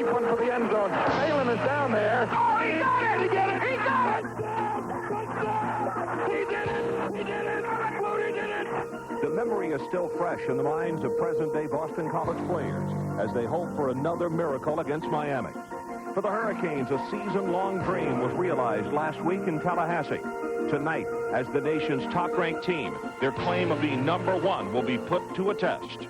deep one for the end zone. Phelan is down there. Oh, he got it! He got it! He got it! He did it! He did it! He did it! The memory is still fresh in the minds of present-day Boston College players as they hope for another miracle against Miami. For the Hurricanes, a season-long dream was realized last week in Tallahassee. Tonight, as the nation's top-ranked team, their claim of being #1 will be put to a test.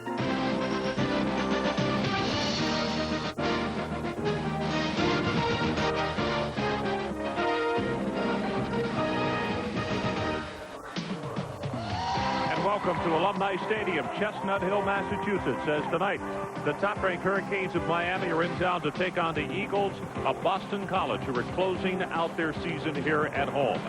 Welcome to Alumni Stadium, Chestnut Hill, Massachusetts, as tonight the top-ranked Hurricanes of Miami are in town to take on the Eagles of Boston College, who are closing out their season here at home.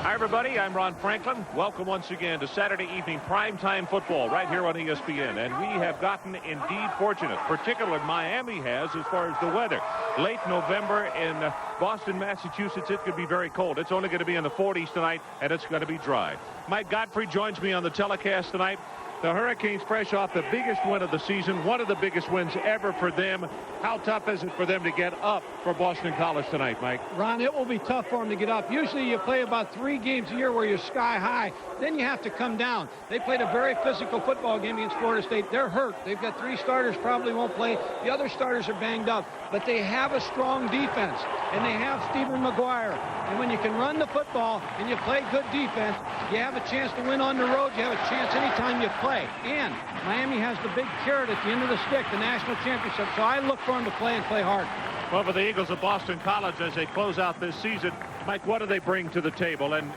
Hi, everybody. I'm Ron Franklin. Welcome once again to Saturday evening primetime football right here on ESPN. And we have gotten indeed fortunate, particularly Miami has, as far as the weather. Late November in Boston, Massachusetts, it could be very cold. It's only going to be in the 40s tonight, and it's going to be dry. Mike Godfrey joins me on the telecast tonight. The Hurricanes fresh off the biggest win of the season, one of the biggest wins ever for them. How tough is it for them to get up for Boston College tonight, Mike? Ron, it will be tough for them to get up. Usually you play about 3 games a year where you're sky high. Then you have to come down. They played a very physical football game against Florida State. They're hurt. They've got 3 starters probably won't play. The other starters are banged up. But they have a strong defense, and they have Stephen McGuire. And when you can run the football and you play good defense, you have a chance to win on the road. You have a chance anytime you play. And Miami has the big carrot at the end of the stick, the national championship. So I look for them to play and play hard. Well, for the Eagles of Boston College, as they close out this season, Mike, what do they bring to the table? And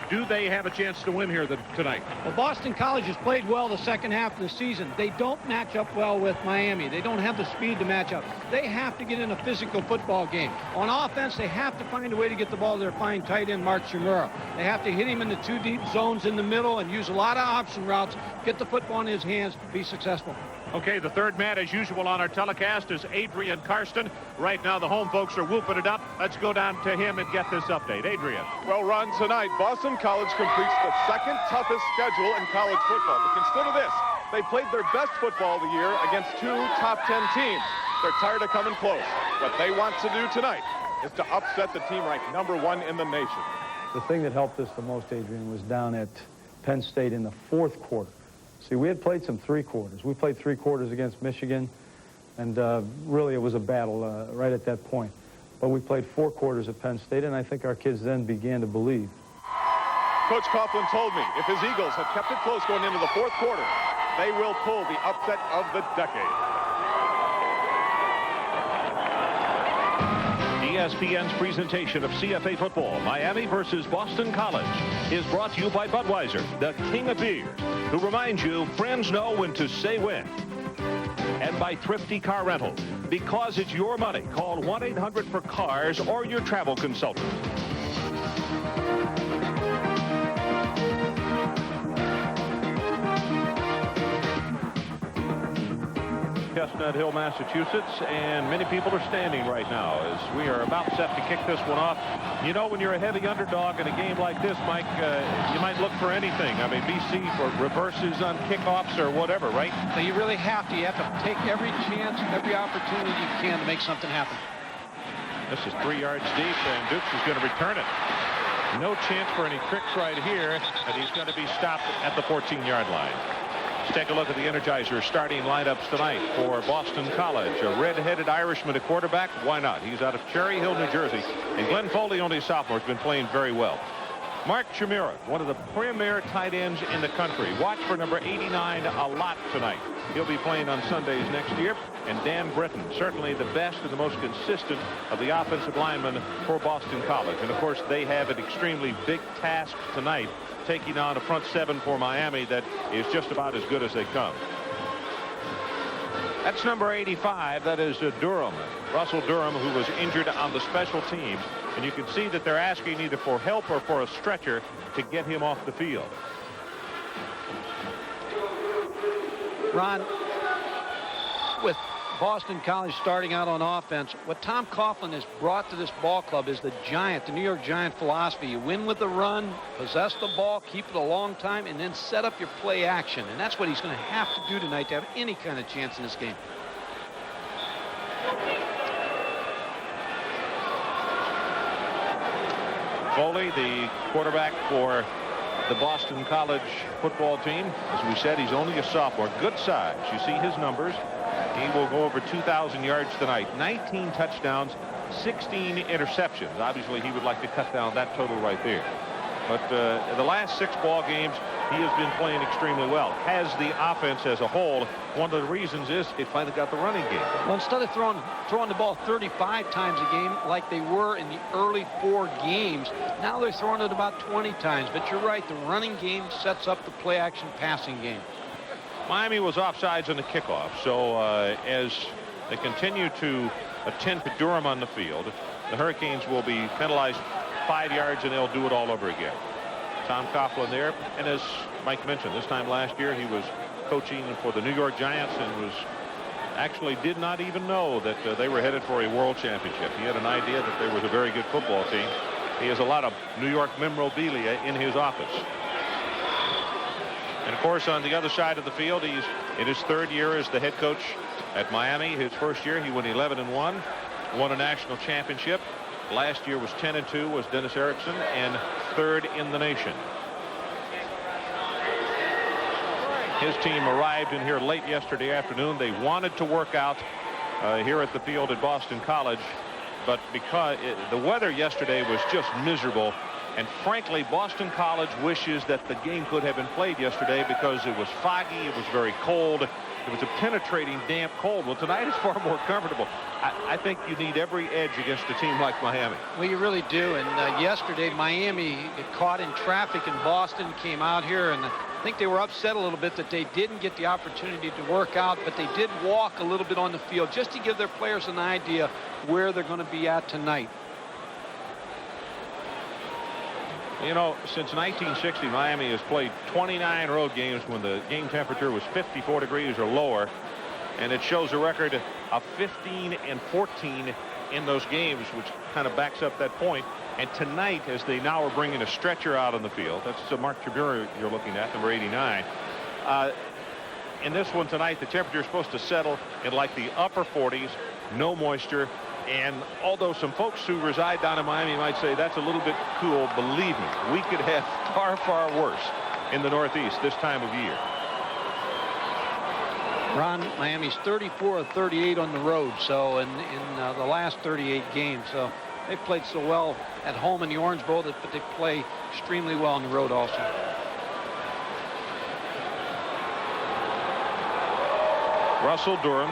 do they have a chance to win here tonight? Well, Boston College has played well the second half of the season. They don't match up well with Miami. They don't have the speed to match up. They have to get in a physical football game. On offense, they have to find a way to get the ball to their fine tight end, Mark Shimura. They have to hit him in the 2 deep zones in the middle and use a lot of option routes, get the football in his hands, be successful. Okay, the third man, as usual, on our telecast is Adrian Karsten. Right now, the home folks are whooping it up. Let's go down to him and get this update. Adrian. Well, Ron, tonight, Boston College completes the second toughest schedule in college football. But consider this. They played their best football of the year against 2 top 10 teams. They're tired of coming close. What they want to do tonight is to upset the team ranked #1 in the nation. The thing that helped us the most, Adrian, was down at Penn State in the 4th quarter. See, we had played some 3 quarters. We played 3 quarters against Michigan, and really it was a battle right at that point. But we played 4 quarters at Penn State, and I think our kids then began to believe. Coach Coughlin told me if his Eagles had kept it close going into the 4th quarter, they will pull the upset of the decade. ESPN's presentation of CFA football, Miami versus Boston College, is brought to you by Budweiser, the king of beers, who reminds you friends know when to say when. And by Thrifty Car Rental, because it's your money. Call 1-800-FOR-CARS or your travel consultant. Chestnut Hill, Massachusetts, and many people are standing right now as we are about set to kick this one off. You know, when you're a heavy underdog in a game like this, Mike, you might look for anything. I mean, BC for reverses on kickoffs or whatever, right? So you really have to. You have to take every chance, every opportunity you can to make something happen. This is 3 yards deep, and Dukes is going to return it. No chance for any tricks right here, and he's going to be stopped at the 14-yard line. Let's take a look at the Energizer starting lineups tonight for Boston College. A red-headed Irishman at quarterback. Why not? He's out of Cherry Hill, New Jersey. And Glenn Foley, only a sophomore, has been playing very well. Mark Chimura, one of the premier tight ends in the country. Watch for number 89 a lot tonight. He'll be playing on Sundays next year. And Dan Britton, certainly the best and the most consistent of the offensive linemen for Boston College. And, of course, they have an extremely big task tonight, taking on a front 7 for Miami that is just about as good as they come. That's number 85. That is Durham. Russell Durham, who was injured on the special teams. And you can see that they're asking either for help or for a stretcher to get him off the field. Ron, with Boston College starting out on offense, what Tom Coughlin has brought to this ball club is the New York Giant philosophy. You win with the run, possess the ball, keep it a long time, and then set up your play action. And that's what he's going to have to do tonight to have any kind of chance in this game. Foley, the quarterback for the Boston College football team. As we said, he's only a sophomore. Good size. You see his numbers. He will go over 2,000 yards tonight. 19 touchdowns, 16 interceptions. Obviously, he would like to cut down that total right there. But the last 6 ball games, he has been playing extremely well. Has the offense as a whole. One of the reasons is they finally got the running game. Well, instead of throwing the ball 35 times a game like they were in the early 4 games, now they're throwing it about 20 times. But you're right, the running game sets up the play-action passing game. Miami was offsides on the kickoff, so as they continue to attend to Durham on the field, the Hurricanes will be penalized 5 yards, and they'll do it all over again. Tom Coughlin there, and as Mike mentioned, this time last year he was coaching for the New York Giants and actually did not even know that they were headed for a world championship. He had an idea that there was a very good football team. He has a lot of New York memorabilia in his office. And of course, on the other side of the field, he's in his 3rd year as the head coach at Miami. His first year he went 11-1, won a national championship. Last year was 10-2, was Dennis Erickson, and 3rd in the nation. His team arrived in here late yesterday afternoon. They wanted to work out here at the field at Boston College, but because the weather yesterday was just miserable, and frankly, Boston College wishes that the game could have been played yesterday because it was foggy, it was very cold. It was a penetrating, damp cold. Well, tonight is far more comfortable. I think you need every edge against a team like Miami. Well, you really do. And yesterday, Miami got caught in traffic in Boston, came out here, and I think they were upset a little bit that they didn't get the opportunity to work out, but they did walk a little bit on the field just to give their players an idea where they're going to be at tonight. You know, since 1960, Miami has played 29 road games when the game temperature was 54 degrees or lower, and it shows a record of 15-14 in those games, which kind of backs up that point. And tonight, as they now are bringing a stretcher out on the field, that's Mark Tribura you're looking at, number 89. In this one tonight, the temperature is supposed to settle in like the upper 40s, no moisture. And although some folks who reside down in Miami might say that's a little bit cool, believe me, we could have far, far worse in the Northeast this time of year. Ron, Miami's 34 of 38 on the road, so in the last 38 games. So they've played so well at home in the Orange Bowl, but they play extremely well on the road also. Russell Durham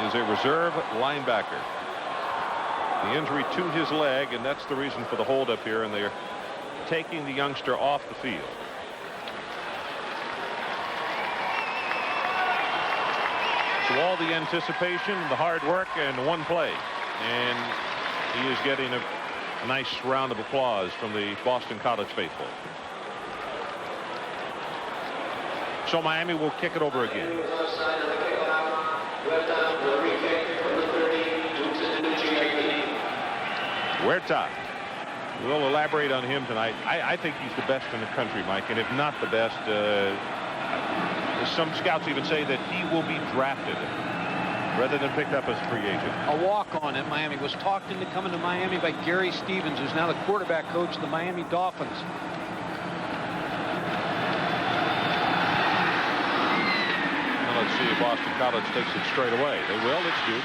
is a reserve linebacker. The injury to his leg, and that's the reason for the holdup here, and they're taking the youngster off the field. So all the anticipation, the hard work, and one play, and he is getting a nice round of applause from the Boston College faithful. So Miami will kick it over again. Huerta. We'll elaborate on him tonight. I think he's the best in the country, Mike, and if not the best, some scouts even say that he will be drafted rather than picked up as a free agent. A walk-on at Miami was talked into coming to Miami by Gary Stevens, who's now the quarterback coach of the Miami Dolphins. Well, let's see if Boston College takes it straight away. They will. It's Duke.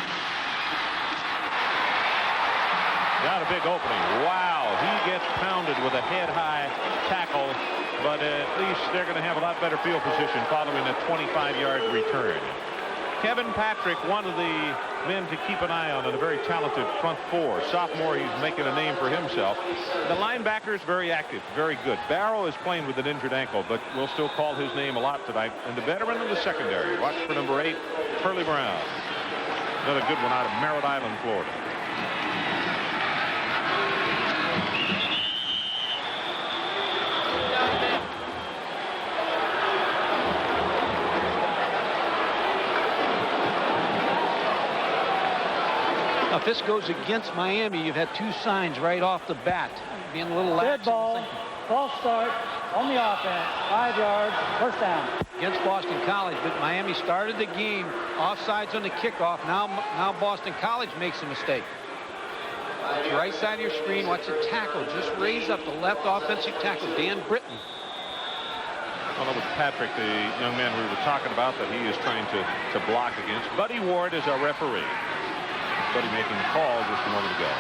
Got a big opening. Wow, he gets pounded with a head-high tackle, but at least they're going to have a lot better field position following a 25-yard return. Kevin Patrick, one of the men to keep an eye on, and a very talented front four. Sophomore, he's making a name for himself. The linebacker is very active, very good. Barrow is playing with an injured ankle, but we'll still call his name a lot tonight. And the veteran of the secondary, watch for number 8, Curly Brown. Another good one out of Merritt Island, Florida. If this goes against Miami, you've had 2 signs right off the bat. Being a little lax. Good ball. False start on the offense. 5 yards. First down. Against Boston College, but Miami started the game offsides on the kickoff. Now Boston College makes a mistake. Watch your right side of your screen. Watch the tackle. Just raise up the left offensive tackle, Dan Britton. Well, that was Patrick, the young man we were talking about that he is trying to block against. Buddy Ward is our referee. Buddy making the call just a moment ago.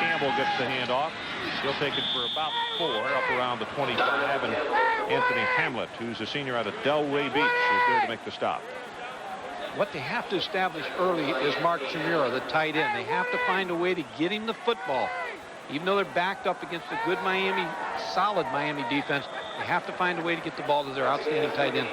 Campbell gets the handoff. He'll take it for about 4 up around the 25. And Anthony Hamlet, who's a senior out of Delray Beach, is there to make the stop. What they have to establish early is Mark Chimura, the tight end. They have to find a way to get him the football. Even though they're backed up against a good Miami, solid Miami defense, they have to find a way to get the ball to their outstanding tight end.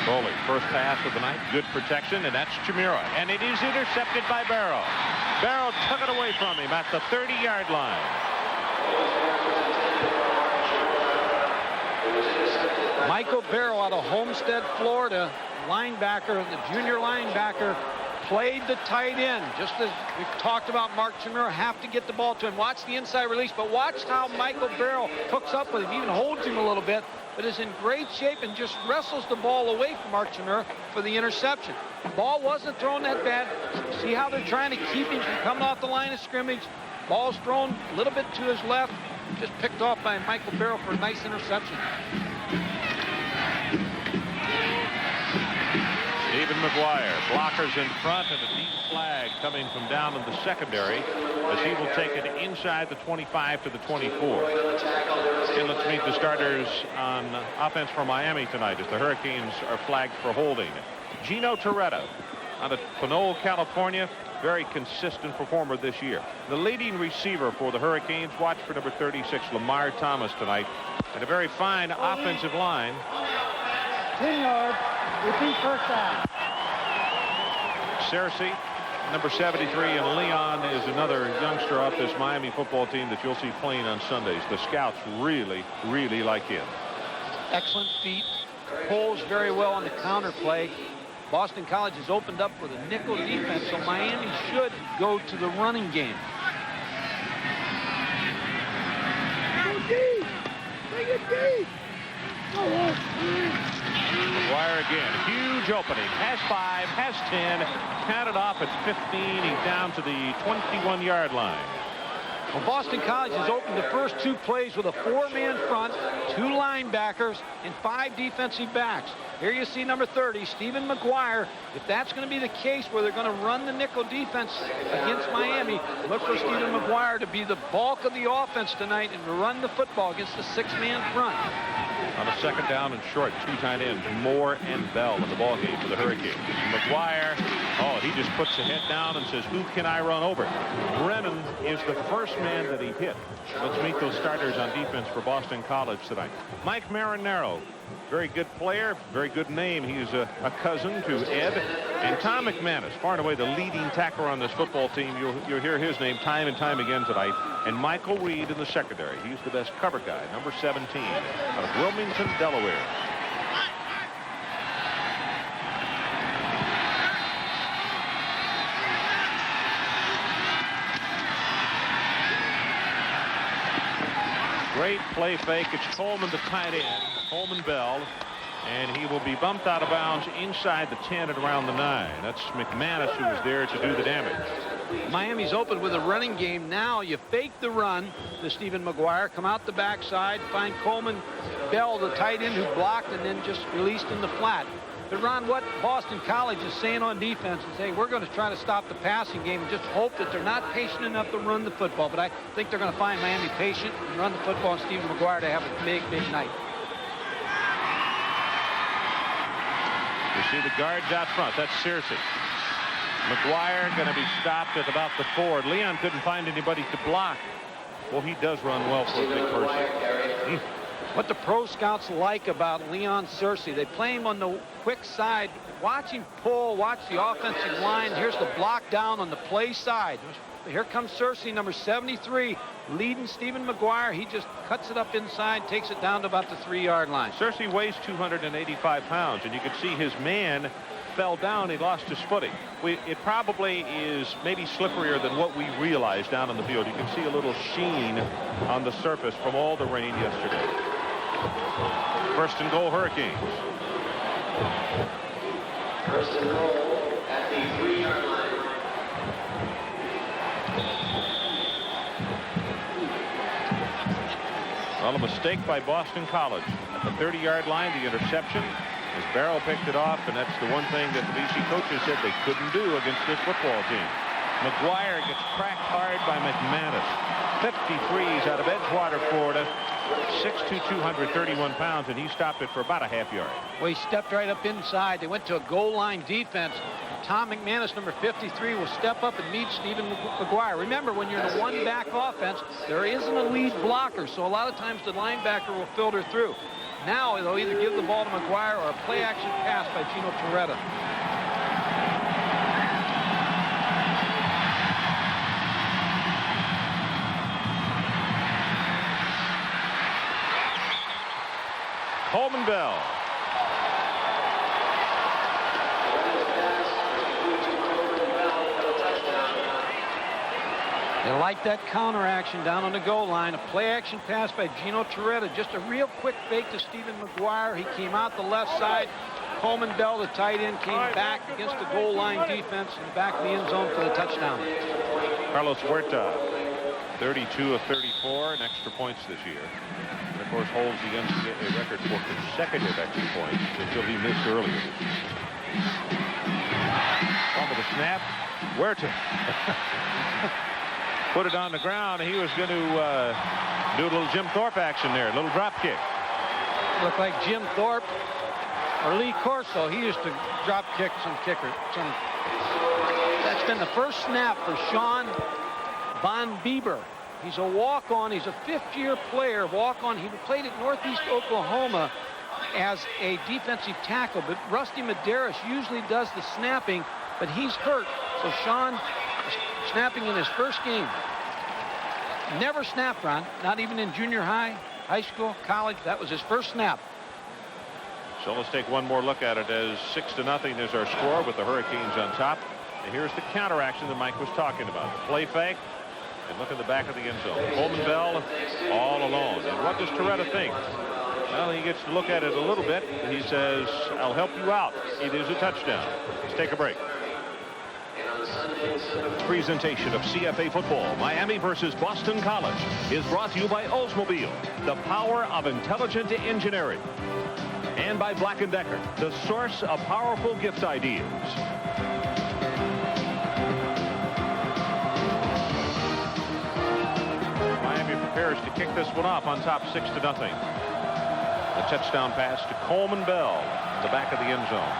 Foley, first pass of the night, good protection, and that's Chimura. And it is intercepted by Barrow. Barrow took it away from him at the 30-yard line. Michael Barrow out of Homestead, Florida, linebacker, the junior linebacker, played the tight end. Just as we've talked about, Mark Chimura have to get the ball to him. Watch the inside release, but watch how Michael Barrow hooks up with him, even holds him a little bit, but is in great shape and just wrestles the ball away from Mark Chimura for the interception. The ball wasn't thrown that bad. See how they're trying to keep him from coming off the line of scrimmage. Ball's thrown a little bit to his left, just picked off by Michael Barrow for a nice interception. Stephen McGuire, blockers in front, and a deep flag coming from down in the secondary as he will take it inside the 25 to the 24. And let's meet the starters on offense for Miami tonight as the Hurricanes are flagged for holding. Gino Toretto out of Pinole, California, very consistent performer this year. The leading receiver for the Hurricanes, watch for number 36, Lamar Thomas tonight, and a very fine offensive line. 10 yards, repeat first down. Cersei, number 73, and Leon is another youngster off this Miami football team that you'll see playing on Sundays. The scouts really, really like him. Excellent feet, pulls very well on the counter play. Boston College has opened up with a nickel defense, so Miami should go to the running game. Go deep! Bring it deep! McGuire again, huge opening, has 5, has 10, counted off at 15, he's down to the 21-yard line. Well, Boston College has opened the first 2 plays with a 4-man front, 2 linebackers, and 5 defensive backs. Here you see number 30, Stephen McGuire. If that's going to be the case where they're going to run the nickel defense against Miami, look for Stephen McGuire to be the bulk of the offense tonight and to run the football against the 6-man front. On a second down and short, 2 tight ends, Moore and Bell in the ballgame for the Hurricanes. McGuire, he just puts the head down and says, who can I run over? Brennan is the first man that he hit. Let's meet those starters on defense for Boston College tonight. Mike Marinaro, very good player, very good name. He is a cousin to Ed. And Tom McManus, far and away the leading tackler on this football team. You'll hear his name time and time again tonight. And Michael Reed in the secondary. He's the best cover guy, number 17, out of Wilmington, Delaware. Great play fake. It's Coleman, the tight end, Coleman Bell, and he will be bumped out of bounds inside the 10 and around the 9. That's McManus who was there to do the damage. Miami's open with a running game. Now you fake the run to Stephen McGuire, come out the backside, find Coleman Bell, the tight end, who blocked and then just released in the flat. But Ron, what Boston College is saying on defense is saying we're going to try to stop the passing game and just hope that they're not patient enough to run the football. But I think they're going to find Miami patient and run the football and Stephen McGuire to have a big, big night. You see the guards out front. That's Cersei. McGuire going to be stopped at about the 4. Leon couldn't find anybody to block. Well, he does run well for a big person. What the pro scouts like about Leon Cersei, they play him on the quick side. Watch him pull, watch the offensive line. Here's the block down on the play side. Here comes Cersei, number 73, leading Stephen McGuire. He just cuts it up inside, takes it down to about the 3-yard line. Cersei weighs 285 pounds, and you can see his man fell down, he lost his footing. It probably is maybe slipperier than what we realized down on the field. You can see a little sheen on the surface from all the rain yesterday. First and goal, Hurricanes. First and goal at the 3-yard line. Well, a mistake by Boston College. At the 30-yard line, the interception. As Barrow picked it off, and that's the one thing that the BC coaches said they couldn't do against this football team. McGuire gets cracked hard by McManus. 53s out of Edgewater, Florida. 6'2", 231 pounds, and he stopped it for about a half yard. Well, he stepped right up inside. They went to a goal line defense. Tom McManus, number 53, will step up and meet Stephen McGuire. Remember, when you're in a one-back offense, there isn't a lead blocker, so a lot of times the linebacker will filter through. Now they'll either give the ball to McGuire or a play-action pass by Gino Torretta. Coleman Bell. They like that counter action down on the goal line. A play action pass by Gino Torretta. Just a real quick fake to Stephen McGuire. He came out the left side. Coleman Bell, the tight end, came back against the goal line defense in the back of the end zone for the touchdown. Carlos Huerta, 32 of 34, and extra points this year. And of course holds the NCAA record for consecutive extra points until he missed earlier. On with the snap. Huerta. Put it on the ground. He was going to do a little Jim Thorpe action there, a little drop kick. Looked like Jim Thorpe or Lee Corso. He used to drop kick some kicker. That's been the first snap for Sean Von Bieber. He's a walk-on. He's a fifth-year player, walk-on. He played at Northeast Oklahoma as a defensive tackle, but Rusty Medeiros usually does the snapping, but he's hurt. So Sean is snapping in his first game. Never snapped, Ron, not even in junior high, high school, college. That was his first snap. So let's take one more look at it as 6-0 is our score with the Hurricanes on top. And here's the counter action that Mike was talking about. The play fake, and look in the back of the end zone. Coleman Bell all alone. And what does Torretta think? Well, he gets to look at it a little bit, and he says, I'll help you out. It is a touchdown. Let's take a break. Presentation of CFA football, Miami versus Boston College, is brought to you by Oldsmobile, the power of intelligent engineering. And by Black & Decker, the source of powerful gift ideas. Miami prepares to kick this one off on top 6-0. The touchdown pass to Coleman Bell, the back of the end zone.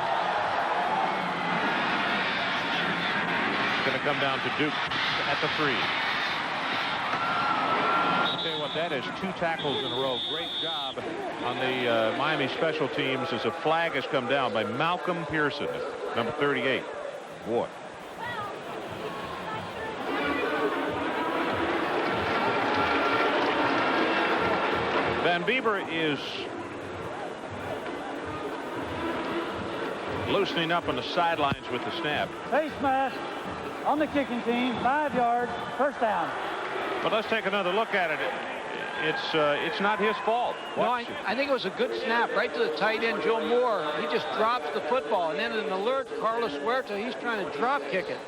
Going to come down to Duke at the 3. I'll tell you what, that is 2 tackles in a row. Great job on the Miami special teams as a flag has come down by Malcolm Pearson, number 38. Boy. Van Bieber is loosening up on the sidelines with the snap. Face mask on the kicking team, 5 yards, first down. But let's take another look at it. It's not his fault. No, I think it was a good snap right to the tight end, Joe Moore. He just drops the football, and then an alert, Carlos Huerta, he's trying to drop kick it.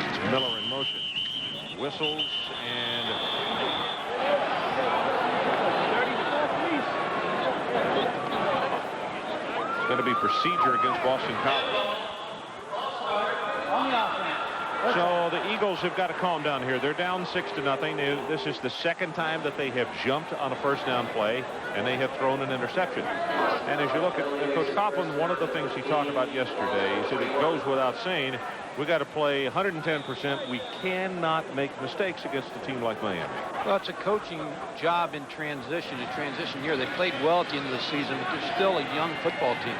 It's Miller in motion. Whistles and it's going to be procedure against Boston College. On the offense. So the Eagles have got to calm down here. They're down 6-0. This is the second time that they have jumped on a first down play, and they have thrown an interception. And as you look at Coach Coughlin, one of the things he talked about yesterday, he said it goes without saying, we got to play 110%. We cannot make mistakes against a team like Miami. Well, it's a coaching job in transition. A transition year. They played well at the end of the season, but they're still a young football team.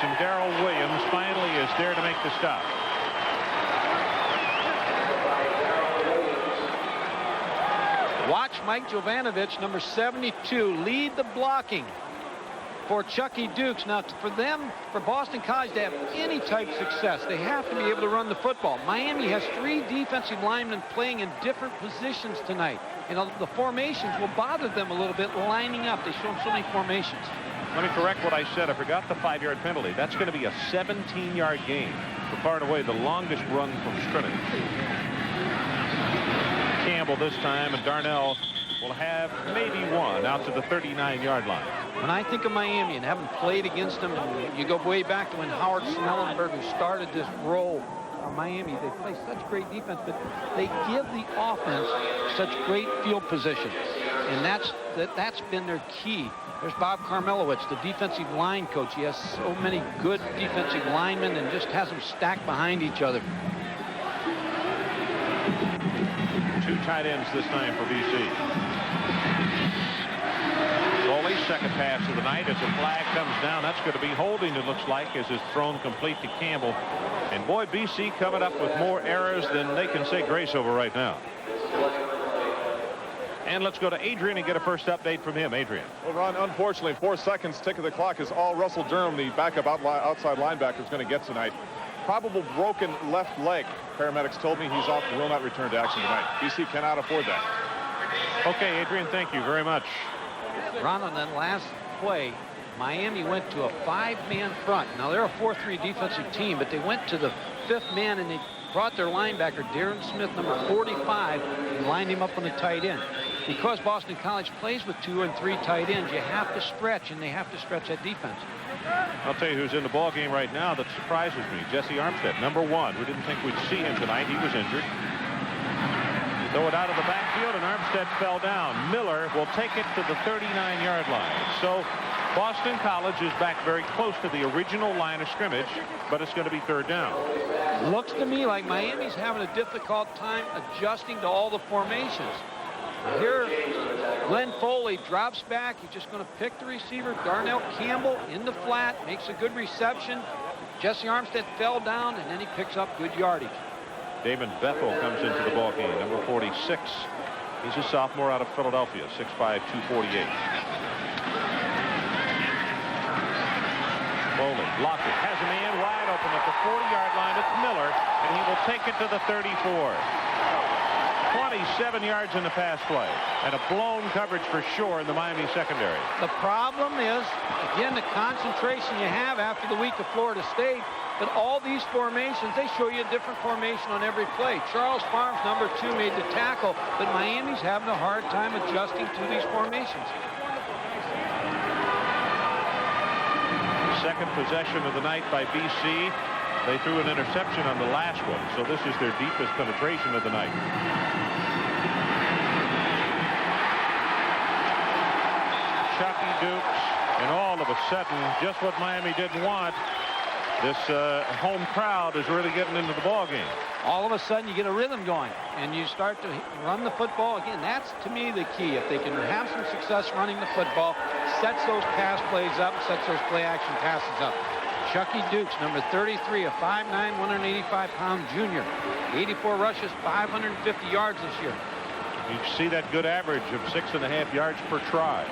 and Darrell Williams finally is there to make the stop. Watch Mike Jovanovich, number 72, lead the blocking for Chucky Dukes. Now, for Boston College to have any type of success, they have to be able to run the football. Miami has 3 defensive linemen playing in different positions tonight. You know, the formations will bother them a little bit lining up. They show them so many formations. Let me correct what I said. I forgot the 5-yard penalty. That's going to be a 17-yard gain. For far and away the longest run from scrimmage. Campbell this time, and Darnell will have maybe one out to the 39-yard line. When I think of Miami and having played against them, and you go way back to when Howard Snellenberger started this role of Miami, they play such great defense, but they give the offense such great field position. And that's been their key. There's Bob Karmelowitz, the defensive line coach. He has so many good defensive linemen and just has them stacked behind each other. 2 tight ends this time for BC. Foley's second pass of the night as a flag comes down. That's going to be holding, it looks like, as is thrown complete to Campbell. And boy, BC coming up with more errors than they can say grace over right now. And let's go to Adrian and get a first update from him. Adrian. Well, Ron, unfortunately, 4 seconds, tick of the clock is all Russell Durham, the backup outside linebacker, is going to get tonight. Probable broken left leg. Paramedics told me he's off and will not return to action tonight. BC cannot afford that. Okay, Adrian, thank you very much. Ron, on that last play, Miami went to a 5-man front. Now, they're a 4-3 defensive team, but they went to the 5th man, and they brought their linebacker, Darren Smith, number 45, and lined him up on the tight end. Because Boston College plays with 2 and 3 tight ends, you have to stretch, and they have to stretch that defense. I'll tell you who's in the ball game right now that surprises me. Jesse Armstead, number 1. We didn't think we'd see him tonight. He was injured. Throw it out of the backfield, and Armstead fell down. Miller will take it to the 39-yard line. So Boston College is back very close to the original line of scrimmage, but it's going to be 3rd down. Looks to me like Miami's having a difficult time adjusting to all the formations. Here, Glenn Foley drops back. He's just going to pick the receiver. Darnell Campbell in the flat, makes a good reception. Jesse Armstead fell down, and then he picks up good yardage. Damon Bethel comes into the ball game, number 46. He's a sophomore out of Philadelphia, 6'5", 248. Foley blocked it, has a man wide open at the 40-yard line. It's Miller, and he will take it to the 34. 27 yards in the pass play, and a blown coverage for sure in the Miami secondary. The problem is, again, the concentration you have after the week of Florida State, but all these formations, they show you a different formation on every play. Charles Farms, number 2, made the tackle, but Miami's having a hard time adjusting to these formations. Second possession of the night by BC. They threw an interception on the last one, so this is their deepest penetration of the night. Chucky Dukes, and all of a sudden, just what Miami didn't want, this home crowd is really getting into the ball game. All of a sudden, you get a rhythm going, and you start to run the football. Again, that's, to me, the key. If they can have some success running the football, sets those pass plays up, sets those play-action passes up. Chucky Dukes, number 33, a 5'9", 185-pound junior. 84 rushes, 550 yards this year. You see that good average of 6.5 yards per try.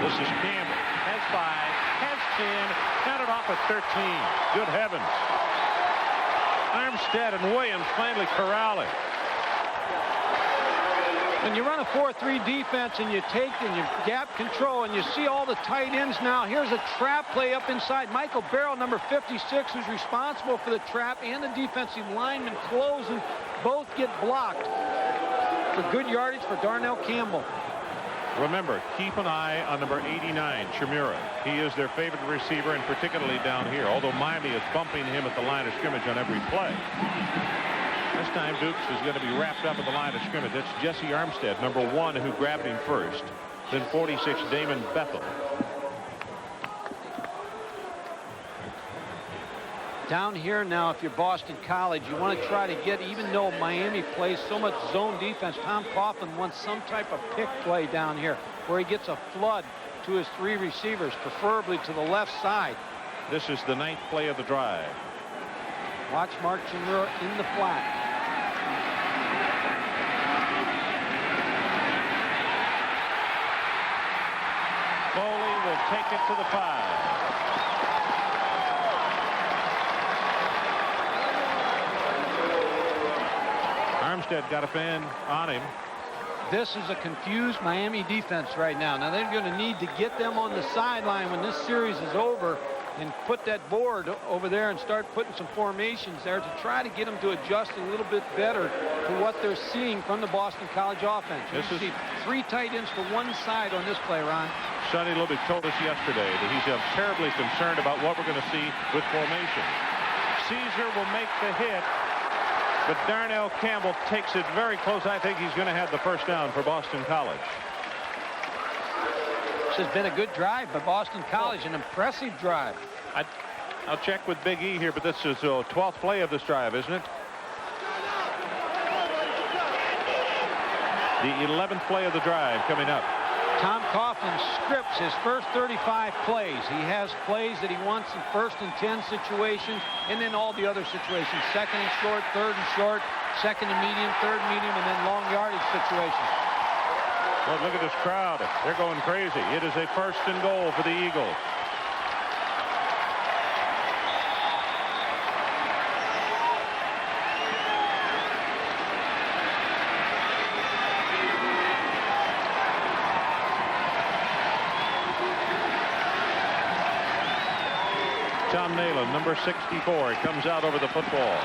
This is Campbell. Has 5, has 10, counted off at 13. Good heavens. Armstead and Williams finally corralling. When you run a 4-3 defense and you take and you gap control and you see all the tight ends now, here's a trap play up inside. Michael Barrow, number 56, who's responsible for the trap, and the defensive lineman closing, both get blocked for good yardage for Darnell Campbell. Remember, keep an eye on number 89, Chimura. He is their favorite receiver, and particularly down here, although Miami is bumping him at the line of scrimmage on every play. This time, Dukes is going to be wrapped up at the line of scrimmage. That's Jesse Armstead, number 1, who grabbed him first. Then 46, Damon Bethel. Down here now, if you're Boston College, you want to try to get, even though Miami plays so much zone defense, Tom Coughlin wants some type of pick play down here. where he gets a flood to his 3 receivers, preferably to the left side. This is the 9th play of the drive. Watch Mark Chimura in the flat. Foley will take it to the 5. Armstead got a fan on him. This is a confused Miami defense right now. Now they're going to need to get them on the sideline when this series is over and put that board over there and start putting some formations there to try to get them to adjust a little bit better to what they're seeing from the Boston College offense. You see 3 tight ends to one side on this play, Ron. Sonny Lubick told us yesterday that he's terribly concerned about what we're going to see with formation. Caesar will make the hit, but Darnell Campbell takes it very close. I think he's going to have the first down for Boston College. This has been a good drive by Boston College, an impressive drive. I'll check with Big E here, but this is the 12th play of this drive, isn't it? The 11th play of the drive coming up. Tom Coughlin scripts his first 35 plays. He has plays that he wants in 1st and 10 situations, and then all the other situations. 2nd and short, 3rd and short, 2nd and medium, 3rd medium, and then long yardage situations. Well, look at this crowd. They're going crazy. It is a 1st and goal for the Eagles. Tom Nalen, number 64, comes out over the football.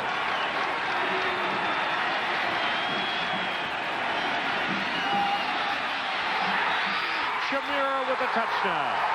Chimura with a touchdown.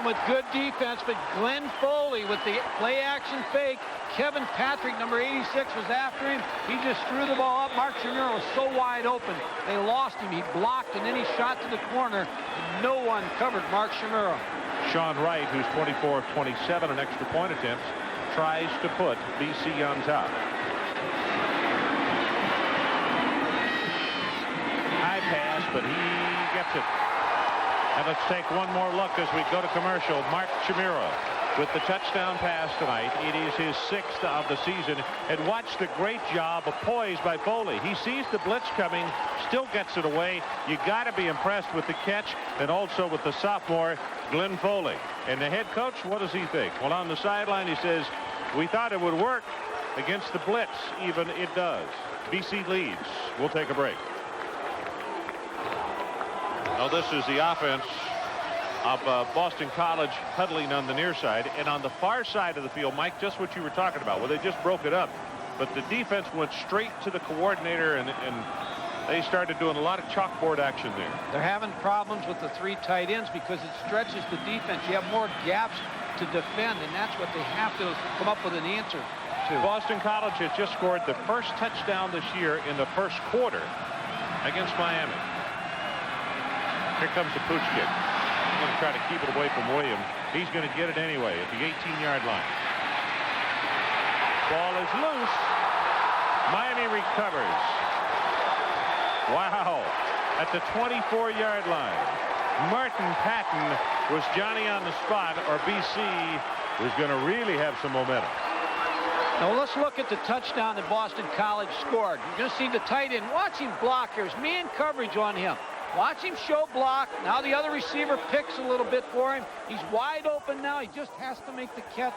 With good defense, but Glenn Foley with the play action fake. Kevin Patrick, number 86, was after him. He just threw the ball up. Mark Chimura was so wide open. They lost him. He blocked, and then he shot to the corner. No one covered Mark Chimura. Sean Wright, who's 24 of 27 on extra point attempts, tries to put BC on top. High pass, but he gets it. And let's take one more look as we go to commercial. Mark Chimura with the touchdown pass tonight. It is his 6th of the season. And watch the great job of poise by Foley. He sees the blitz coming, still gets it away. You got to be impressed with the catch and also with the sophomore, Glenn Foley. And the head coach, what does he think? Well, on the sideline, he says, we thought it would work against the blitz. Even it does. BC leads. We'll take a break. Now this is the offense of Boston College huddling on the near side, and on the far side of the field, Mike, just what you were talking about. Well, they just broke it up, but the defense went straight to the coordinator, and they started doing a lot of chalkboard action there. They're having problems with the 3 tight ends because it stretches the defense. You have more gaps to defend, and that's what they have to come up with an answer to. Boston College has just scored the first touchdown this year in the first quarter against Miami. Here comes the pooch kick. He's going to try to keep it away from Williams. He's going to get it anyway at the 18-yard line. Ball is loose. Miami recovers. Wow. At the 24-yard line. Martin Patton was Johnny on the spot, or BC was going to really have some momentum. Now let's look at the touchdown that Boston College scored. You're going to see the tight end. Watch him block. There's man coverage on him. Watch him show block. Now the other receiver picks a little bit for him. He's wide open now. He just has to make the catch.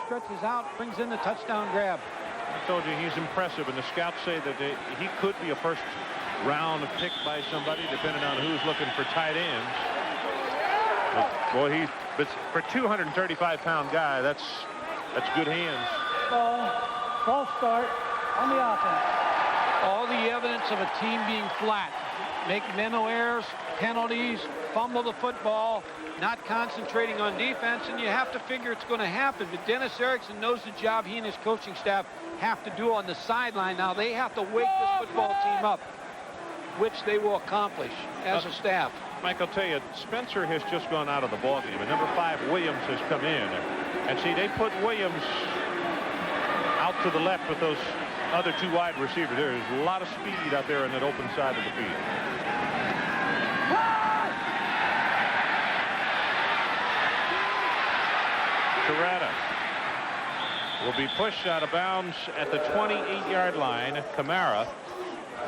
Stretches out, brings in the touchdown grab. I told you he's impressive, and the scouts say that he could be a first-round pick by somebody, depending on who's looking for tight ends. But boy, but for a 235-pound guy, that's good hands. False start on the offense. All the evidence of a team being flat. make mental errors, penalties, fumble the football, not concentrating on defense, and you have to figure it's going to happen. But Dennis Erickson knows the job he and his coaching staff have to do on the sideline. Now they have to wake this football team up, which they will accomplish as a staff. Mike, I'll tell you, Spencer has just gone out of the ballgame, and number 5, Williams, has come in. And see, they put Williams out to the left with those other 2 wide receivers. There's a lot of speed out there in that open side of the field. Toretta will be pushed out of bounds at the 28-yard line. Camara,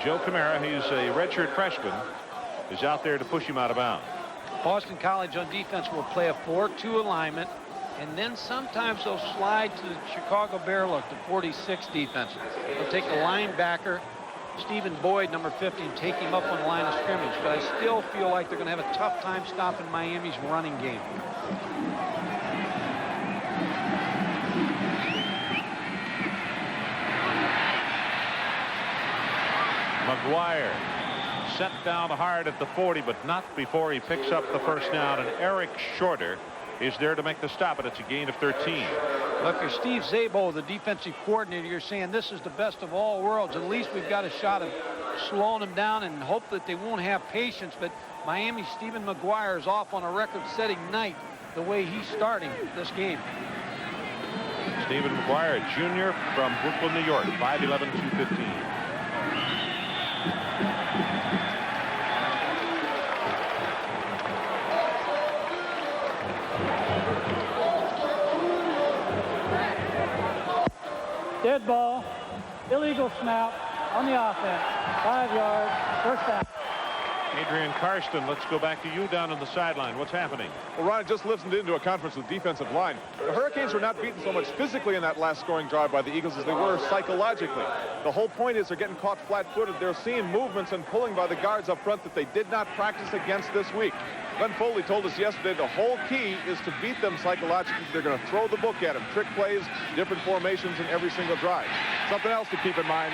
Joe Camara, he's a redshirt freshman, is out there to push him out of bounds. Boston College on defense will play a 4-2 alignment, and then sometimes they'll slide to the Chicago Bear look, the 46 defense. They'll take the linebacker, Stephen Boyd, number 50, and take him up on the line of scrimmage. But I still feel like they're going to have a tough time stopping Miami's running game. McGuire set down hard at the 40, but not before he picks up the first down. And Eric Shorter is there to make the stop, but it's a gain of 13. Look, if you're Steve Szabo, the defensive coordinator, you're saying this is the best of all worlds. At least we've got a shot of slowing them down and hope that they won't have patience. But Miami's Stephen McGuire is off on a record-setting night the way he's starting this game. Stephen McGuire, a junior from Brooklyn, New York, 5'11", 215. Dead ball, illegal snap on the offense, 5 yards, first down. Adrian Karsten, let's go back to you down on the sideline. What's happening? Well, Ron, just listened into a conference with defensive line. The Hurricanes were not beaten so much physically in that last scoring drive by the Eagles as they were psychologically. The whole point is they're getting caught flat-footed. They're seeing movements and pulling by the guards up front that they did not practice against this week. Glenn Foley told us yesterday the whole key is to beat them psychologically. They're going to throw the book at them. Trick plays, different formations in every single drive. Something else to keep in mind,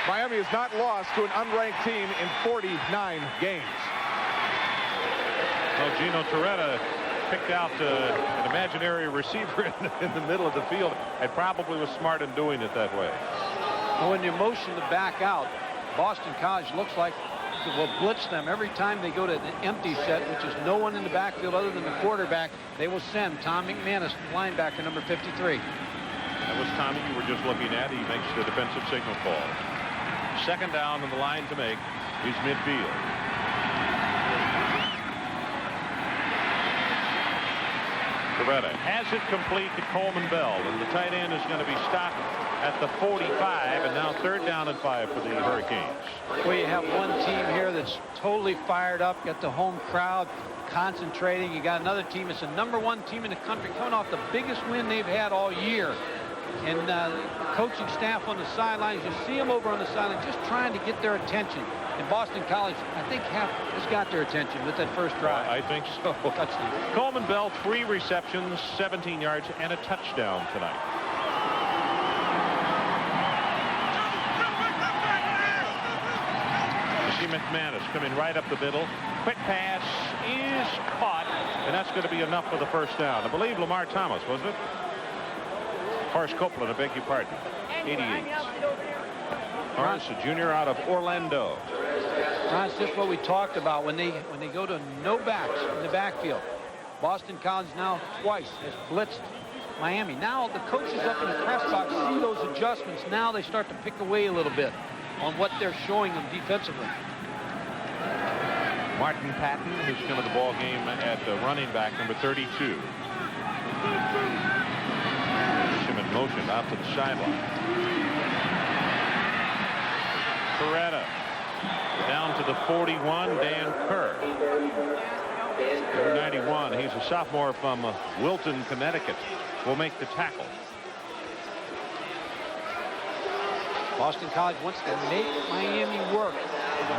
Miami has not lost to an unranked team in 49 games. Well, Gino Toretta picked out an imaginary receiver in the middle of the field and probably was smart in doing it that way. Well, when you motion to back out, Boston College looks like it will blitz them every time they go to an empty set, which is no one in the backfield other than the quarterback. They will send Tom McManus, linebacker number 53. That was Tommy you were just looking at. He makes the defensive signal call. Second down on the line to make is midfield. Toretta has it complete to Coleman Bell, and the tight end is going to be stopped at the 45, and now 3rd down and 5 for the Hurricanes. Well, you have one team here that's totally fired up, got the home crowd concentrating. You got another team that's the #1 team in the country coming off the biggest win they've had all year. And the coaching staff on the sidelines, you see them over on the sideline just trying to get their attention. And Boston College, I think, has got their attention with that first drive. I think so. Touchdown. Coleman Bell, 3 receptions, 17 yards, and a touchdown tonight. You see McManus coming right up the middle. Quick pass is caught, and that's going to be enough for the first down. I believe Lamar Thomas, wasn't it? Horace Copeland, I beg your pardon. 88. Horace, a junior out of Orlando. That's just what we talked about when they go to no backs in the backfield. Boston College now twice has blitzed Miami. Now the coaches up in the press box see those adjustments. Now they start to pick away a little bit on what they're showing them defensively. Martin Patton, who's come to the ball game at running back, number 32. Him in motion out to the sideline. Toretta down to the 41, Dan Kerr. Number 91, he's a sophomore from Wilton, Connecticut, will make the tackle. Boston College wants to make Miami work.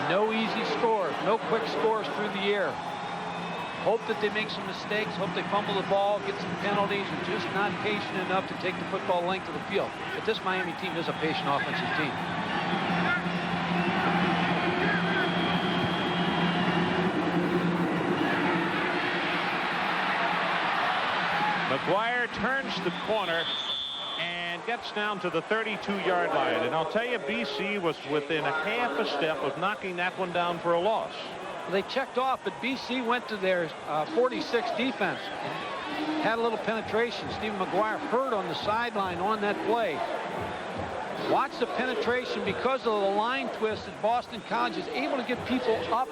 No easy scores, no quick scores through the air. Hope that they make some mistakes, hope they fumble the ball, get some penalties, and just not patient enough to take the football length of the field. But this Miami team is a patient offensive team. McGuire turns the corner and gets down to the 32-yard line. And I'll tell you, BC was within a half a step of knocking that one down for a loss. They checked off, but BC went to their 46 defense and had a little penetration. Stephen McGuire hurt on the sideline on that play. Watch the penetration because of the line twist that Boston College is able to get people up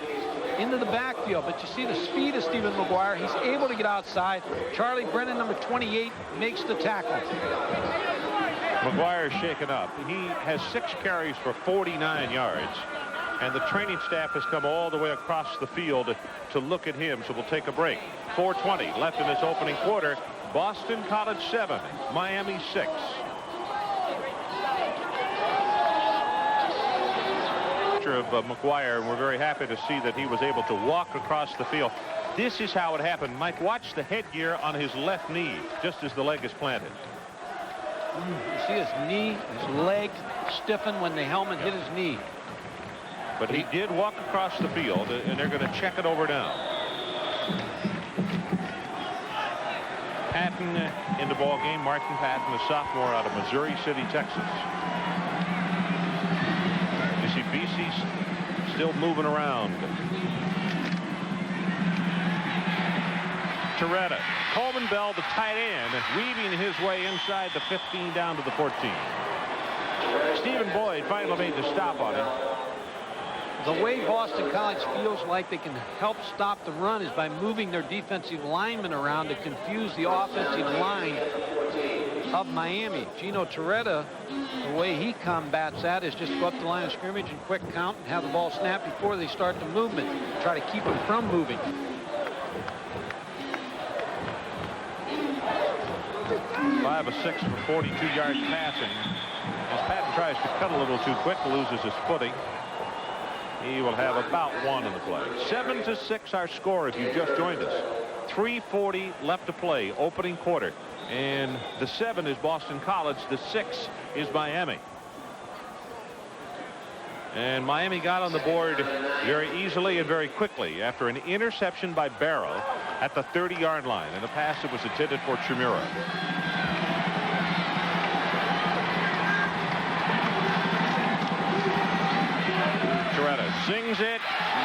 into the backfield. But you see the speed of Stephen McGuire. He's able to get outside. Charlie Brennan, number 28, makes the tackle. McGuire's shaken up. He has 6 carries for 49 yards. And the training staff has come all the way across the field to look at him. So we'll take a break. 4:20 left in this opening quarter. Boston College 7, Miami 6. Of McGuire, and we're very happy to see that he was able to walk across the field. This is how it happened. Mike, watch the headgear on his left knee just as the leg is planted. You see his knee, his leg stiffen when the helmet hit his knee. But he did walk across the field, and they're going to check it over now. Patton in the ball game. Martin Patton, a sophomore out of Missouri City, Texas. You see BC still moving around. Toretta. Coleman Bell, the tight end, weaving his way inside the 15 down to the 14. Stephen Boyd finally made the stop on him. The way Boston College feels like they can help stop the run is by moving their defensive linemen around to confuse the offensive line of Miami. Gino Toretta, the way he combats that is just go up the line of scrimmage and quick count and have the ball snap before they start the movement. Try to keep them from moving. Five of 6 for 42 yards passing. As Patton tries to cut a little too quick, loses his footing. He will have about 1 in the play. 7-6 our score if you just joined us. 3:40 left to play, opening quarter. And the 7 is Boston College. The 6 is Miami. And Miami got on the board very easily and very quickly after an interception by Barrow at the 30-yard line. And the pass that was intended for Chimura. Sings it.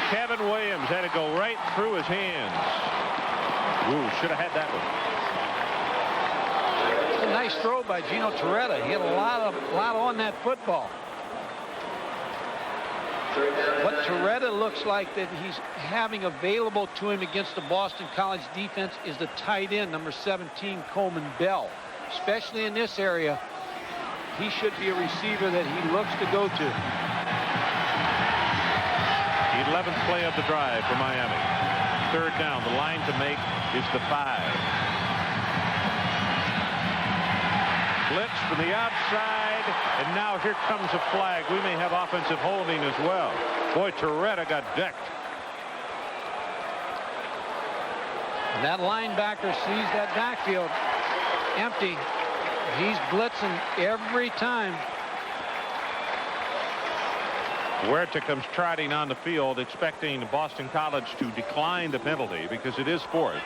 Kevin Williams had to go right through his hands. Ooh, should have had that one. It's a nice throw by Gino Toretta. He had a lot on that football. What Toretta looks like that he's having available to him against the Boston College defense is the tight end, number 17, Coleman Bell. Especially in this area, he should be a receiver that he looks to go to. 11th play of the drive for Miami. 3rd down. The line to make is the 5. Blitz from the outside, and now here comes a flag. We may have offensive holding as well. Boy, Toretta got decked. And that linebacker sees that backfield empty. He's blitzing every time. Huerta comes trotting on the field, expecting Boston College to decline the penalty because it is 4th.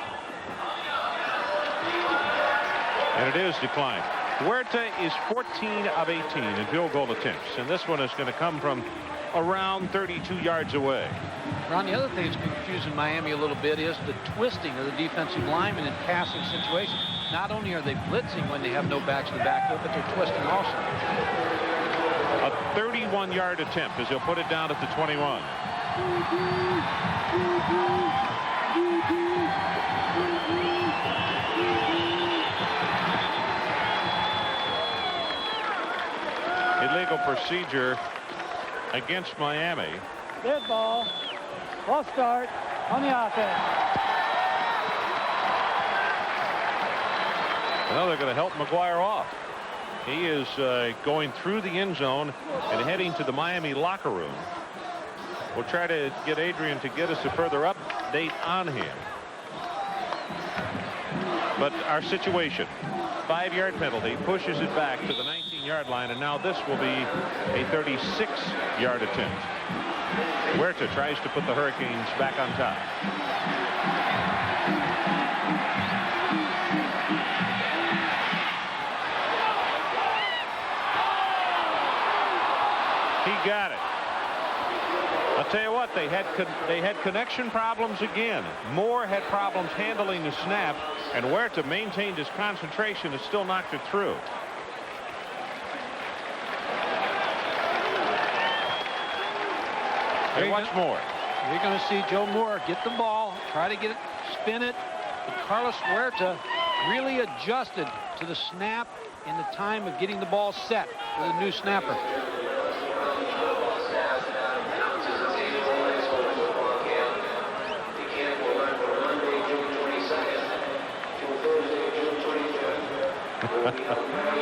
And it is declined. Huerta is 14 of 18 in field goal attempts, and this one is going to come from around 32 yards away. Ron, the other thing that's confusing Miami a little bit is the twisting of the defensive linemen in passing situations. Not only are they blitzing when they have no backs in the backfield, but they're twisting also. A 31-yard attempt as he'll put it down at the 21. Illegal procedure against Miami. Dead ball. Ball start on the offense. Well, they're going to help McGuire off. He is going through the end zone and heading to the Miami locker room. We'll try to get Adrian to get us a further update on him. But our situation, 5-yard penalty, pushes it back to the 19-yard line, and now this will be a 36-yard attempt. Huerta tries to put the Hurricanes back on top. they had connection problems again. Moore had problems handling the snap, and Huerta maintained his concentration and still knocked it through. Hey, watch Moore. You're going to see Joe Moore get the ball, try to get it, spin it. But Carlos Huerta really adjusted to the snap in the time of getting the ball set for the new snapper.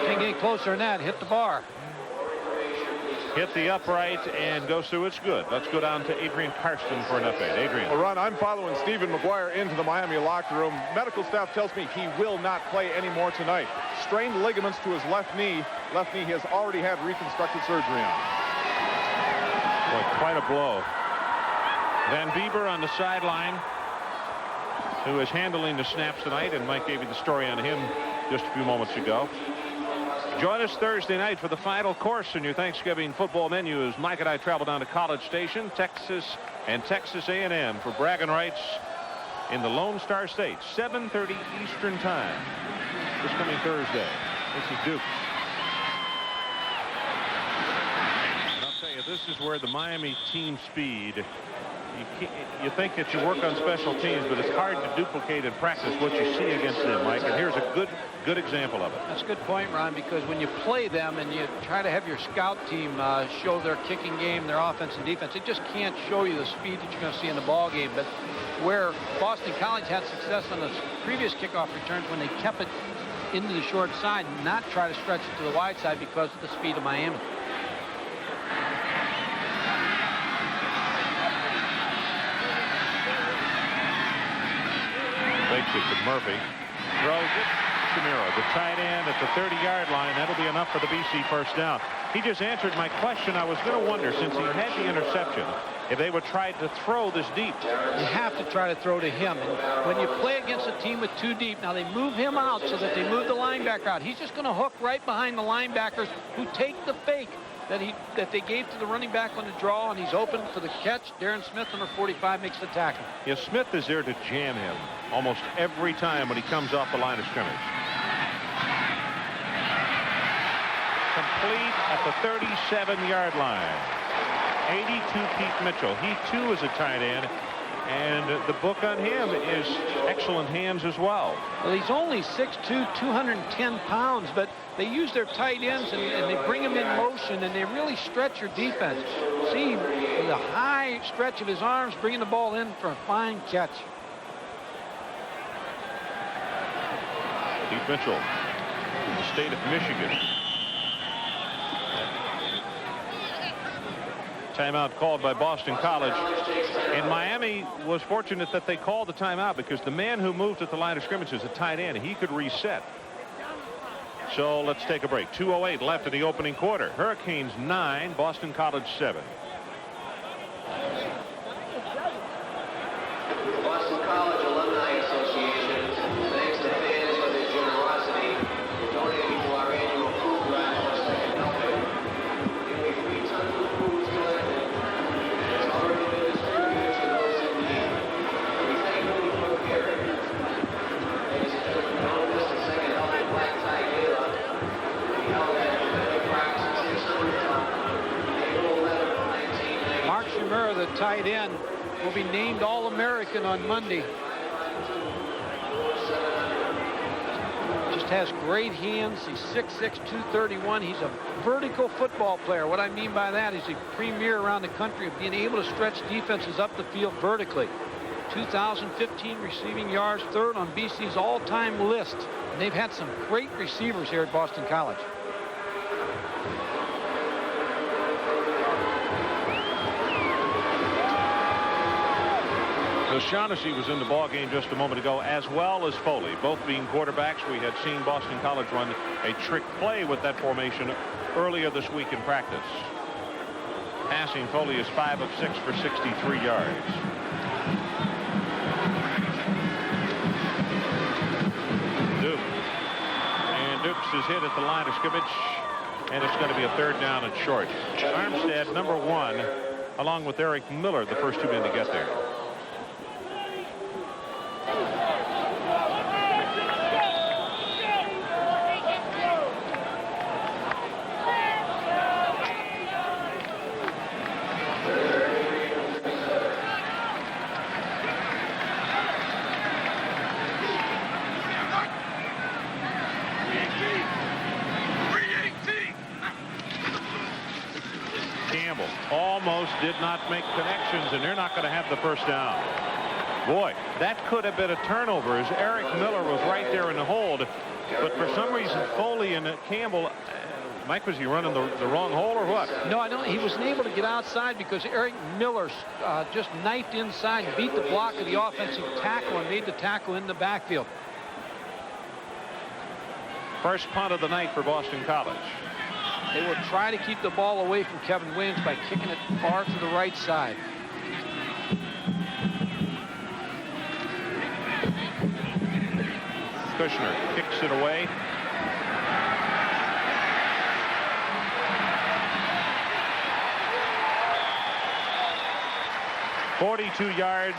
Can't get closer than that. Hit the bar. Hit the upright and goes through. It's good. Let's go down to Adrian Karsten for an update. Adrian. Well, Ron, I'm following Stephen McGuire into the Miami locker room. Medical staff tells me he will not play anymore tonight. Strained ligaments to his left knee. Left knee he has already had reconstructive surgery on. Boy, quite a blow. Van Bieber on the sideline, who is handling the snaps tonight, and Mike gave you the story on him just a few moments ago. Join us Thursday night for the final course in your Thanksgiving football menu as Mike and I travel down to College Station, Texas, and Texas A&M for bragging rights in the Lone Star State, 7:30 Eastern Time this coming Thursday. This is Duke. And I'll tell you, this is where the Miami team speed, you think that you work on special teams, but it's hard to duplicate in practice what you see against them, Mike. And here's a good example of it. That's a good point, Ron, because when you play them and you try to have your scout team show their kicking game, their offense and defense, it just can't show you the speed that you're going to see in the ball game. But where Boston College had success on the previous kickoff returns when they kept it into the short side, not try to stretch it to the wide side because of the speed of Miami. Fakes it to Murphy. Throws it. Camaro, the tight end at the 30-yard line. That'll be enough for the BC first down. He just answered my question. I was going to wonder, since he had the interception, if they would try to throw this deep. You have to try to throw to him. And when you play against a team with two deep, now they move him out so that they move the linebacker out. He's just going to hook right behind the linebackers who take the fake that they gave to the running back on the draw, and he's open for the catch. Darren Smith, number 45, makes the tackle. Yeah, Smith is there to jam him almost every time when he comes off the line of scrimmage. Complete at the 37-yard line. 82 Pete Mitchell. He too is a tight end, and the book on him is excellent hands as well. Well, he's only 6'2", 210 pounds, but they use their tight ends and they bring him in motion, and they really stretch your defense. See the high stretch of his arms, bringing the ball in for a fine catch. Pete Mitchell from the state of Michigan. Timeout called by Boston College. And Miami was fortunate that they called the timeout because the man who moved at the line of scrimmage is a tight end. He could reset. So let's take a break. 2:08 left in the opening quarter. Hurricanes 9, Boston College 7. Boston College Alumni Association, thanks to fans for their generosity in donating to our annual food drive for Second Helping. Nearly 3 tons of food was collected. It's already been distributed to those in need. We thank you for appearing. Ladies and gentlemen, don't miss the Second Helping Black Tie Gala. We held at the practice 600 ton, April 11, 1990. Mark Shimura, the tight end, will be named All-American on Monday. Just has great hands. He's 6'6", 231. He's a vertical football player. What I mean by that is he's a premier around the country of being able to stretch defenses up the field vertically. 2015 receiving yards, third on BC's all-time list. And they've had some great receivers here at Boston College. O'Shaughnessy was in the ball game just a moment ago, as well as Foley, both being quarterbacks. We had seen Boston College run a trick play with that formation earlier this week in practice. Passing, Foley is 5 of 6 for 63 yards. Duke. And Dukes is hit at the line of scrimmage, and it's going to be a third down and short. Armstead, number 1, along with Eric Miller, the first two men to get there. Almost did not make connections, and they're not going to have the first down. Boy, that could have been a turnover, as Eric Miller was right there in the hold. But for some reason, Foley and Campbell, Mike, was he running the wrong hole or what? No, I don't. He wasn't able to get outside because Eric Miller just knifed inside and beat the block of the offensive tackle and made the tackle in the backfield. First punt of the night for Boston College. They will try to keep the ball away from Kevin Williams by kicking it far to the right side. Kushner kicks it away. "42 yards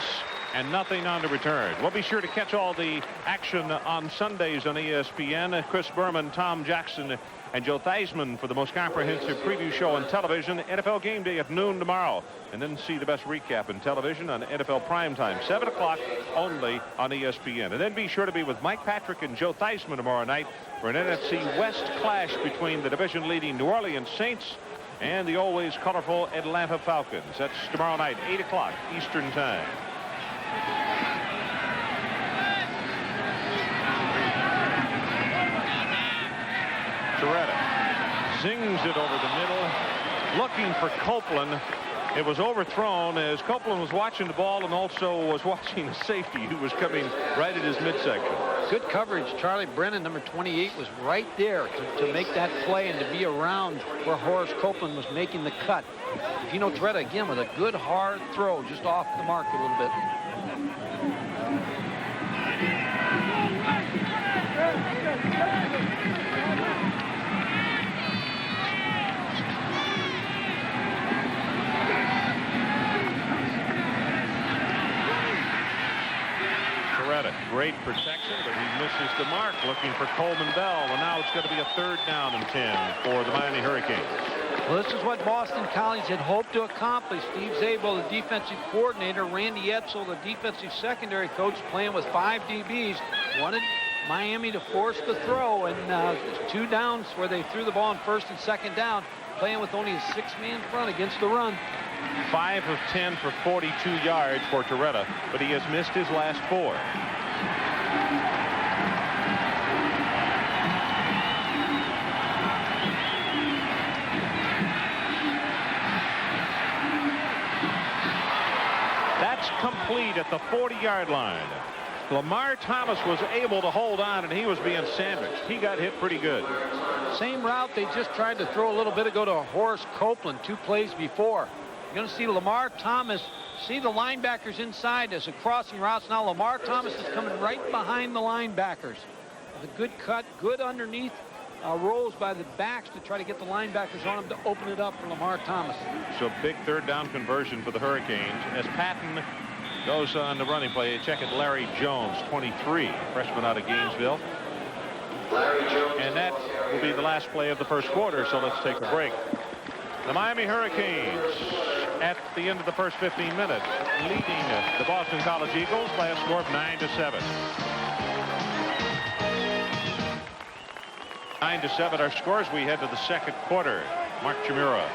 and nothing on the return." We'll be sure to catch all the action on Sundays on ESPN. Chris Berman, Tom Jackson, and Joe Theismann for the most comprehensive preview show on television. NFL Game Day at noon tomorrow. And then see the best recap in television on NFL Primetime, 7 o'clock only on ESPN. And then be sure to be with Mike Patrick and Joe Theismann tomorrow night for an NFC West clash between the division-leading New Orleans Saints and the always colorful Atlanta Falcons. That's tomorrow night, 8 o'clock Eastern Time. Toretta zings it over the middle, looking for Copeland. It was overthrown as Copeland was watching the ball and also was watching the safety who was coming right at his midsection. Good coverage. Charlie Brennan, number 28, was right there to make that play and to be around where Horace Copeland was making the cut. Gino Toretta again with a good hard throw just off the mark a little bit. Great protection, but he misses the mark, looking for Coleman Bell. And now it's going to be a 3rd down and 10 for the Miami Hurricanes. Well, this is what Boston College had hoped to accomplish. Steve Zabel, the defensive coordinator, Randy Edsel, the defensive secondary coach, playing with 5 DBs, wanted Miami to force the throw, and 2 downs where they threw the ball on 1st and 2nd down, playing with only a 6-man front against the run. 5 of 10 for 42 yards for Toretta, but he has missed his last 4. That's complete at the 40-yard line. Lamar Thomas was able to hold on, and he was being sandwiched. He got hit pretty good. Same route they just tried to throw a little bit ago to Horace Copeland 2 plays before. You're going to see Lamar Thomas, see the linebackers inside as a crossing routes. Now Lamar Thomas is coming right behind the linebackers. With a good cut, good underneath rolls by the backs to try to get the linebackers on him to open it up for Lamar Thomas. So big 3rd down conversion for the Hurricanes as Patton goes on the running play. Check it, Larry Jones, 23, freshman out of Gainesville. And that will be the last play of the first quarter, so let's take a break. The Miami Hurricanes at the end of the first 15 minutes leading the Boston College Eagles by a score of 9-7. 9-7 our scores. We head to the second quarter. Mark Chmura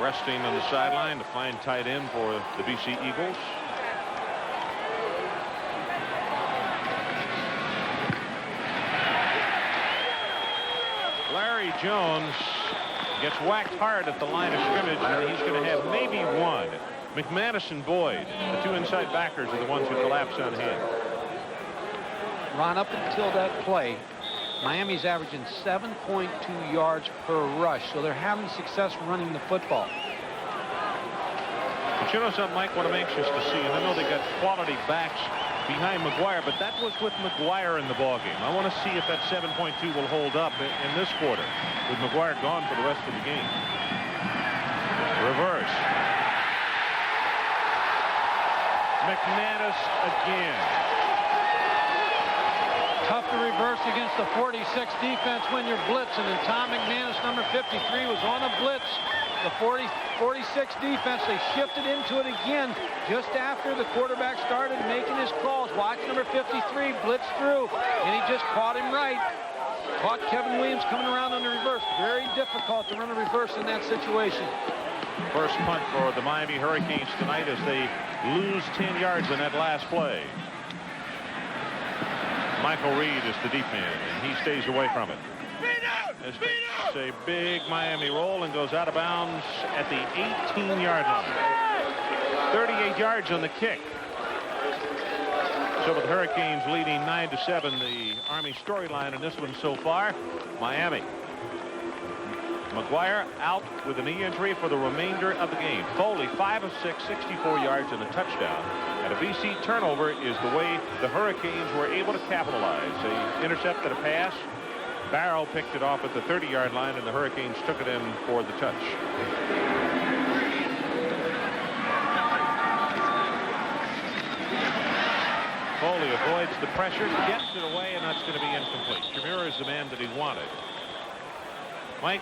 resting on the sideline to find tight end for the BC Eagles. Larry Jones gets whacked hard at the line of scrimmage, and he's going to have maybe one. McManus and Boyd, the 2 inside backers, are the ones who collapse on him. Ron, up until that play, Miami's averaging 7.2 yards per rush, so they're having success running the football. But you know something, Mike, what I'm anxious to see, and I know they got quality backs behind McGuire, but that was with McGuire in the ballgame. I want to see if that 7.2 will hold up in this quarter with McGuire gone for the rest of the game. Reverse. McManus again. Tough to reverse against the 46 defense when you're blitzing, and Tom McManus, number 53, was on a blitz. The 46 defense, they shifted into it again just after the quarterback started making his calls. Watch number 53 blitz through, and he just caught him right. Caught Kevin Williams coming around on the reverse. Very difficult to run a reverse in that situation. First punt for the Miami Hurricanes tonight as they lose 10 yards in that last play. Michael Reed is the deep man, and he stays away from it. This is a big Miami roll and goes out of bounds at the 18-yard line. 38 yards on the kick. So with the Hurricanes leading 9-7, the Army storyline in this one so far, Miami. McGuire out with a knee injury for the remainder of the game. Foley 5 of 6, 64 yards and a touchdown. And a BC turnover is the way the Hurricanes were able to capitalize. They intercepted a pass. Barrow picked it off at the 30-yard line, and the Hurricanes took it in for the touch. Foley avoids the pressure, gets it away, and that's going to be incomplete. Shamir is the man that he wanted. Mike,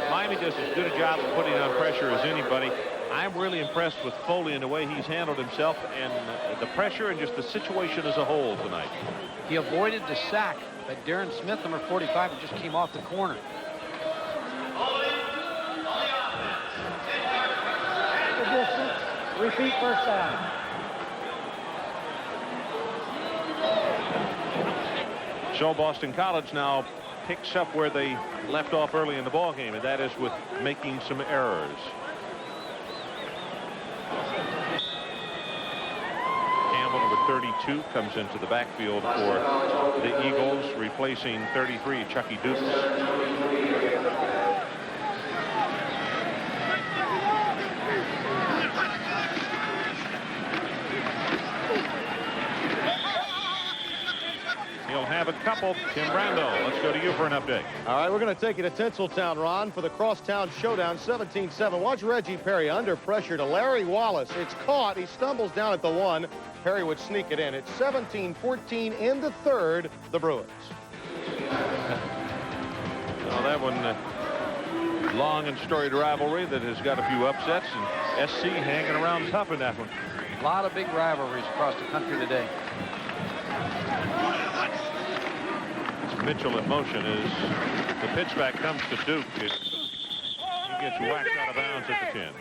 Miami does as good a job of putting on pressure as anybody. I'm really impressed with Foley and the way he's handled himself and the pressure and just the situation as a whole tonight. He avoided the sack by Darren Smith, number 45, who just came off the corner. The distance. Repeat first down. So Boston College now picks up where they left off early in the ball game, and that is with making some errors. Campbell, number 32, comes into the backfield for the Eagles, replacing 33, Chucky Dukes. He'll have a couple. Tim Brando, let's go to you for an update. All right, we're going to take you to Tinseltown, Ron, for the Crosstown Showdown, 17-7. Watch Reggie Perry under pressure to Larry Wallace. It's caught. He stumbles down at the 1. Perry would sneak it in. It's 17-14 in the third, the Bruins. Well, that one, long and storied rivalry that has got a few upsets, and SC hanging around tough in that one. A lot of big rivalries across the country today. Mitchell in motion as the pitch back comes to Duke. He gets whacked out of bounds at the 10.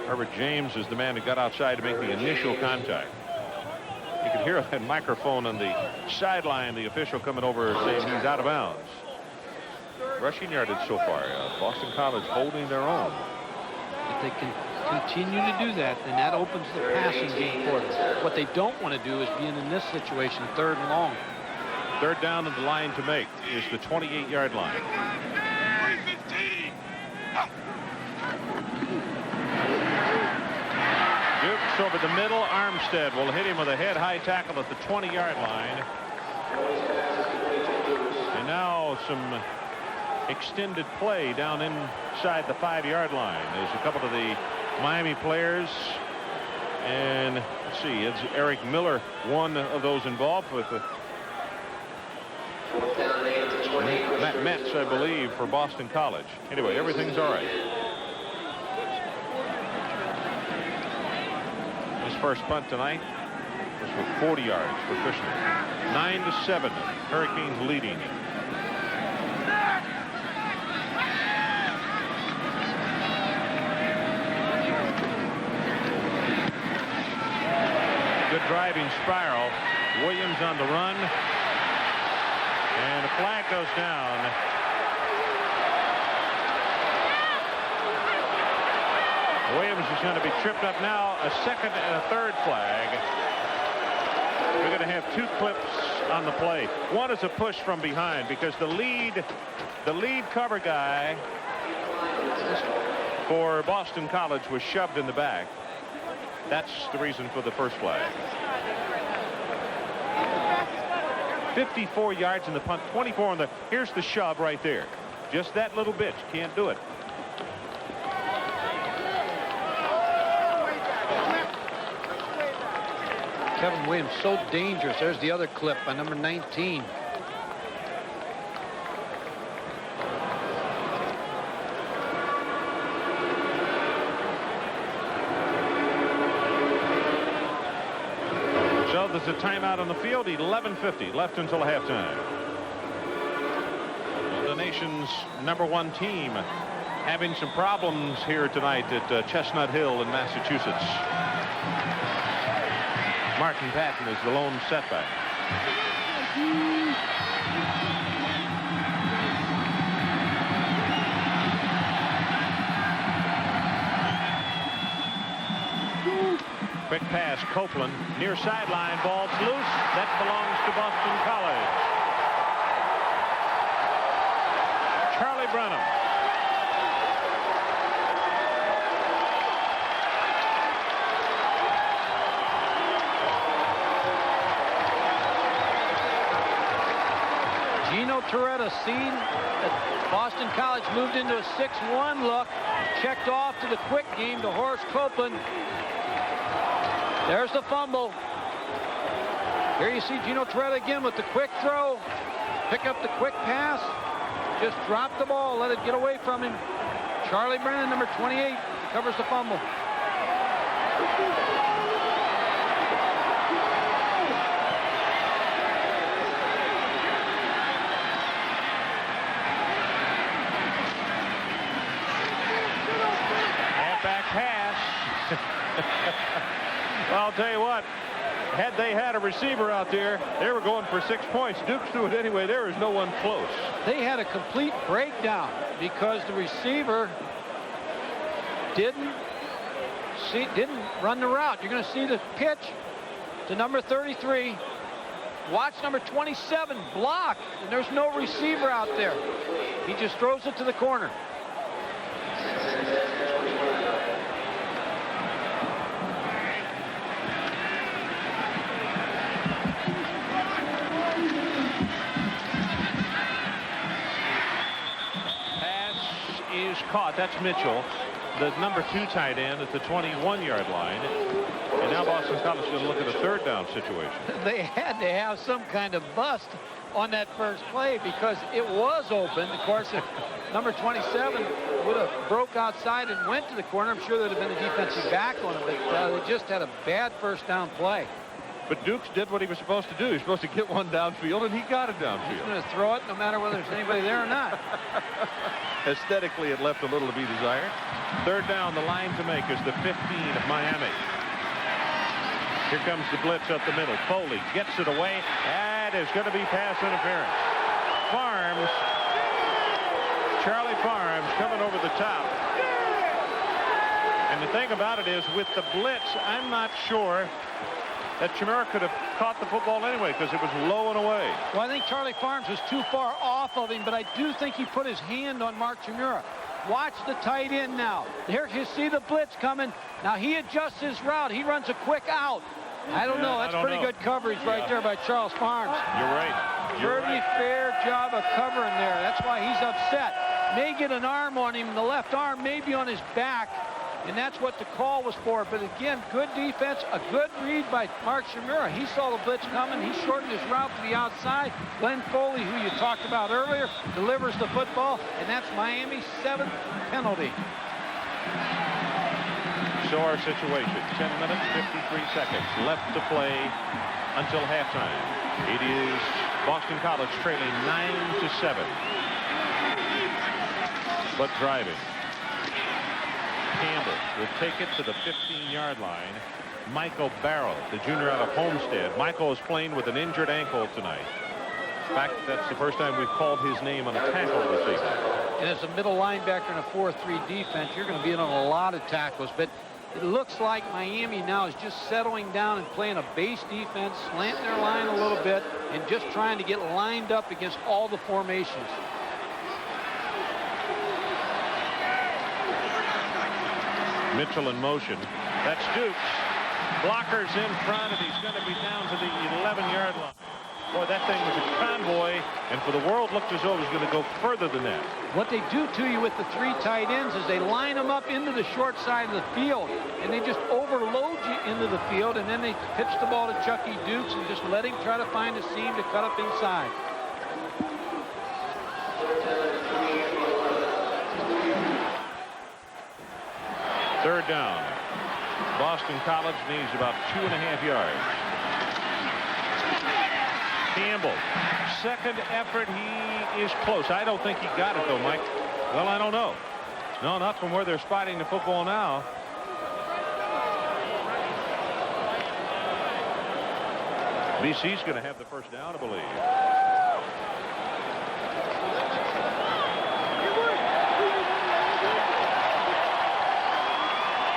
Herbert James is the man who got outside to make the initial contact. You can hear that microphone on the sideline, the official coming over saying he's out of bounds. Rushing yardage so far. Boston College holding their own. If they can continue to do that, then that opens the passing game for them. What they don't want to do is be in this situation, third and long. Third down and the line to make is the 28-yard line. Dukes over the middle. Armstead will hit him with a head-high tackle at the 20-yard line. And now some extended play down inside the 5-yard line. There's a couple of the Miami players, and let's see, it's Eric Miller, one of those involved with the Matt Metz, I believe, for Boston College. Anyway, everything's all right. His first punt tonight was for 40 yards for Kushner. 9-7, Hurricanes leading. Good driving spiral. Williams on the run. And the flag goes down. Williams is going to be tripped up now. A second and a third flag. We're going to have two clips on the play. One is a push from behind because the lead cover guy for Boston College was shoved in the back. That's the reason for the first flag. 54 yards in the punt, 24 on the. Here's the shove right there. Just that little bit. You can't do it. Kevin Williams, so dangerous. There's the other clip by number 19. So there's a timeout on the field. 11:50 left until halftime. The nation's #1 team having some problems here tonight at Chestnut Hill in Massachusetts. Martin Patton is the lone setback. Quick pass, Copeland, near sideline, ball's loose. That belongs to Boston College. Charlie Brennan. Gino Toretta seen that Boston College moved into a 6-1 look. Checked off to the quick game to Horace Copeland. There's the fumble. Here you see Gino Toretta again with the quick throw. Pick up the quick pass. Just drop the ball. Let it get away from him. Charlie Brennan, number 28, covers the fumble. Halfback pass. Well, I'll tell you what, had they had a receiver out there, they were going for 6 points. Dukes do it anyway. There is no one close. They had a complete breakdown because the receiver didn't run the route. You're going to see the pitch to number 33. Watch number 27 block, and there's no receiver out there. He just throws it to the corner. Caught. That's Mitchell, the number 2 tight end at the 21-yard line. And now Boston College is going to look at a third down situation. They had to have some kind of bust on that first play because it was open. Of course, if number 27 would have broke outside and went to the corner, I'm sure there'd have been a defensive back on it. But they just had a bad first down play. But Dukes did what he was supposed to do. He was supposed to get one downfield, and he got it downfield. He's going to throw it no matter whether there's anybody there or not. Aesthetically, it left a little to be desired. Third down, the line to make is the 15 of Miami. Here comes the blitz up the middle. Foley gets it away. That is going to be pass interference. Farms, Charlie Farms coming over the top. And the thing about it is, with the blitz, I'm not sure that Chimera could have caught the football anyway because it was low and away. Well, I think Charlie Farms was too far off of him, but I do think he put his hand on Mark Chimera. Watch the tight end now. There you see the blitz coming. Now he adjusts his route. He runs a quick out. I don't know. That's pretty good coverage right there by Charles Farms. You're right. Pretty fair job of covering there. That's why he's upset. May get an arm on him. The left arm may be on his back. And that's what the call was for. But again, good defense, a good read by Mark Chimera. He saw the blitz coming. He shortened his route to the outside. Glenn Foley, who you talked about earlier, delivers the football. And that's Miami's 7th penalty. So our situation, 10 minutes, 53 seconds left to play until halftime. It is Boston College trailing 9-7. But driving. Campbell will take it to the 15-yard line. Michael Barrow, the junior out of Homestead. Michael is playing with an injured ankle tonight. In fact, that's the first time we've called his name on a tackle this evening. And as a middle linebacker in a 4-3 defense, you're going to be in on a lot of tackles. But it looks like Miami now is just settling down and playing a base defense, slanting their line a little bit, and just trying to get lined up against all the formations. Mitchell in motion. That's Dukes. Blockers in front, and he's going to be down to the 11-yard line. Boy, that thing was a convoy, and for the world looked as though it was going to go further than that. What they do to you with the 3 tight ends is they line them up into the short side of the field, and they just overload you into the field, and then they pitch the ball to Chucky Dukes and just let him try to find a seam to cut up inside. Third down. Boston College needs about 2.5 yards. Campbell, second effort, he is close. I don't think he got it though, Mike. Well, I don't know. No, not from where they're spotting the football now. BC's going to have the first down, I believe.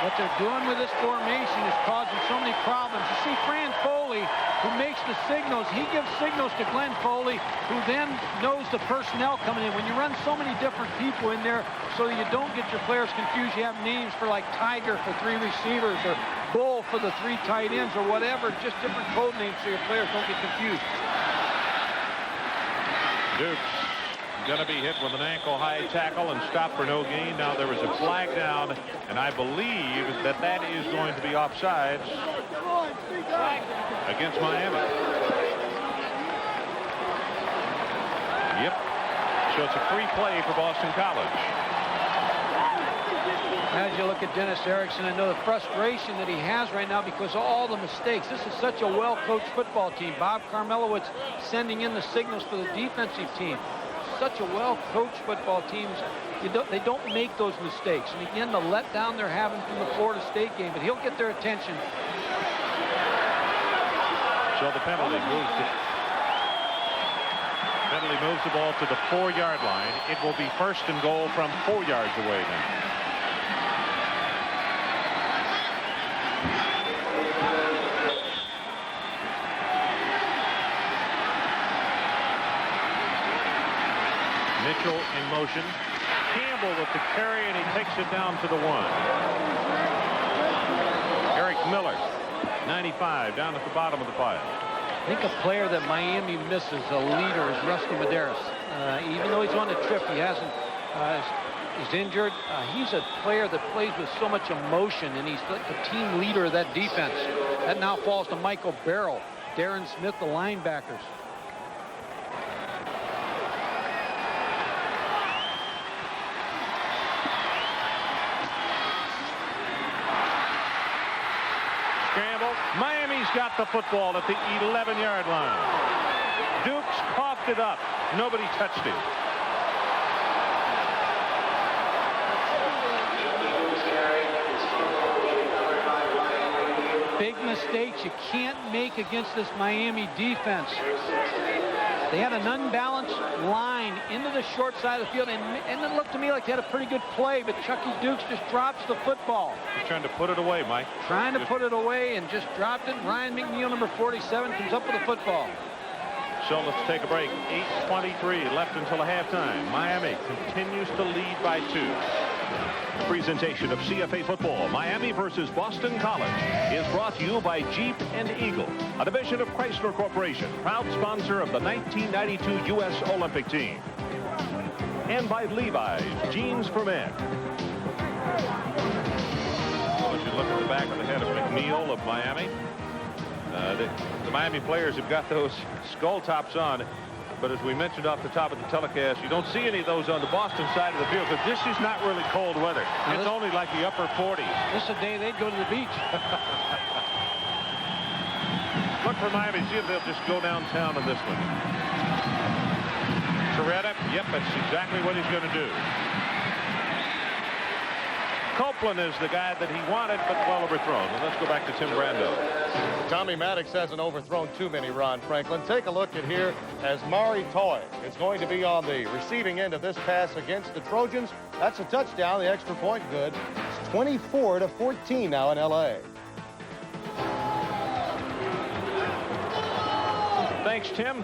What they're doing with this formation is causing so many problems. You see Fran Foley, who makes the signals. He gives signals to Glenn Foley, who then knows the personnel coming in. When you run so many different people in there so that you don't get your players confused, you have names for like Tiger for 3 receivers or Bull for the 3 tight ends or whatever, just different code names so your players don't get confused. Dukes going to be hit with an ankle-high tackle and stopped for no gain. Now there is a flag down, and I believe that that is going to be offsides against Miami. Yep. So it's a free play for Boston College. As you look at Dennis Erickson, I know the frustration that he has right now because of all the mistakes. This is such a well-coached football team. Bob Carmelowitz sending in the signals for the defensive team. Such a well-coached football team. They don't make those mistakes. And again, the letdown they're having from the Florida State game, but he'll get their attention. So the penalty moves the ball to the 4-yard line. It will be first and goal from 4 yards away now. Mitchell in motion. Campbell with the carry, and he takes it down to the 1. Eric Miller, 95, down at the bottom of the pile. I think a player that Miami misses, a leader, is Rusty Medeiros. Even though he's on the trip, he hasn't, he's injured. He's a player that plays with so much emotion, and he's like the team leader of that defense. That now falls to Michael Barrow, Darren Smith, the linebackers. Miami's got the football at the 11-yard line. Dukes coughed it up. Nobody touched him. Big mistakes you can't make against this Miami defense. They had an unbalanced line into the short side of the field, and it looked to me like they had a pretty good play, but Chucky Dukes just drops the football. He's trying to put it away, Mike. Trying to put it away and just dropped it. Ryan McNeil, number 47, comes up with the football. So let's take a break. 8:23 left until halftime. Miami continues to lead by 2. Presentation of CFA football, Miami versus Boston College, is brought to you by Jeep and Eagle, a division of Chrysler Corporation, proud sponsor of the 1992 U.S. Olympic team. And by Levi's, jeans for men. As you look at the back of the head of McNeil of Miami, the Miami players have got those skull tops on. But as we mentioned off the top of the telecast, you don't see any of those on the Boston side of the field because this is not really cold weather. It's only like the upper 40s. This is a day they'd go to the beach. Look for Miami. See if they'll just go downtown on this one. Toretta, yep, that's exactly what he's going to do. Copeland is the guy that he wanted, but well overthrown. And let's go back to Tim Brando. Tommy Maddox hasn't overthrown too many, Ron Franklin. Take a look at here as Mari Toy is going to be on the receiving end of this pass against the Trojans. That's a touchdown, the extra point good. It's 24-14 now in L.A. Thanks, Tim.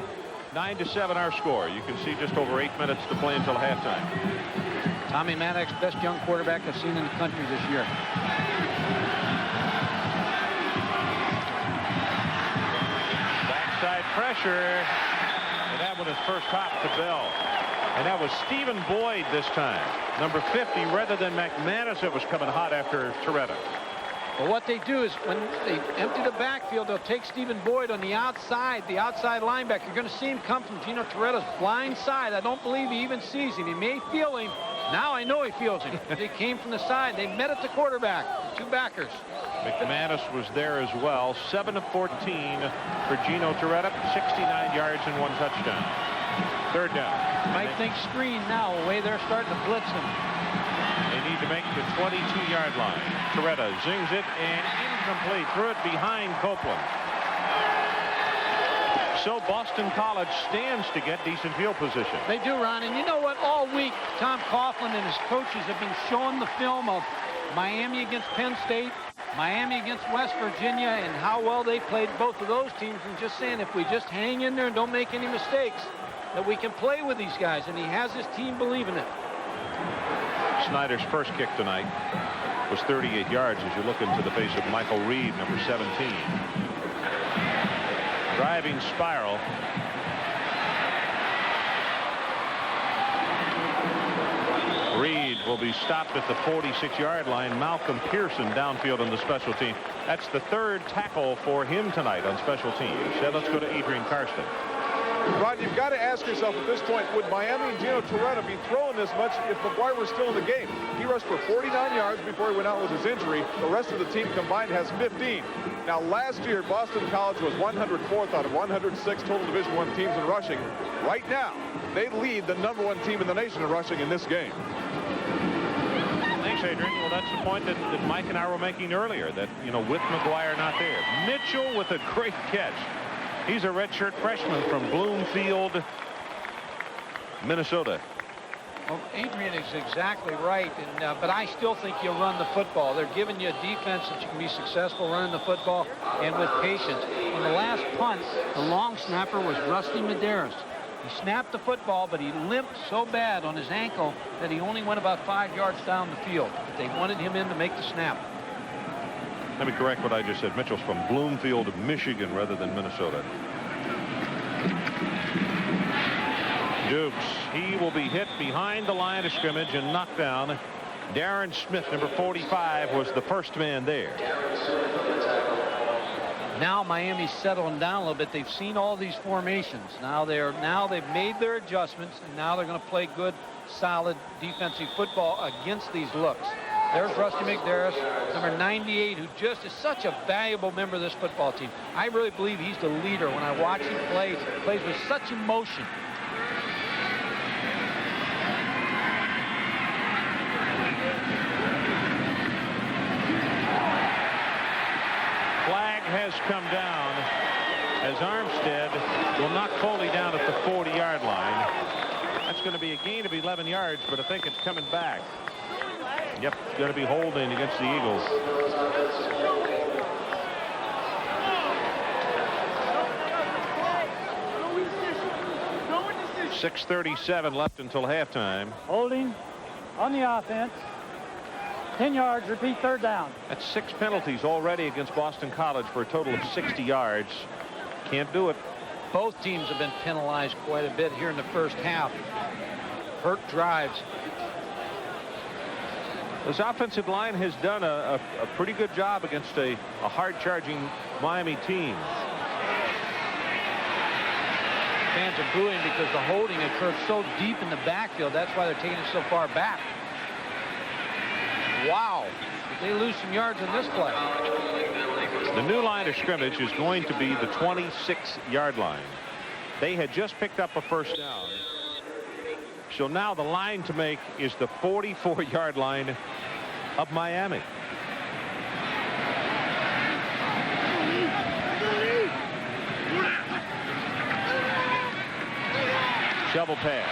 9-7 our score. You can see just over 8 minutes to play until halftime. Tommy Maddox, best young quarterback I've seen in the country this year. Backside pressure. pressure. And that one is first hop to Bell. And that was Stephen Boyd this time. Number 50 rather than McManus that was coming hot after Toretta. Well, what they do is when they empty the backfield, they'll take Stephen Boyd on the outside linebacker. You're going to see him come from Gino Toretta's blind side. I don't believe he even sees him. He may feel him. Now I know he feels him. They came from the side. They met at the quarterback, the two backers. McManus was there as well. 7 of 14 for Gino Toretta, 69 yards and 1 touchdown. Third down. Might think screen now, the way they're starting to blitz him. They need to make the 22-yard line. Toretta zings it and incomplete. Threw it behind Copeland. So Boston College stands to get decent field position. They do, Ron. And you know what? All week, Tom Coughlin and his coaches have been showing the film of Miami against Penn State, Miami against West Virginia, and how well they played both of those teams, and just saying if we just hang in there and don't make any mistakes, that we can play with these guys, and he has his team believing it. Snyder's first kick tonight was 38 yards as you look into the face of Michael Reed, number 17. Driving spiral. Reed will be stopped at the 46-yard line. Malcolm Pearson downfield on the special team. That's the third tackle for him tonight on special teams. So let's go to Adrian Karsten. Ron, you've got to ask yourself at this point, would Miami and Gino Toretta be throwing this much if McGuire was still in the game? He rushed for 49 yards before he went out with his injury. The rest of the team combined has 15. Now, last year, Boston College was 104th out of 106 total Division I teams in rushing. Right now, they lead the #1 team in the nation in rushing in this game. Thanks, Adrian. Well, that's the point that Mike and I were making earlier, that, you know, with McGuire not there. Mitchell with a great catch. He's a redshirt freshman from Bloomfield, Minnesota. Well, Adrian is exactly right, and but I still think you'll run the football. They're giving you a defense that you can be successful running the football and with patience. On the last punt, the long snapper was Rusty Medeiros. He snapped the football, but he limped so bad on his ankle that he only went about 5 yards down the field. But they wanted him in to make the snap. Let me correct what I just said. Mitchell's from Bloomfield, Michigan, rather than Minnesota. Dukes, he will be hit behind the line of scrimmage and knocked down. Darren Smith, number 45, was the first man there. Now Miami's settling down a little bit. They've seen all these formations. Now they've made their adjustments, and now they're going to play good, solid defensive football against these looks. There's Rusty Medeiros, number 98, who just is such a valuable member of this football team. I really believe he's the leader. When I watch him play, he plays with such emotion. Flag has come down as Armstead will knock Foley down at the 40-yard line. That's going to be a gain of 11 yards, but I think it's coming back. Yep, it's going to be holding against the Eagles. 6:37 left until halftime. Holding on the offense. 10 yards, repeat, third down. That's 6 penalties already against Boston College for a total of 60 yards. Can't do it. Both teams have been penalized quite a bit here in the first half. Hurt drives. This offensive line has done a pretty good job against a hard-charging Miami team. Fans are booing because the holding occurred so deep in the backfield. That's why they're taking it so far back. Wow. Did they lose some yards in this play? The new line of scrimmage is going to be the 26-yard line. They had just picked up a first down. So now the line to make is the 44-yard line of Miami. Shovel pass.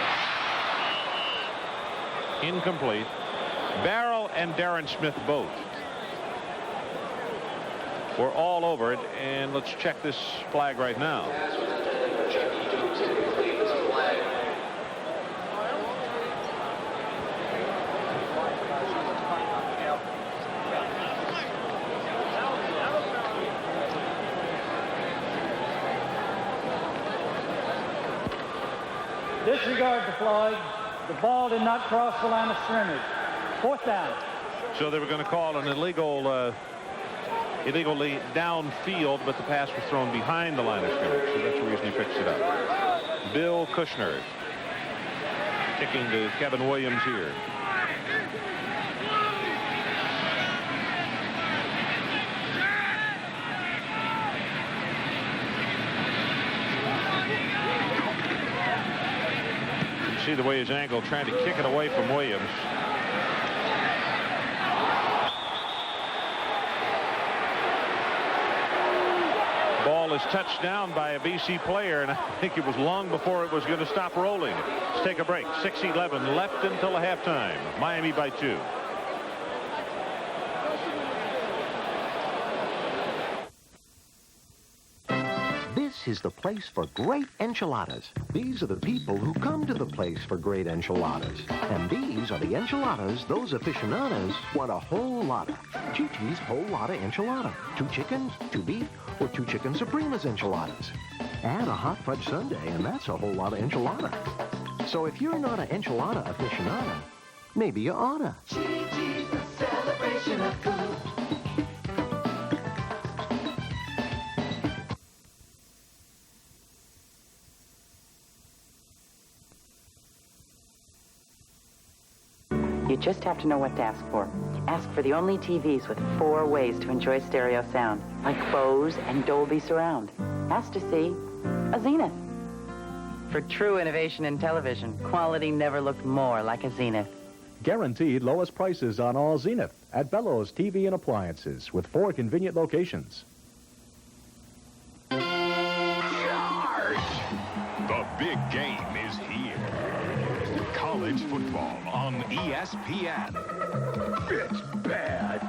Incomplete. Barrow and Darren Smith both were all over it, and let's check this flag right now. Disregard the flag. The ball did not cross the line of scrimmage. 4th down. So they were going to call an illegally downfield, but the pass was thrown behind the line of scrimmage. So that's the reason he fixed it up. Bill Kushner kicking to Kevin Williams here. See the way his angle trying to kick it away from Williams. Ball is touched down by a BC player, and I think it was long before it was going to stop rolling. Let's take a break. 6:11 left until halftime. Miami by 2. This is the place for great enchiladas. These are the people who come to the place for great enchiladas. And these are the enchiladas those aficionados want a whole lot of. Chi-Chi's whole lotta enchilada. 2 chickens, 2 beef, or 2 chicken Supremas enchiladas. Add a hot fudge sundae, and that's a whole lot of enchilada. So if you're not an enchilada aficionado, maybe you oughta. Chi-Chi's the celebration of food. You just have to know what to ask for. Ask for the only TVs with 4 ways to enjoy stereo sound, like Bose and Dolby Surround. Ask to see a Zenith. For true innovation in television, quality never looked more like a Zenith. Guaranteed lowest prices on all Zenith at Bellows TV and Appliances with 4 convenient locations. Charge! The big game is here. College football on ESPN. It's bad.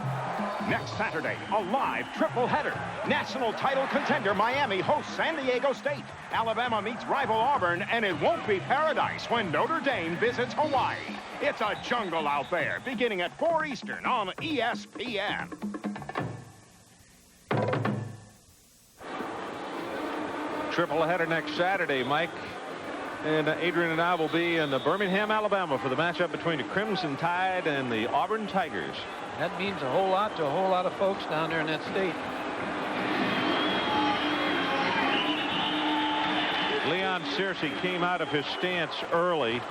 Next Saturday, a live triple header. National title contender Miami hosts San Diego State. Alabama meets rival Auburn, and it won't be paradise when Notre Dame visits Hawaii. It's a jungle out there, beginning at 4 Eastern on ESPN. Triple header next Saturday, Mike. And Adrian and I will be in Birmingham, Alabama for the matchup between the Crimson Tide and the Auburn Tigers. That means a whole lot to a whole lot of folks down there in that state. Leon Searcy came out of his stance early.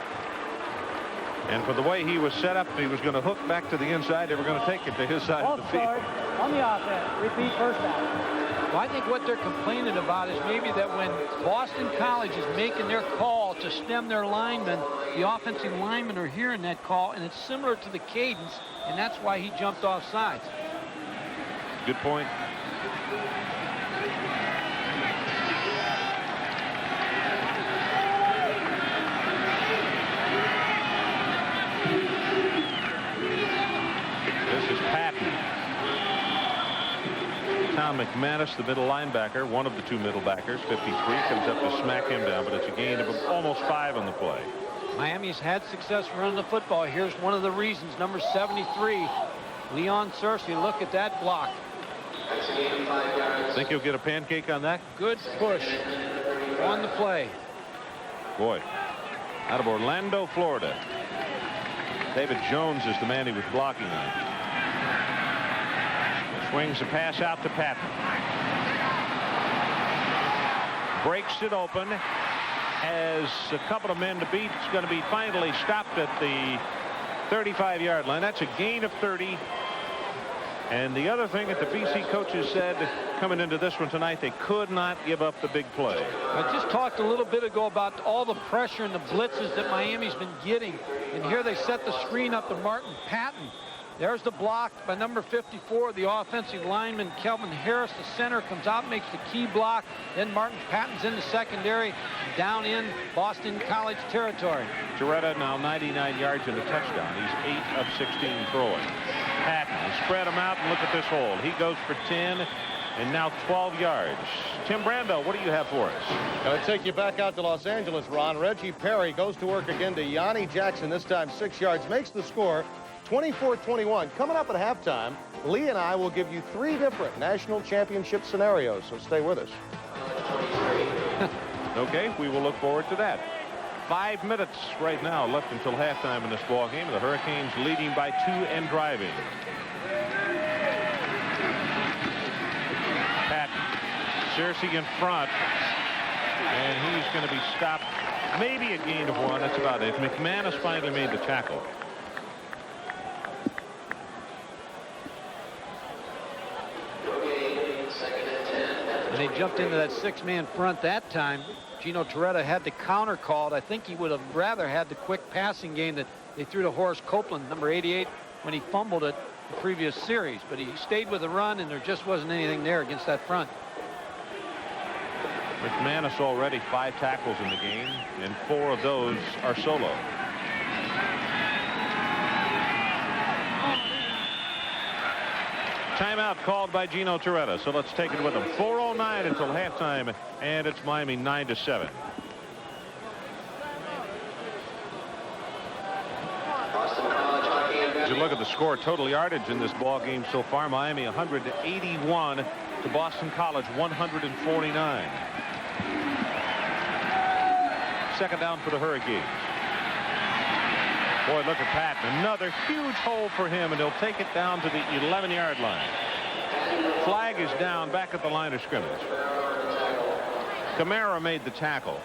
And for the way he was set up, he was going to hook back to the inside. They were going to take it to his side of the field. On the offense. Repeat 1st down. Well, I think what they're complaining about is maybe that when Boston College is making their call to stem their linemen, the offensive linemen are hearing that call, and it's similar to the cadence, and that's why he jumped off sides. Good point. This is Patton. Tom McManus, the middle linebacker, one of the 2 middle backers, 53, comes up to smack him down, but it's a gain of almost 5 on the play. Miami's had success running the football. Here's one of the reasons. Number 73, Leon Searcy. Look at that block. Think he'll get a pancake on that? Good push on the play. Boy, out of Orlando, Florida. David Jones is the man he was blocking on. Swings a pass out to Patton. Breaks it open. Has a couple of men to beat. It's going to be finally stopped at the 35-yard line. That's a gain of 30. And the other thing that the BC coaches said coming into this one tonight, they could not give up the big play. I just talked a little bit ago about all the pressure and the blitzes that Miami's been getting. And here they set the screen up to Martin Patton. There's the block by number 54, the offensive lineman, Kelvin Harris. The center comes out, makes the key block. Then Martin Patton's in the secondary, down in Boston College territory. Jaretta now 99 yards and a touchdown. He's 8 of 16 throwing. Patton, spread him out, and look at this hold. He goes for 10 and now 12 yards. Tim Brando, what do you have for us? Going to take you back out to Los Angeles, Ron. Reggie Perry goes to work again to Yanni Jackson, this time 6 yards, makes the score. 24-21. Coming up at halftime, Lee and I will give you 3 different national championship scenarios, so stay with us. Okay, we will look forward to that. 5 minutes right now left until halftime in this ball game. The Hurricanes leading by 2 and driving. Pat Searcy in front, and he's going to be stopped. Maybe a gain of 1. That's about it. McManus finally made the tackle. And they jumped into that 6-man front that time. Gino Torretta had the counter called. I think he would have rather had the quick passing game that they threw to Horace Copeland, number 88, when he fumbled it the previous series. But he stayed with the run, and there just wasn't anything there against that front. McManus already 5 tackles in the game, and 4 of those are solo. Timeout called by Gino Torretta, so let's take it with him. 4:09 until halftime, and it's Miami 9-7. As you look at the score, total yardage in this ball game so far, Miami 181 to Boston College 149. Second down for the Hurricanes. Boy, look at Patton. Another huge hole for him, and he'll take it down to the 11-yard line. Flag is down back at the line of scrimmage. Kamara made the tackle.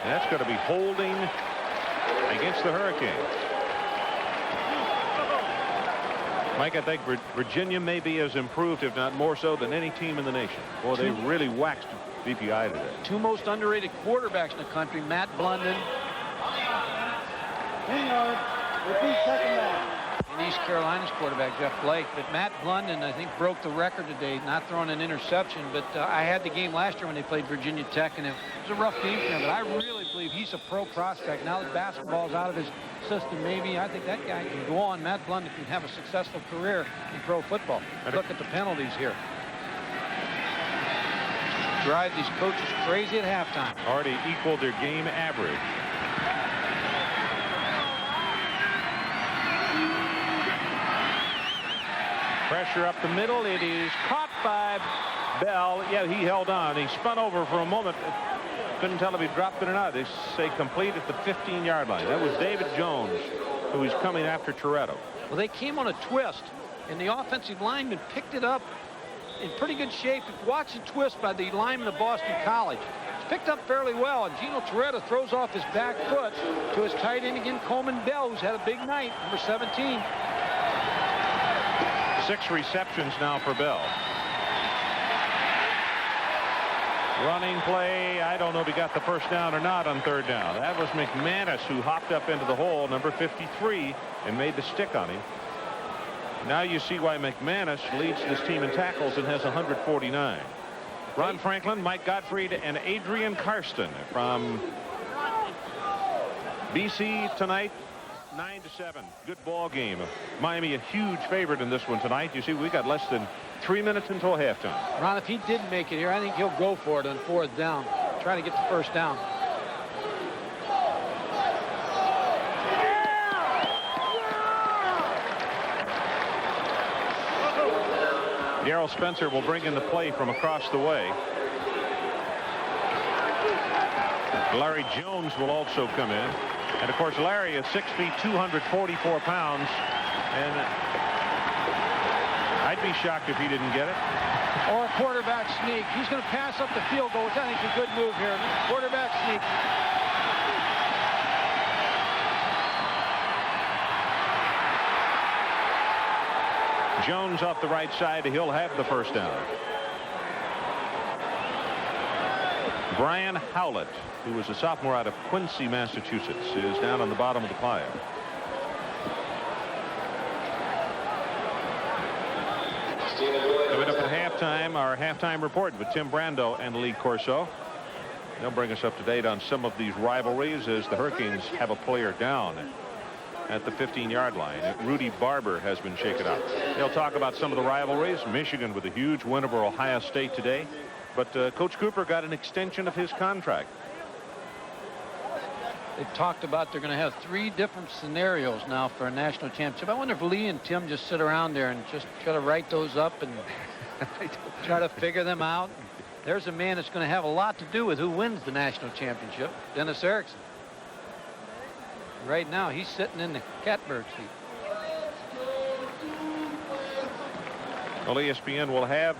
And that's going to be holding against the Hurricanes. Mike, I think Virginia may be as improved, if not more so, than any team in the nation. Boy, they really waxed VPI today. 2 most underrated quarterbacks in the country, Matt Blunden. 10 yards. Repeat second down. And East Carolina's quarterback, Jeff Blake. But Matt Blunden, I think, broke the record today, not throwing an interception. But I had the game last year when they played Virginia Tech, and it was a rough game for him. But I really believe he's a pro prospect. Now that basketball's out of his system, maybe, I think that guy can go on. Matt Blunden can have a successful career in pro football. Look at the penalties here. Drive these coaches crazy at halftime. Already equaled their game average. Pressure up the middle. It is caught by Bell. Yeah, he held on. He spun over for a moment. Couldn't tell if he dropped it or not. They say complete at the 15-yard line. That was David Jones, who was coming after Toretto. Well, they came on a twist, and the offensive lineman picked it up in pretty good shape. Watch the twist by the lineman of Boston College. It's picked up fairly well, and Gino Torretta throws off his back foot to his tight end again, Coleman Bell, who's had a big night, number 17. 6 receptions now for Bell. Running play. I don't know if he got the first down or not on 3rd down. That was McManus who hopped up into the hole, number 53, and made the stick on him. Now you see why McManus leads this team in tackles and has 149. Ron Franklin, Mike Gottfried, and Adrian Karsten from BC tonight. 9-7. Good ball game. Miami a huge favorite in this one tonight. You see, we got less than 3 minutes until halftime. Ron, if he didn't make it here, I think he'll go for it on 4th down. Try to get the first down. Darrell Spencer will bring in the play from across the way. Larry Jones will also come in. And, of course, Larry is 6 feet, 244 pounds. And I'd be shocked if he didn't get it. Or a quarterback sneak. He's going to pass up the field goal, which I think is a good move here. Quarterback sneak. Jones off the right side. He'll have the first down. Brian Howlett, who was a sophomore out of Quincy, Massachusetts, is down on the bottom of the pile. Coming up at halftime, our halftime report with Tim Brando and Lee Corso. They'll bring us up to date on some of these rivalries as the Hurricanes have a player down at the 15-yard line. Rudy Barber has been shaken up. They'll talk about some of the rivalries. Michigan with a huge win over Ohio State today. But Coach Cooper got an extension of his contract. They've talked about they're going to have 3 different scenarios now for a national championship. I wonder if Lee and Tim just sit around there and just try to write those up and try to figure them out. There's a man that's going to have a lot to do with who wins the national championship, Dennis Erickson. Right now, he's sitting in the catbird seat. Well, ESPN will have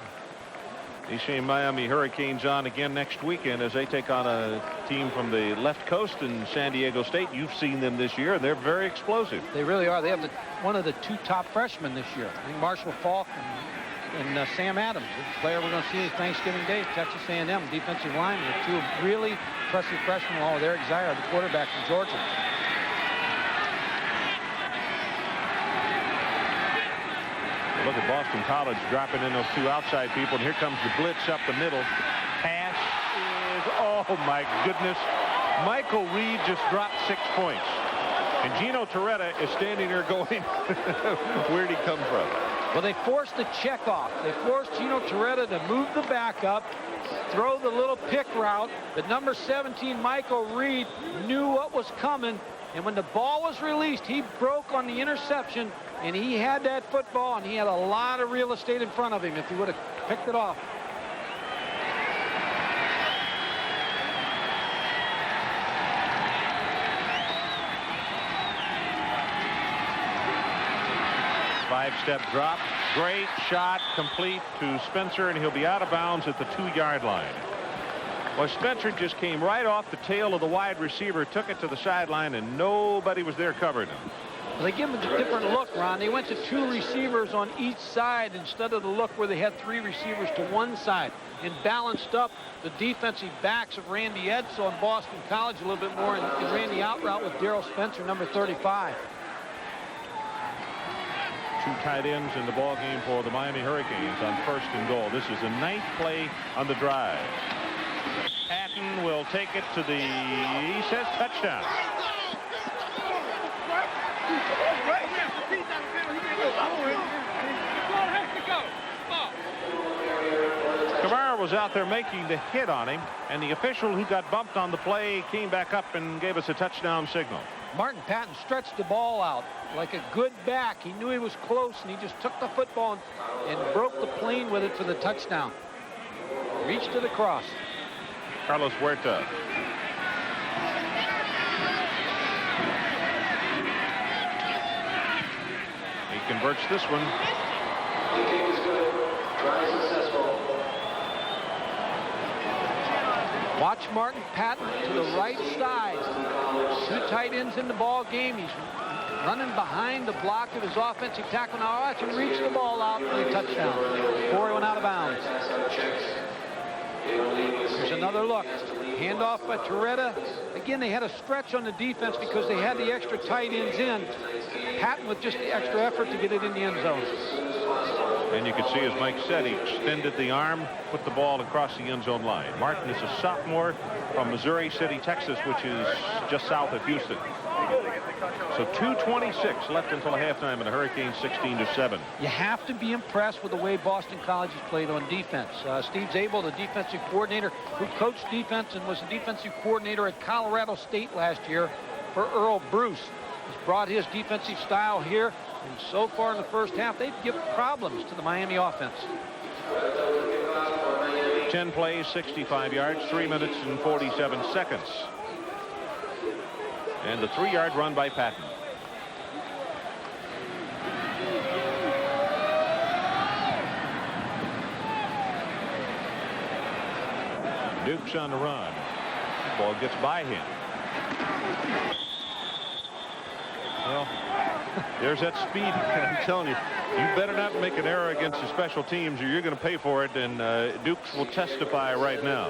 the same Miami Hurricanes on again next weekend as they take on a team from the left coast in San Diego State. You've seen them this year, and they're very explosive. They really are. They have one of the 2 top freshmen this year. I think Marshall Falk and Sam Adams. The player we're going to see is Thanksgiving Day, Texas A&M defensive lineman. 2 really impressive freshmen, along with Eric Zier, the quarterback from Georgia. Look at Boston College dropping in those 2 outside people, and here comes the blitz up the middle. Pass is, oh my goodness. Michael Reed just dropped 6 points. And Gino Torretta is standing there going, where'd he come from? Well, they forced the check off. They forced Gino Torretta to move the back up, throw the little pick route, but number 17, Michael Reed, knew what was coming. And when the ball was released, he broke on the interception, and he had that football, and he had a lot of real estate in front of him if he would have picked it off. Five-step drop. Great shot, complete to Spencer, and he'll be out of bounds at the 2-yard line. Well, Spencer just came right off the tail of the wide receiver, took it to the sideline, and nobody was there covering him. Well, they give him a different look, Ron. They went to 2 receivers on each side instead of the look where they had 3 receivers to one side, and balanced up the defensive backs of Randy Edsall and Boston College a little bit more, and ran the out route with Darrell Spencer, number 35. 2 tight ends in the ball game for the Miami Hurricanes on 1st and goal. This is the 9th play on the drive. Patton will take it to the, he says, touchdown. Kamara was out there making the hit on him, and the official who got bumped on the play came back up and gave us a touchdown signal. Martin Patton stretched the ball out like a good back. He knew he was close, and he just took the football and broke the plane with it for the touchdown. Reached to the cross. Carlos Huerta. He converts this one. The kick is good. Try successful. Watch Martin Patton to the right side. 2 tight ends in the ball game. He's running behind the block of his offensive tackle. Now watch him reach the ball out for a touchdown before he went out of bounds. Here's another look. Handoff by Torretta. Again, they had a stretch on the defense because they had the extra tight ends in. Patton with just the extra effort to get it in the end zone. And you can see, as Mike said, he extended the arm, put the ball across the end zone line. Martin is a sophomore from Missouri City, Texas, which is just south of Houston. So 2:26 left until halftime, and the Hurricanes 16-7. You have to be impressed with the way Boston College has played on defense. Steve Zabel, the defensive coordinator, who coached defense and was the defensive coordinator at Colorado State last year for Earl Bruce, has brought his defensive style here. And so far in the first half, they've given problems to the Miami offense. 10 plays, 65 yards, 3 minutes and 47 seconds. And the 3-yard run by Patton. Duke's on the run. The ball gets by him. Well, there's that speed. I'm telling you, you better not make an error against the special teams or you're going to pay for it, and Dukes will testify right now.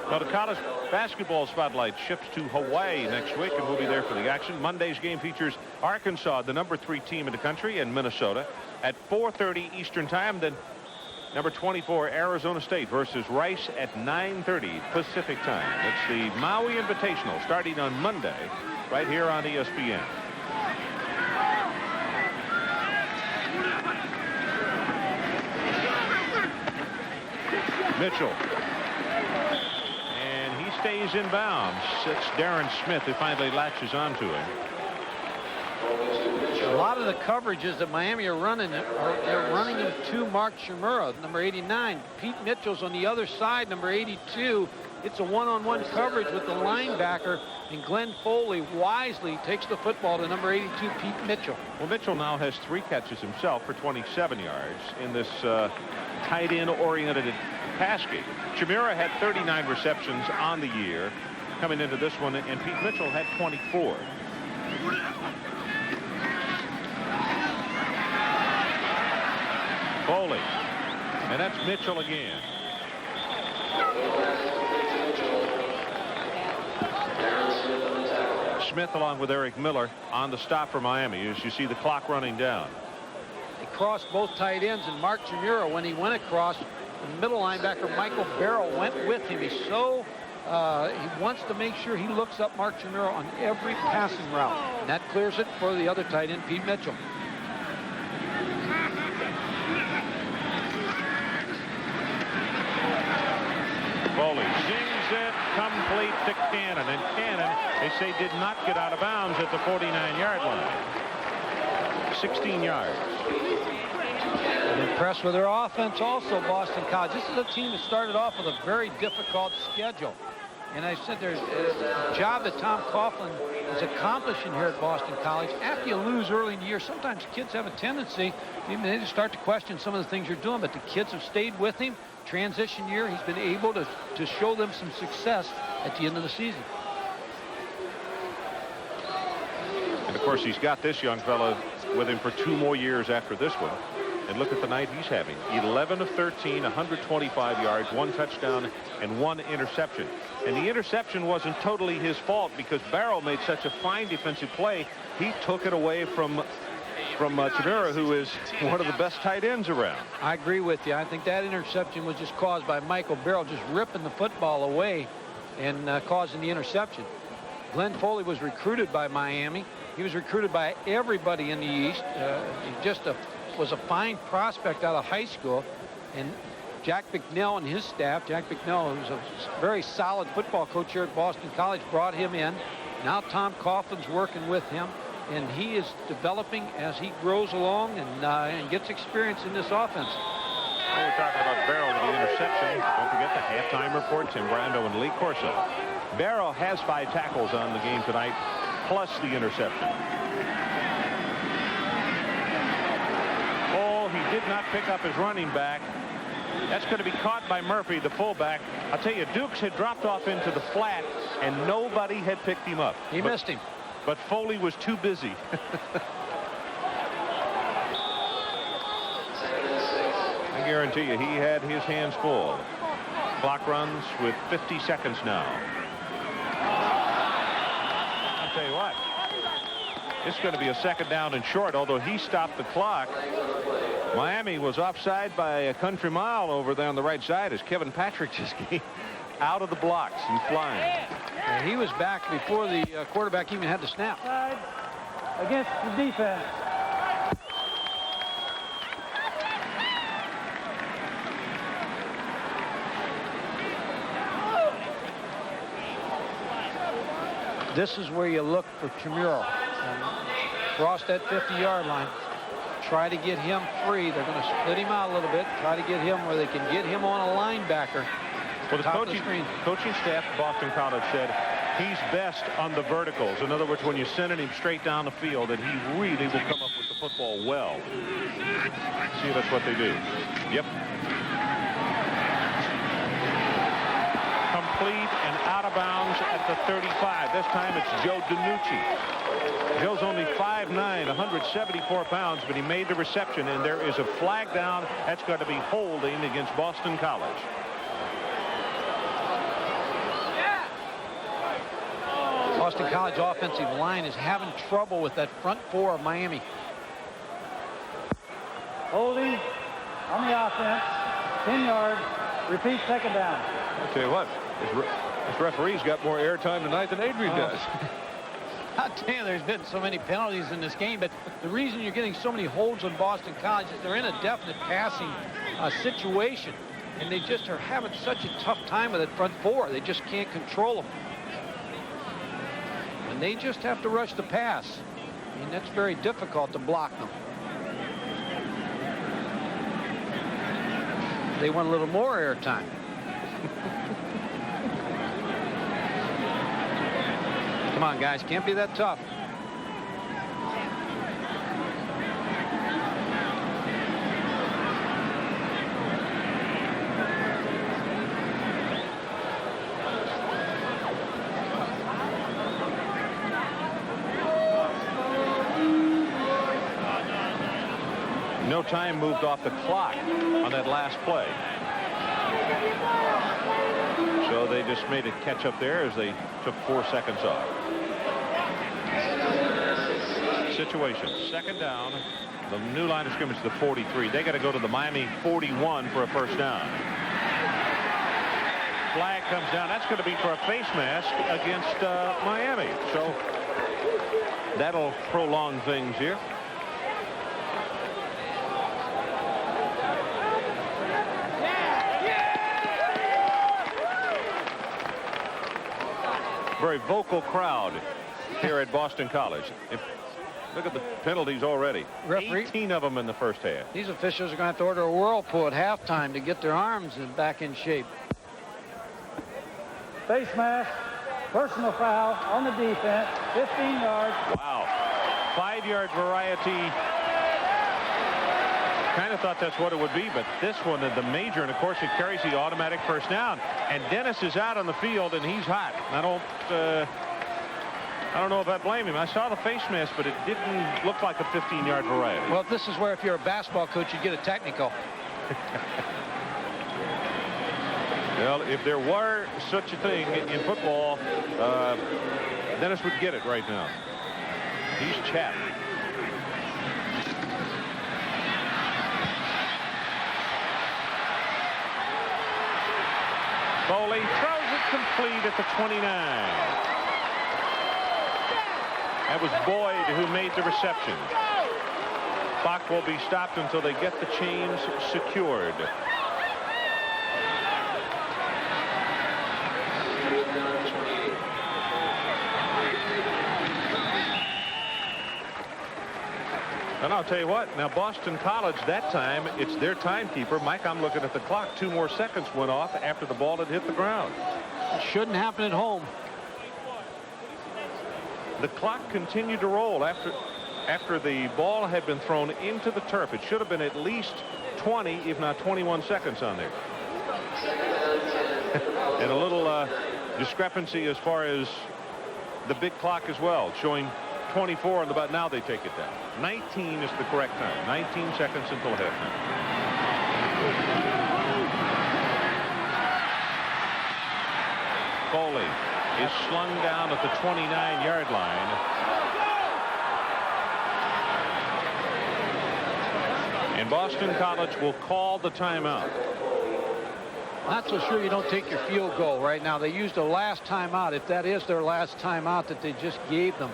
Now, the college basketball spotlight shifts to Hawaii next week, and we'll be there for the action. Monday's game features Arkansas, the number 3 team in the country, and Minnesota at 4:30 Eastern time. Then number 24, Arizona State versus Rice at 9:30 Pacific time. It's the Maui Invitational starting on Monday right here on ESPN. Mitchell. And he stays in bounds. It's Darren Smith who finally latches onto him. A lot of the coverages that Miami are running, they're running them to Mark Chmura, number 89. Pete Mitchell's on the other side, number 82. It's a one-on-one coverage with the linebacker, and Glenn Foley wisely takes the football to number 82, Pete Mitchell. Well, Mitchell now has 3 catches himself for 27 yards in this tight end-oriented pass game. Chmura had 39 receptions on the year coming into this one, and Pete Mitchell had 24. Foley, and that's Mitchell again. Smith along with Eric Miller on the stop for Miami as you see the clock running down. He crossed both tight ends, and Mark Chmura, when he went across, the middle linebacker Michael Barrow went with him. He's so he wants to make sure he looks up Mark Chmura on every passing route, and that clears it for the other tight end, Pete Mitchell. Foley zings it complete to Cannon, and Cannon, they say, did not get out of bounds at the 49-yard line. 16 yards. I'm impressed with their offense also, Boston College. This is a team that started off with a very difficult schedule. And I said there's a job that Tom Coughlin is accomplishing here at Boston College. After you lose early in the year, sometimes kids have a tendency, they just start to question some of the things you're doing, but the kids have stayed with him. Transition year, he's been able to show them some success at the end of the season. And of course, he's got this young fella with him for 2 more years after this one. And look at the night he's having. 11 of 13, 125 yards, 1 touchdown, and 1 interception. And the interception wasn't totally his fault because Barrow made such a fine defensive play. He took it away from Chmura, who is one of the best tight ends around. I agree with you. I think that interception was just caused by Michael Barrow just ripping the football away and causing the interception. Glenn Foley was recruited by Miami. He was recruited by everybody in the East. He just was a fine prospect out of high school. And Jack Bicknell and his staff, Jack Bicknell, who's a very solid football coach here at Boston College, brought him in. Now Tom Coughlin's working with him, and he is developing as he grows along and gets experience in this offense. Well, we're talking about Barrow with the interception. Don't forget the halftime report, Tim Brando and Lee Corso. Barrow has 5 tackles on the game tonight, plus the interception. Oh, he did not pick up his running back. That's going to be caught by Murphy, the fullback. I'll tell you, Dukes had dropped off into the flat, and nobody had picked him up. He missed him. But Foley was too busy. I guarantee you, he had his hands full. Clock runs with 50 seconds now. I'll tell you what. It's going to be a 2nd down and short, although he stopped the clock. Miami was offside by a country mile over there on the right side as Kevin Patrick just came out of the blocks and flying. And he was back before the quarterback even had the snap. Against the defense. This is where you look for Chmura. Cross that 50-yard line. Try to get him free. They're going to split him out a little bit. Try to get him where they can get him on a linebacker. Well, the coaching staff at Boston College said he's best on the verticals. In other words, when you send him straight down the field, that he really will come up with the football well. See, that's what they do. Yep. Complete and out of bounds at the 35. This time it's Joe DiNucci. Joe's only 5'9", 174 pounds, but he made the reception, and there is a flag down. That's got to be holding against Boston College. Boston College offensive line is having trouble with that front 4 of Miami. Holding on the offense, 10 yards, repeat 2nd down. I'll tell you what, this referee's got more airtime tonight than Adrian does. I'll tell you, there's been so many penalties in this game, but the reason you're getting so many holds on Boston College is they're in a definite passing situation, and they just are having such a tough time with that front 4. They just can't control them. And they just have to rush the pass. And it's very difficult to block them. They want a little more airtime. Come on, guys. Can't be that tough. No time moved off the clock on that last play. So they just made a catch up there as they took 4 seconds off. Situation, second down. The new line of scrimmage is the 43. They got to go to the Miami 41 for a first down. Flag comes down. That's going to be for a face mask against Miami. So that'll prolong things here. Very vocal crowd here at Boston College. Look at the penalties already. Referee, 18 of them in the first half. These officials are going to have to order a whirlpool at halftime to get their arms back in shape. Face mask, personal foul on the defense, 15 yards. Wow. 5-yard variety. Kind of thought that's what it would be, but this one, the major, and of course it carries the automatic first down. And Dennis is out on the field, and he's hot. I don't know if I blame him. I saw the face mask, but it didn't look like a 15-yard variety. Well, this is where if you're a basketball coach, you get a technical. Well, if there were such a thing in football, Dennis would get it right now. He's chapped. Foley throws it complete at the 29. That was Boyd who made the reception. Clock will be stopped until they get the chains secured. And I'll tell you what, now Boston College, that time, it's their timekeeper. Mike, I'm looking at the clock. 2 more seconds went off after the ball had hit the ground. It shouldn't happen at home. The clock continued to roll after the ball had been thrown into the turf. It should have been at least 20, if not 21 seconds on there. And a little discrepancy as far as the big clock as well, showing 24 on the button. Now they take it down. 19 is the correct time. 19 seconds until halftime. Foley is slung down at the 29-yard line. And Boston College will call the timeout. Not so sure you don't take your field goal right now. They used the last timeout, if that is their last timeout that they just gave them.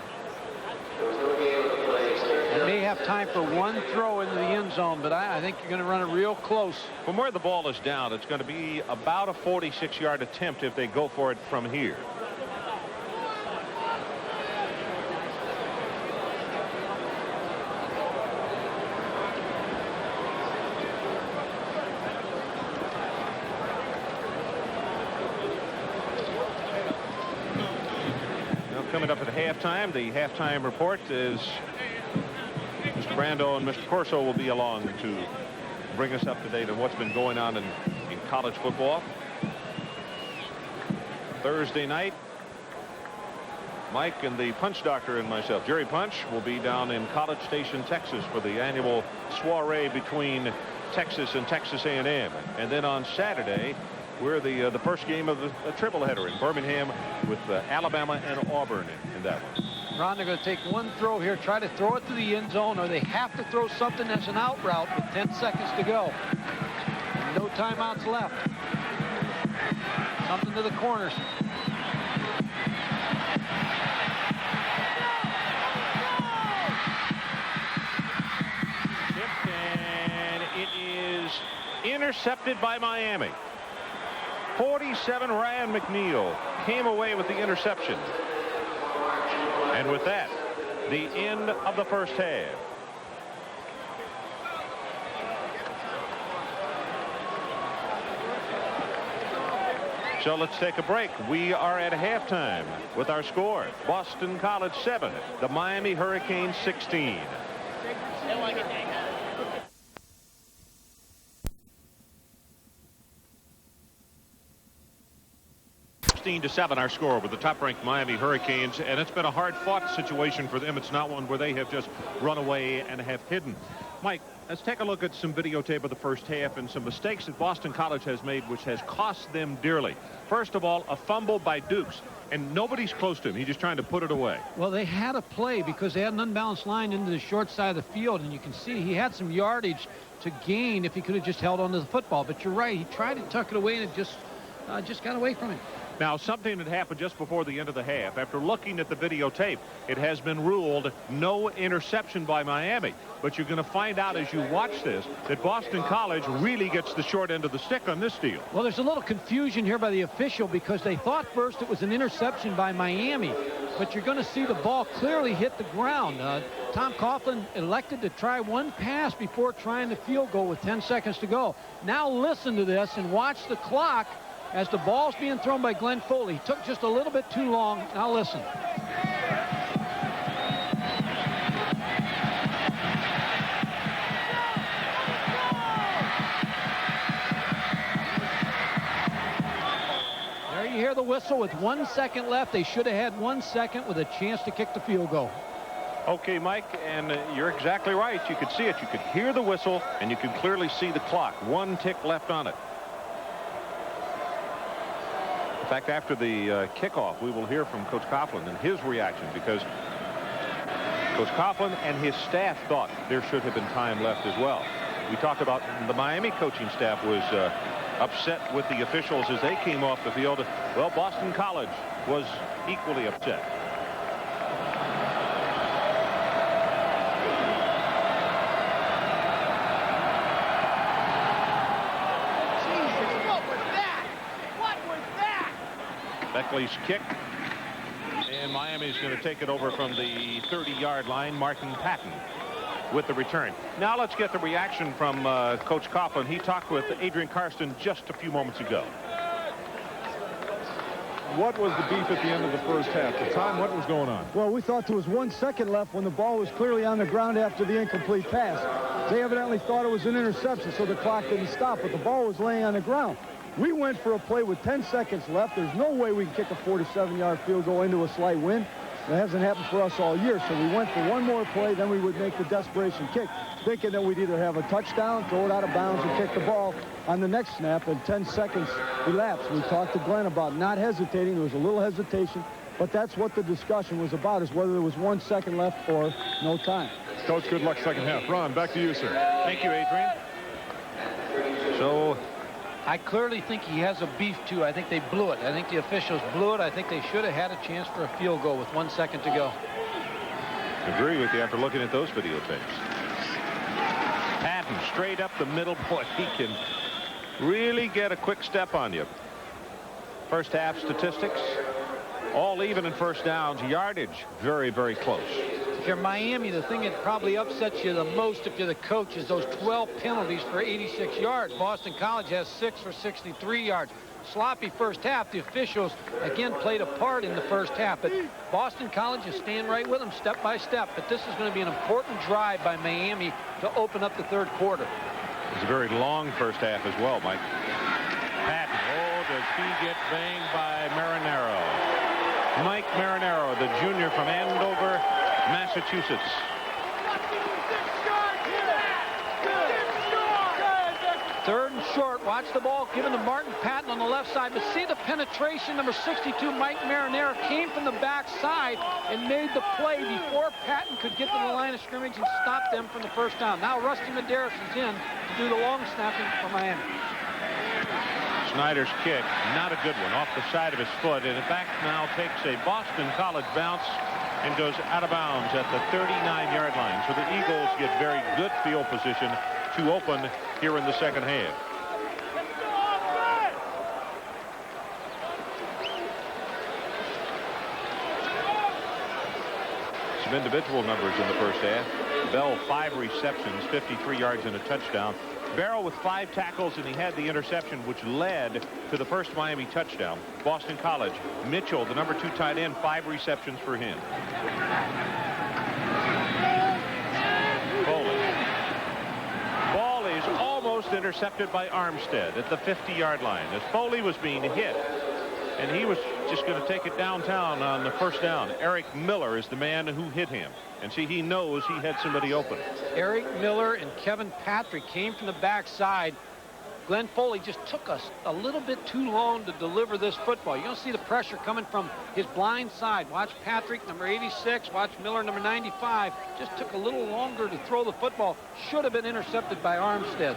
They may have time for one throw into the end zone, but I think you're going to run it real close. From where the ball is down, it's going to be about a 46-yard attempt if they go for it from here. Now coming up at halftime, the halftime report is Mr. Brando and Mr. Corso will be along to bring us up to date on what's been going on in college football. Thursday night, Mike and the Punch Doctor and myself, Jerry Punch, will be down in College Station, Texas for the annual soiree between Texas and Texas A&M. And then on Saturday, we're the first game of the triple header in Birmingham with Alabama and Auburn in that one. Ron, they're going to take one throw here, try to throw it to the end zone, or they have to throw something that's an out route with 10 seconds to go. And no timeouts left. Something to the corners. And it is intercepted by Miami. 47, Ryan McNeil came away with the interception. And with that, the end of the first half. So let's take a break. We are at halftime with our score. Boston College 7, the Miami Hurricanes 16. 16-7 our score with the top-ranked Miami Hurricanes, and it's been a hard-fought situation for them. It's not one where they have just run away and have hidden. Mike, let's take a look at some videotape of the first half and some mistakes that Boston College has made, which has cost them dearly. First of all, a fumble by Dukes, and nobody's close to him. He's just trying to put it away. Well, they had a play because they had an unbalanced line into the short side of the field, and you can see he had some yardage to gain if he could have just held on to the football. But you're right, he tried to tuck it away, and it just got away from him. Now, something that happened just before the end of the half. After looking at the videotape, it has been ruled no interception by Miami. But you're going to find out as you watch this that Boston College really gets the short end of the stick on this deal. Well, there's a little confusion here by the official because they thought first it was an interception by Miami. But you're going to see the ball clearly hit the ground. Tom Coughlin elected to try one pass before trying the field goal with 10 seconds to go. Now listen to this and watch the clock as the ball's being thrown by Glenn Foley. He took just a little bit too long. Now listen. There you hear the whistle with 1 second left. They should have had 1 second with a chance to kick the field goal. Okay, Mike, and you're exactly right. You could see it. You could hear the whistle, and you could clearly see the clock. 1 tick left on it. In fact, after the kickoff, we will hear from Coach Coughlin and his reaction, because Coach Coughlin and his staff thought there should have been time left as well. We talked about the Miami coaching staff was upset with the officials as they came off the field. Well, Boston College was equally upset. Beckley's kick, and Miami's going to take it over from the 30-yard line. Martin Patton with the return. Now let's get the reaction from Coach Coughlin. He talked with Adrian Karsten just a few moments ago. What was the beef at the end of the first half? The time, what was going on? Well, we thought there was 1 second left when the ball was clearly on the ground after the incomplete pass. They evidently thought it was an interception, so the clock didn't stop, but the ball was laying on the ground. We went for a play with 10 seconds left. There's no way we can kick a 47-yard field goal into a slight win. That hasn't happened for us all year. So we went for one more play, then we would make the desperation kick, thinking that we'd either have a touchdown, throw it out of bounds, and kick the ball on the next snap, and 10 seconds elapsed. We talked to Glenn about not hesitating. There was a little hesitation, but that's what the discussion was about, is whether there was 1 second left or no time. Coach, good luck second half. Ron, back to you, sir. Thank you, Adrian. So I clearly think he has a beef, too. I think they blew it. I think the officials blew it. I think they should have had a chance for a field goal with 1 second to go. Agree with you after looking at those videotapes. Patton straight up the middle. Boy, he can really get a quick step on you. First half statistics, all even in first downs. Yardage, very, very close. If you're Miami, the thing that probably upsets you the most if you're the coach is those 12 penalties for 86 yards. Boston College has 6 for 63 yards. Sloppy first half. The officials, again, played a part in the first half. But Boston College is staying right with them step by step. But this is going to be an important drive by Miami to open up the third quarter. It's a very long first half as well, Mike. Patton, oh, does he get banged by Marinaro? Mike Marinaro, the junior from Andover, Massachusetts. Third and short. Watch the ball given to Martin Patton on the left side. But see the penetration. Number 62, Mike Marinaro, came from the backside and made the play before Patton could get to the line of scrimmage and stop them from the first down. Now Rusty Medeiros is in to do the long snapping for Miami. Snyder's kick, not a good one, off the side of his foot, and in fact now takes a Boston College bounce and goes out of bounds at the 39-yard line. So the Eagles get very good field position to open here in the second half. some individual numbers in the first half. Bell, 5 receptions, 53 yards and a touchdown. Barrow with 5 tackles, and he had the interception, which led to the first Miami touchdown. Boston College, Mitchell, the number 2 tight end, 5 receptions for him. Foley. Ball is almost intercepted by Armstead at the 50-yard line as Foley was being hit, and he was just going to take it downtown on the first down. Eric Miller is the man who hit him. And see, he knows he had somebody open. Eric Miller and Kevin Patrick came from the backside. Glenn Foley just took us a little bit too long to deliver this football. You don't see the pressure coming from his blind side. Watch Patrick, number 86. Watch Miller, number 95. Just took a little longer to throw the football. Should have been intercepted by Armstead.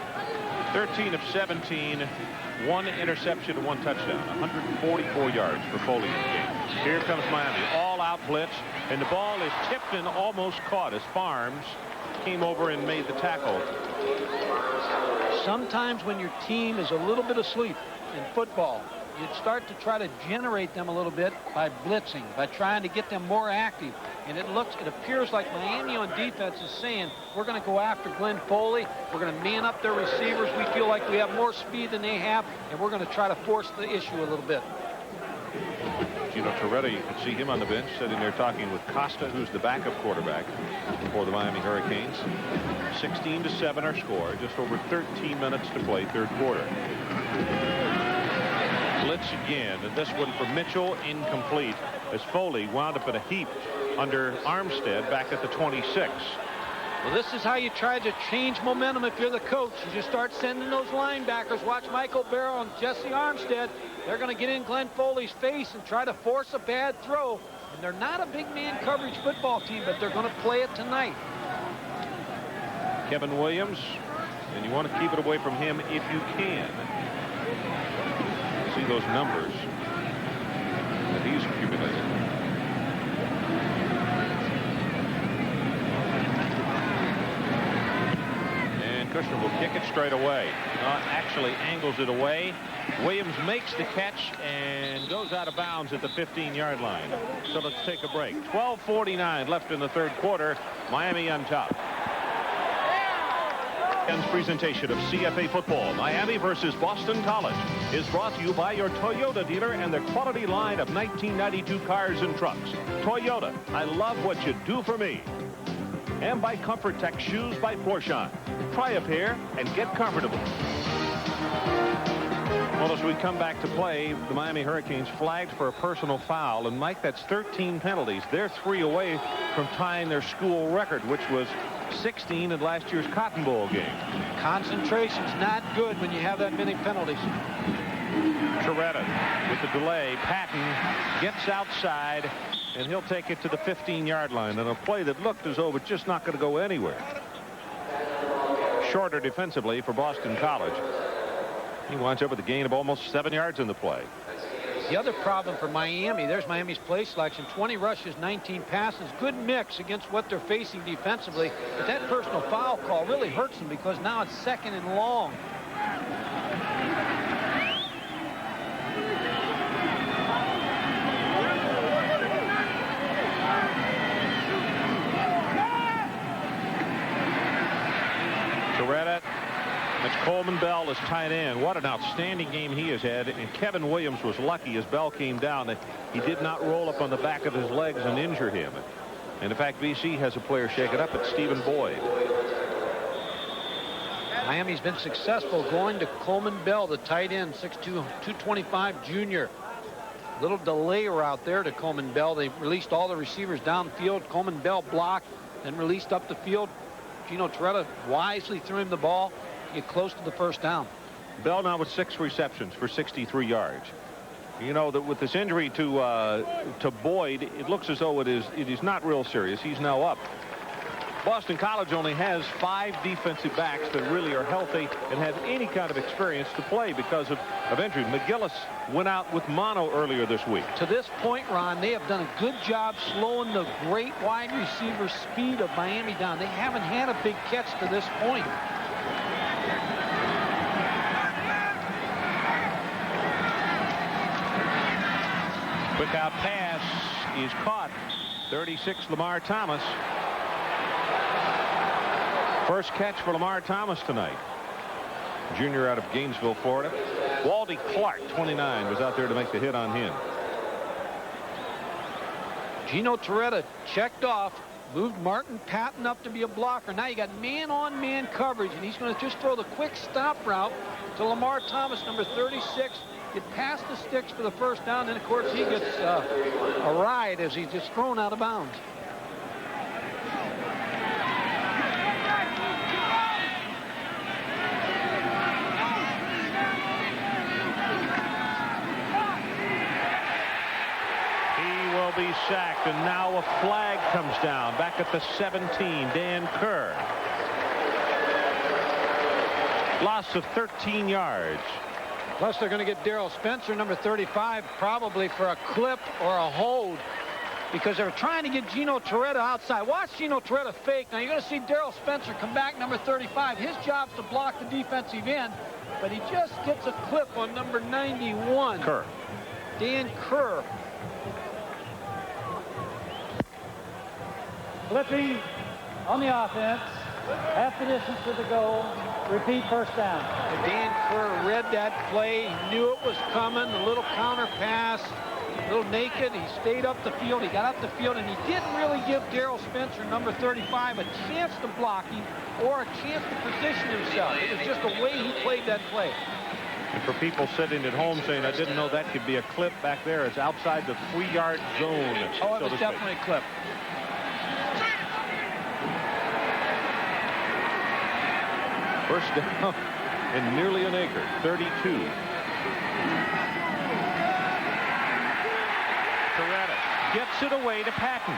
13 of 17. 1 interception and 1 touchdown. 144 yards for Foley in the game. Here comes Miami. All-out blitz. And the ball is tipped and almost caught as Farms came over and made the tackle. Sometimes when your team is a little bit asleep in football, you start to try to generate them a little bit by blitzing, by trying to get them more active. And it appears like Miami on defense is saying, we're going to go after Glenn Foley. We're going to man up their receivers. We feel like we have more speed than they have, and we're going to try to force the issue a little bit. Gino Torretta, you can see him on the bench sitting there talking with Costa, who's the backup quarterback for the Miami Hurricanes. 16-7 our score. Just over 13 minutes to play, third quarter. Blitz again, and this one for Mitchell, incomplete, as Foley wound up in a heap under Armstead back at the 26. Well, this is how you try to change momentum if you're the coach. You just start sending those linebackers. Watch Michael Barrow and Jesse Armstead. They're going to get in Glenn Foley's face and try to force a bad throw. And they're not a big man coverage football team, but they're going to play it tonight. Kevin Williams, and you want to keep it away from him if you can. See those numbers that he's accumulated. And Kushner will kick it straight away. Actually angles it away. Williams makes the catch and goes out of bounds at the 15-yard line. So let's take a break. 12:49 left in the third quarter. Miami on top. Presentation of CFA football, Miami versus Boston College, is brought to you by your Toyota dealer and the quality line of 1992 cars and trucks. Toyota, I love what you do for me. And by Comfort Tech shoes by Portion. Try a pair and get comfortable. Well, as we come back to play, the Miami Hurricanes flagged for a personal foul. And, Mike, that's 13 penalties. They're 3 away from tying their school record, which was 16 in last year's Cotton Bowl game. Concentration's not good when you have that many penalties. Torretta with the delay. Patton gets outside, and he'll take it to the 15-yard line. And a play that looked as though it was just not going to go anywhere. Shorter defensively for Boston College. He winds up with a gain of almost 7 yards in the play. The other problem for Miami, there's Miami's play selection. 20 rushes, 19 passes. Good mix against what they're facing defensively. But that personal foul call really hurts them because now it's 2nd and long. Torretta. That's Coleman Bell as tight end. What an outstanding game he has had. And Kevin Williams was lucky as Bell came down that he did not roll up on the back of his legs and injure him. And in fact, BC has a player shaken up. It's Stephen Boyd. Miami's been successful going to Coleman Bell, the tight end, 6'2", 225 junior. Little delay route there to Coleman Bell. They released all the receivers downfield. Coleman Bell blocked, then released up the field. Gino Torretta wisely threw him the ball. Get close to the first down. Bell now with 6 receptions for 63 yards. You know that with this injury to Boyd, it looks as though it is not real serious. He's now up. Boston College only has 5 defensive backs that really are healthy and have any kind of experience to play because of injury. McGillis went out with mono earlier this week. To this point, Ron, they have done a good job slowing the great wide receiver speed of Miami down. They haven't had a big catch to this point. Quick out pass is caught 36, Lamar Thomas. First catch for Lamar Thomas tonight. Junior out of Gainesville, Florida. Waldy Clark, 29, was out there to make the hit on him. Gino Torretta checked off, moved Martin Patton up to be a blocker. Now you got man-on-man coverage, and he's going to just throw the quick stop route to Lamar Thomas, number 36. Get past the sticks for the first down, and of course he gets a ride as he's just thrown out of bounds. Be sacked, and now a flag comes down back at the 17. Dan Kerr. Loss of 13 yards. Plus they're going to get Darrell Spencer, number 35, probably for a clip or a hold, because they're trying to get Gino Torretta outside. Watch Gino Torretta fake. Now you're going to see Darrell Spencer come back, number 35. His job's to block the defensive end, but he just gets a clip on number 91. Kerr. Dan Kerr. Flipping on the offense. Half the distance to the goal. Repeat first down. Dan Kerr read that play. He knew it was coming. A little counter pass. A little naked. He stayed up the field. He got up the field, and he didn't really give Darrell Spencer, number 35, a chance to block him or a chance to position himself. It was just the way he played that play. And for people sitting at home saying, I didn't know that could be a clip back there, it's outside the 3-yard zone. Oh, it was definitely a clip. First down in nearly an acre, 32. Torretta gets it away to Patton.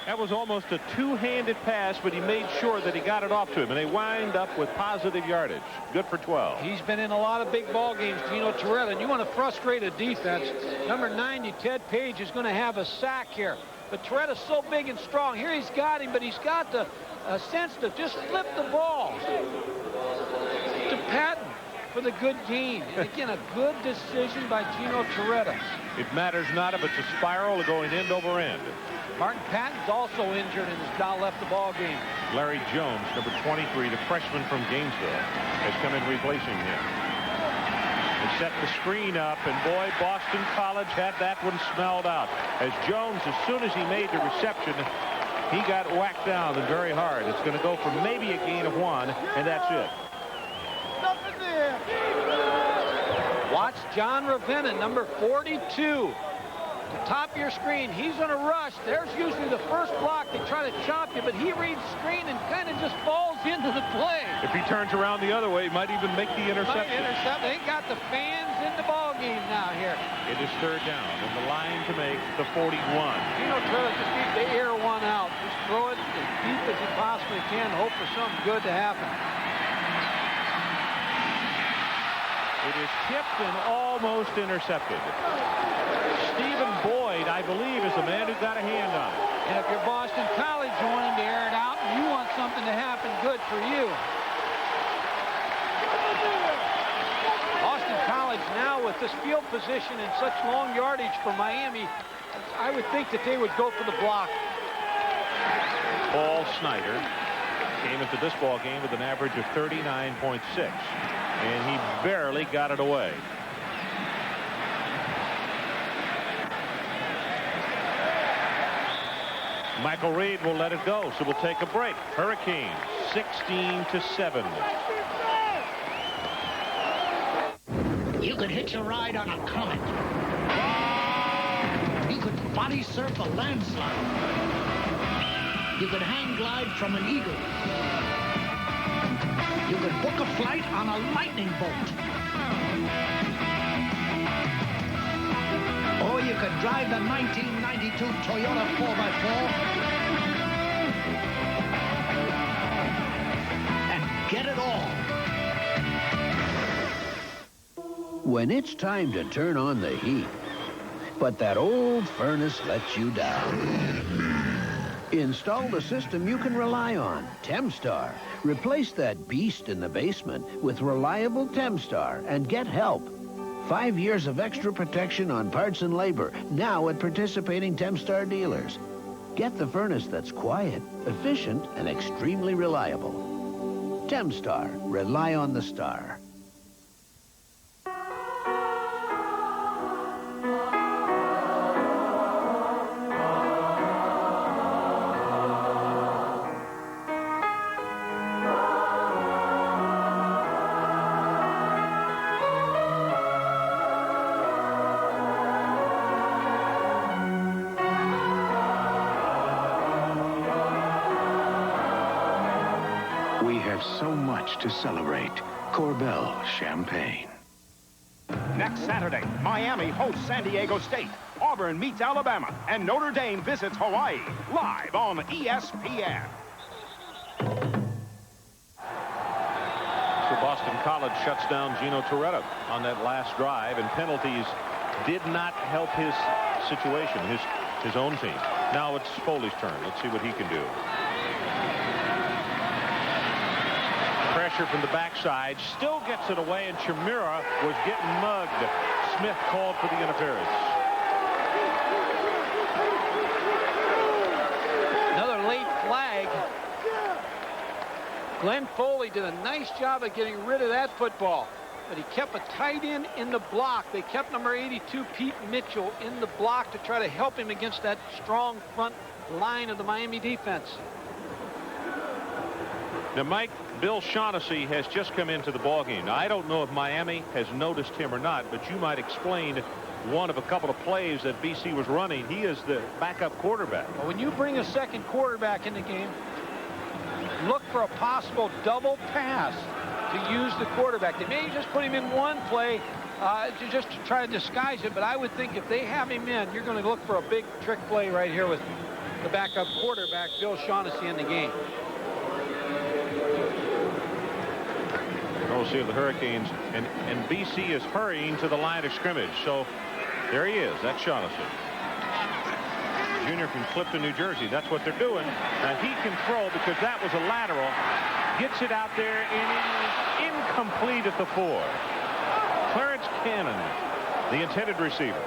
That was almost a two-handed pass, but he made sure that he got it off to him, and they wind up with positive yardage. Good for 12. He's been in a lot of big ball games, Gino Torretta, and you want to frustrate a defense. Number 90, Ted Page, is going to have a sack here. But Torretta's so big and strong. Here he's got him, but he's got the sense to just flip the ball to Patton for the good gain. And again, a good decision by Gino Torretta. It matters not if it's a spiral or going end over end. Martin Patton's also injured and has now left the ball game. Larry Jones, number 23, the freshman from Gainesville, has come in replacing him. They set the screen up, and boy, Boston College had that one smelled out. As Jones, as soon as he made the reception, he got whacked down and very hard. It's going to go for maybe a gain of 1, and that's it. Nothing there. Watch John Ravenna, number 42. The top of your screen, he's on a rush. There's usually the first block. They try to chop you, but he reads screen and kind of just falls into the play. If he turns around the other way, he might even make the interception. They got the fans in the ball game now here. It is third down, and the line to make the 41. Gino Torretta just needs to air one out. Just throw it as deep as he possibly can. Hope for something good to happen. It is tipped and almost intercepted. Stephen Boyd, I believe, is the man who got a hand on it. And if you're Boston College, you want him to air it out, and you want something to happen good for you. Boston College now with this field position and such long yardage for Miami, I would think that they would go for the block. Paul Snyder came into this ball game with an average of 39.6, and he barely got it away. Michael Reed will let it go, so we'll take a break. Hurricanes, 16-7. You could hitch a ride on a comet. You could body surf a landslide. You could hang glide from an eagle. You could book a flight on a lightning bolt. Or you could drive the 1992 Toyota 4x4 and get it all. When it's time to turn on the heat, but that old furnace lets you down. Install the system you can rely on, Temstar. Replace that beast in the basement with reliable Temstar and get help. 5 years of extra protection on parts and labor, now at participating Temstar dealers. Get the furnace that's quiet, efficient, and extremely reliable. Temstar. Rely on the star. We have so much to celebrate. Corbel Champagne. Next Saturday, Miami hosts San Diego State. Auburn meets Alabama. And Notre Dame visits Hawaii. Live on ESPN. So Boston College shuts down Gino Toretta on that last drive, and penalties did not help his situation, his own team. Now it's Foley's turn. Let's see what he can do. Pressure from the backside, still gets it away, and Chimera was getting mugged. Smith called for the interference. Another late flag. Glenn Foley did a nice job of getting rid of that football, but he kept a tight end in the block. They kept number 82, Pete Mitchell, in the block to try to help him against that strong front line of the Miami defense. Now, Mike, Bill Shaughnessy has just come into the ballgame. Now, I don't know if Miami has noticed him or not, but you might explain one of a couple of plays that BC was running. He is the backup quarterback. Well, when you bring a second quarterback in the game, look for a possible double pass to use the quarterback. They may just put him in one play just to try to disguise it, but I would think if they have him in, you're going to look for a big trick play right here with the backup quarterback, Bill Shaughnessy, in the game. We'll see if the Hurricanes, and BC is hurrying to the line of scrimmage. So there he is. That's Shaughnessy. Junior from Clifton, New Jersey. That's what they're doing. Now he can throw because that was a lateral. Gets it out there and it is incomplete at the 4. Clarence Cannon, the intended receiver.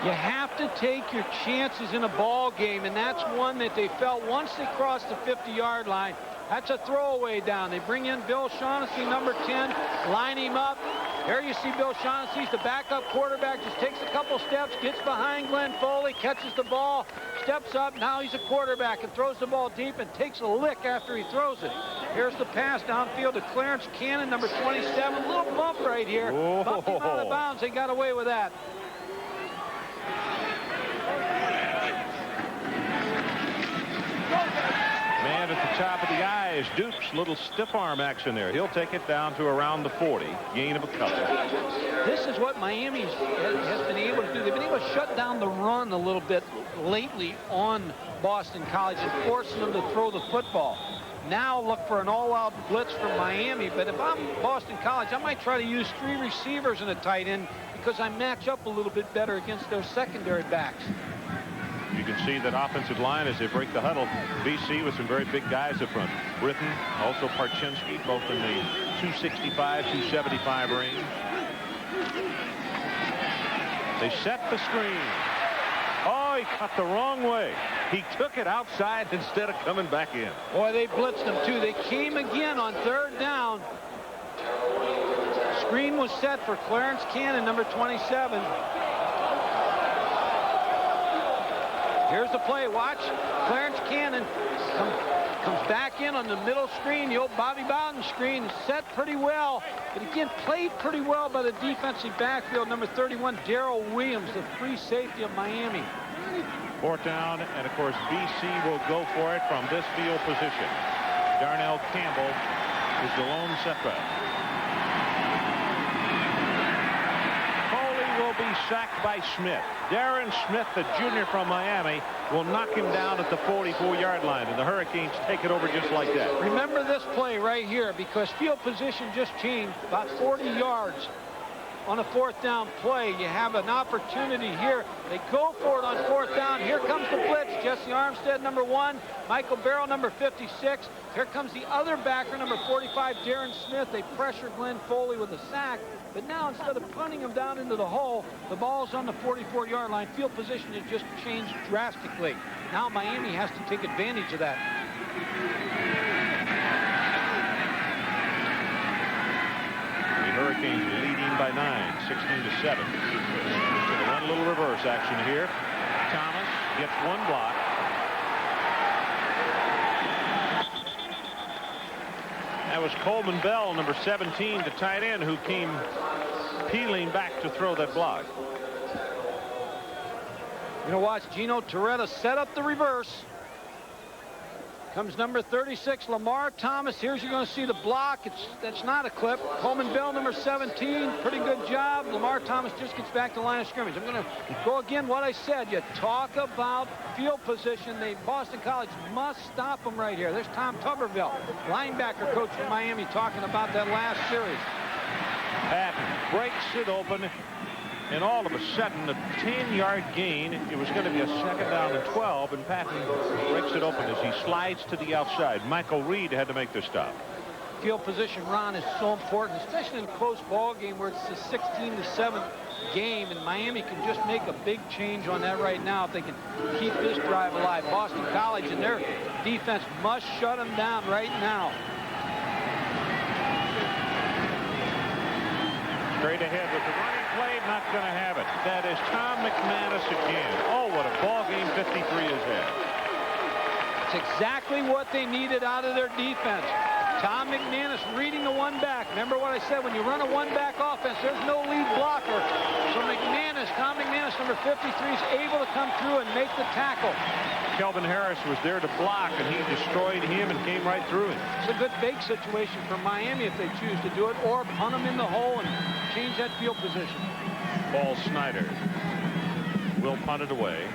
You have to take your chances in a ball game, and that's one that they felt once they crossed the 50-yard line. That's a throwaway down. They bring in Bill Shaughnessy, number 10, line him up. There you see Bill Shaughnessy's the backup quarterback, just takes a couple steps, gets behind Glenn Foley, catches the ball, steps up. Now he's a quarterback and throws the ball deep and takes a lick after he throws it. Here's the pass downfield to Clarence Cannon, number 27. A little bump right here. Bumped him out of bounds. They got away with that. Man at the top of the eye is Dukes. Little stiff arm action there. He'll take it down to around the 40. Gain of a couple. This is what Miami has been able to do. They've been able to shut down the run a little bit lately on Boston College and forcing them to throw the football. Now look for an all-out blitz from Miami. But if I'm Boston College, I might try to use 3 receivers and a tight end because I match up a little bit better against their secondary backs. You can see that offensive line as they break the huddle. BC with some very big guys up front. Britton, also Parchinsky, both in the 265, 275 range. They set the screen. Oh, he cut the wrong way. He took it outside instead of coming back in. Boy, they blitzed them too. They came again on 3rd down. Screen was set for Clarence Cannon, number 27. Here's the play. Watch. Clarence Cannon comes back in on the middle screen. The old Bobby Bowden screen. Set pretty well. But again, played pretty well by the defensive backfield. Number 31, Darrell Williams, the free safety of Miami. 4th down, and of course, BC will go for it from this field position. Darnell Campbell is the lone setback. Will be sacked by Smith. Darren Smith, the junior from Miami, will knock him down at the 44-yard line, and the Hurricanes take it over just like that. Remember this play right here because field position just changed about 40 yards. on a 4th down play. You have an opportunity here. They go for it on 4th down. Here comes the blitz. Jesse Armstead, number 1. Michael Barrow, number 56. Here comes the other backer, number 45, Darren Smith. They pressure Glenn Foley with a sack. But now, instead of punting him down into the hole, the ball's on the 44-yard line. Field position has just changed drastically. Now Miami has to take advantage of that. The Hurricanes leading by 9, 16-7. So they run a little reverse action here. Thomas gets one block. That was Coleman Bell, number 17, the tight end, who came peeling back to throw that block. You're going to watch Gino Toretta set up the reverse. Comes number 36, Lamar Thomas. Here's you're going to see the block. That's not a clip. Coleman Bell, number 17. Pretty good job. Lamar Thomas just gets back to the line of scrimmage. I'm going to go again what I said. You talk about field position. Boston College must stop them right here. There's Tom Tuberville, linebacker coach in Miami, talking about that last series. Patton breaks it open. And all of a sudden, a 10-yard gain. It was going to be a 2nd down and 12, and Patton breaks it open as he slides to the outside. Michael Reed had to make the stop. Field position, Ron, is so important, especially in a close ball game where it's a 16-7 game, and Miami can just make a big change on that right now if they can keep this drive alive. Boston College and their defense must shut them down right now. Straight ahead with the running play, not going to have it. That is Tom McManus again. Oh, what a ball game 53 is that. It's exactly what they needed out of their defense. Tom McManus reading the one back. Remember what I said, when you run a one-back offense, there's no lead blocker. So Tom McManus, number 53, is able to come through and make the tackle. Kelvin Harris was there to block, and he destroyed him and came right through him. It's a good big situation for Miami if they choose to do it, or punt them in the hole and change that field position. Paul Snyder will punt it away.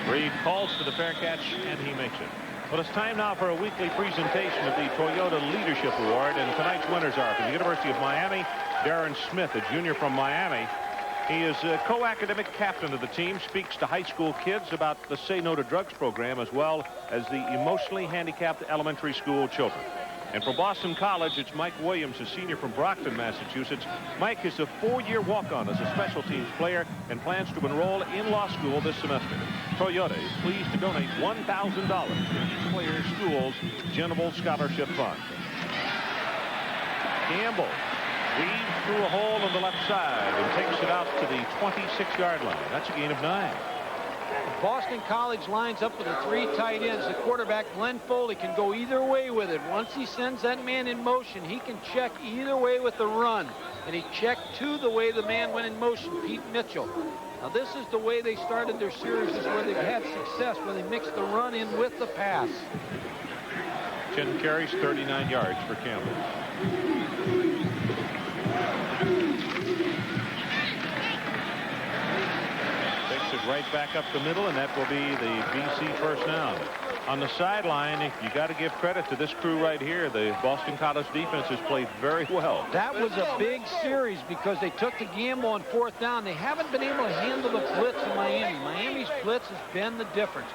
Reed calls for the fair catch, and he makes it. Well, it's time now for a weekly presentation of the Toyota Leadership Award, and tonight's winners are from the University of Miami, Darren Smith, a junior from Miami. He is a co-academic captain of the team, speaks to high school kids about the Say No to Drugs program, as well as the emotionally handicapped elementary school children. And for Boston College, it's Mike Williams, a senior from Brockton, Massachusetts. Mike is a 4-year walk-on as a special teams player and plans to enroll in law school this semester. Toyota is pleased to donate $1,000 to each player's school's General Scholarship Fund. Gamble weaves through a hole on the left side and takes it out to the 26-yard line. That's a gain of 9. Boston College lines up with the 3 tight ends. The quarterback, Glenn Foley, can go either way with it. Once he sends that man in motion, he can check either way with the run. And he checked to the way the man went in motion, Pete Mitchell. Now, this is the way they started their series, is where they've had success, where they mix the run in with the pass. 10 carries, 39 yards for Campbell. Right back up the middle, and that will be the BC first down. On the sideline, you got to give credit to this crew right here. The Boston College defense has played very well. That was a big series because they took the gamble on 4th down. They haven't been able to handle the blitz in Miami. Miami's blitz has been the difference.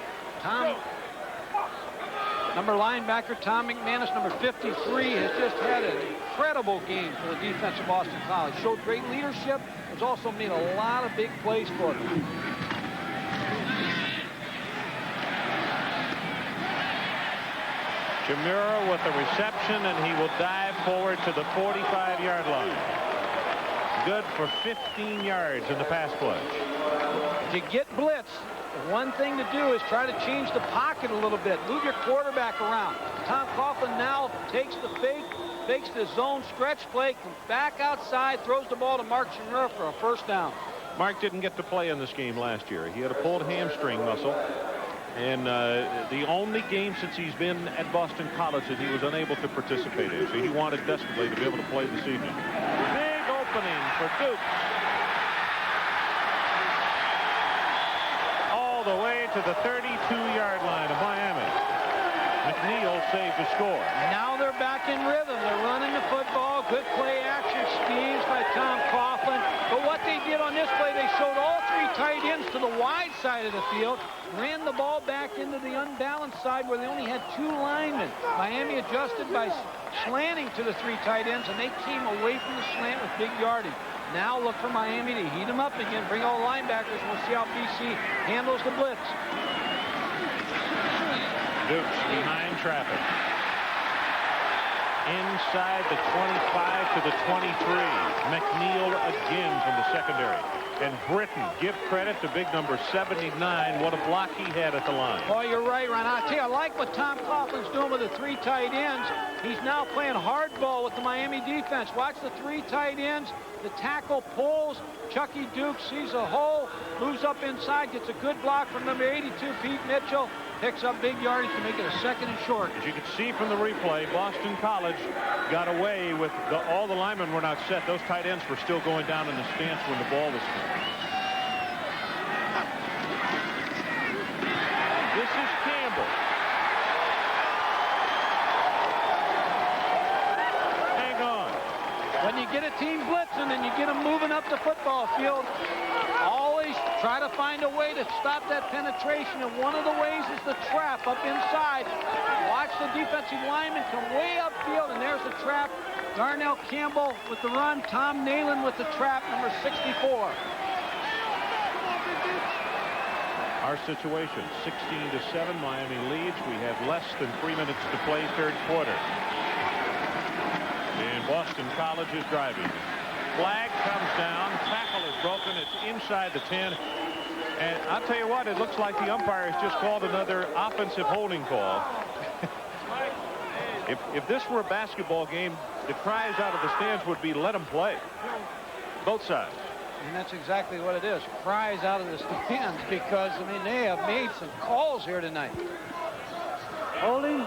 Linebacker Tom McManus, number 53, has just had an incredible game for the defense of Boston College. Showed great leadership. Has also made a lot of big plays for them. Jamura with the reception, and he will dive forward to the 45-yard line. Good for 15 yards in the pass play. To get blitz, the one thing to do is try to change the pocket a little bit. Move your quarterback around. Tom Coughlin now takes the fake, fakes the zone stretch play, comes back outside, throws the ball to Mark Jamura for a first down. Mark didn't get to play in this game last year. He had a pulled hamstring muscle. And the only game since he's been at Boston College that he was unable to participate in. So he wanted desperately to be able to play this evening. Big opening for Duke. All the way to the 32-yard line of Miami. McNeil saved the score. Now they're back in rhythm. They're running the football. Good play action, speed. this play, they showed all three tight ends to the wide side of the field, ran the ball back into the unbalanced side where they only had two linemen. Miami adjusted by slanting to the three tight ends, and they came away from the slant with big yardage. Now look for Miami to heat them up again, bring all the linebackers, and we'll see how BC handles the blitz. Dukes behind traffic. Inside the 25 to the 23. McNeil again from the secondary. And Britton, give credit to big number 79. What a block he had at the line. Oh, you're right, Ron. I tell you, I like what Tom Coughlin's doing with the three tight ends. He's now playing hardball with the Miami defense. Watch the three tight ends. The tackle pulls. Chucky Duke sees a hole, moves up inside, gets a good block from number 82, Pete Mitchell. Picks up big yardage to make it a 2nd and short. As you can see from the replay, Boston College got away with all the linemen were not set. Those tight ends were still going down in the stance when the ball was thrown. This is Campbell. Hang on. When you get a team blitzing and you get them moving up the football field, always try to find a way to stop that penetration, and one of the ways is the trap up inside. Watch the defensive lineman come way upfield, and there's the trap. Darnell Campbell with the run, Tom Nalen with the trap, number 64. Our situation, 16-7, Miami leads. We have less than 3 minutes to play, 3rd quarter. And Boston College is driving. Flag comes down, tackle is broken, it's inside the 10. And I'll tell you what, it looks like the umpire has just called another offensive holding call. If this were a basketball game, the cries out of the stands would be, let them play. Both sides. And that's exactly what it is. Cries out of the stands because, I mean, they have made some calls here tonight. Holding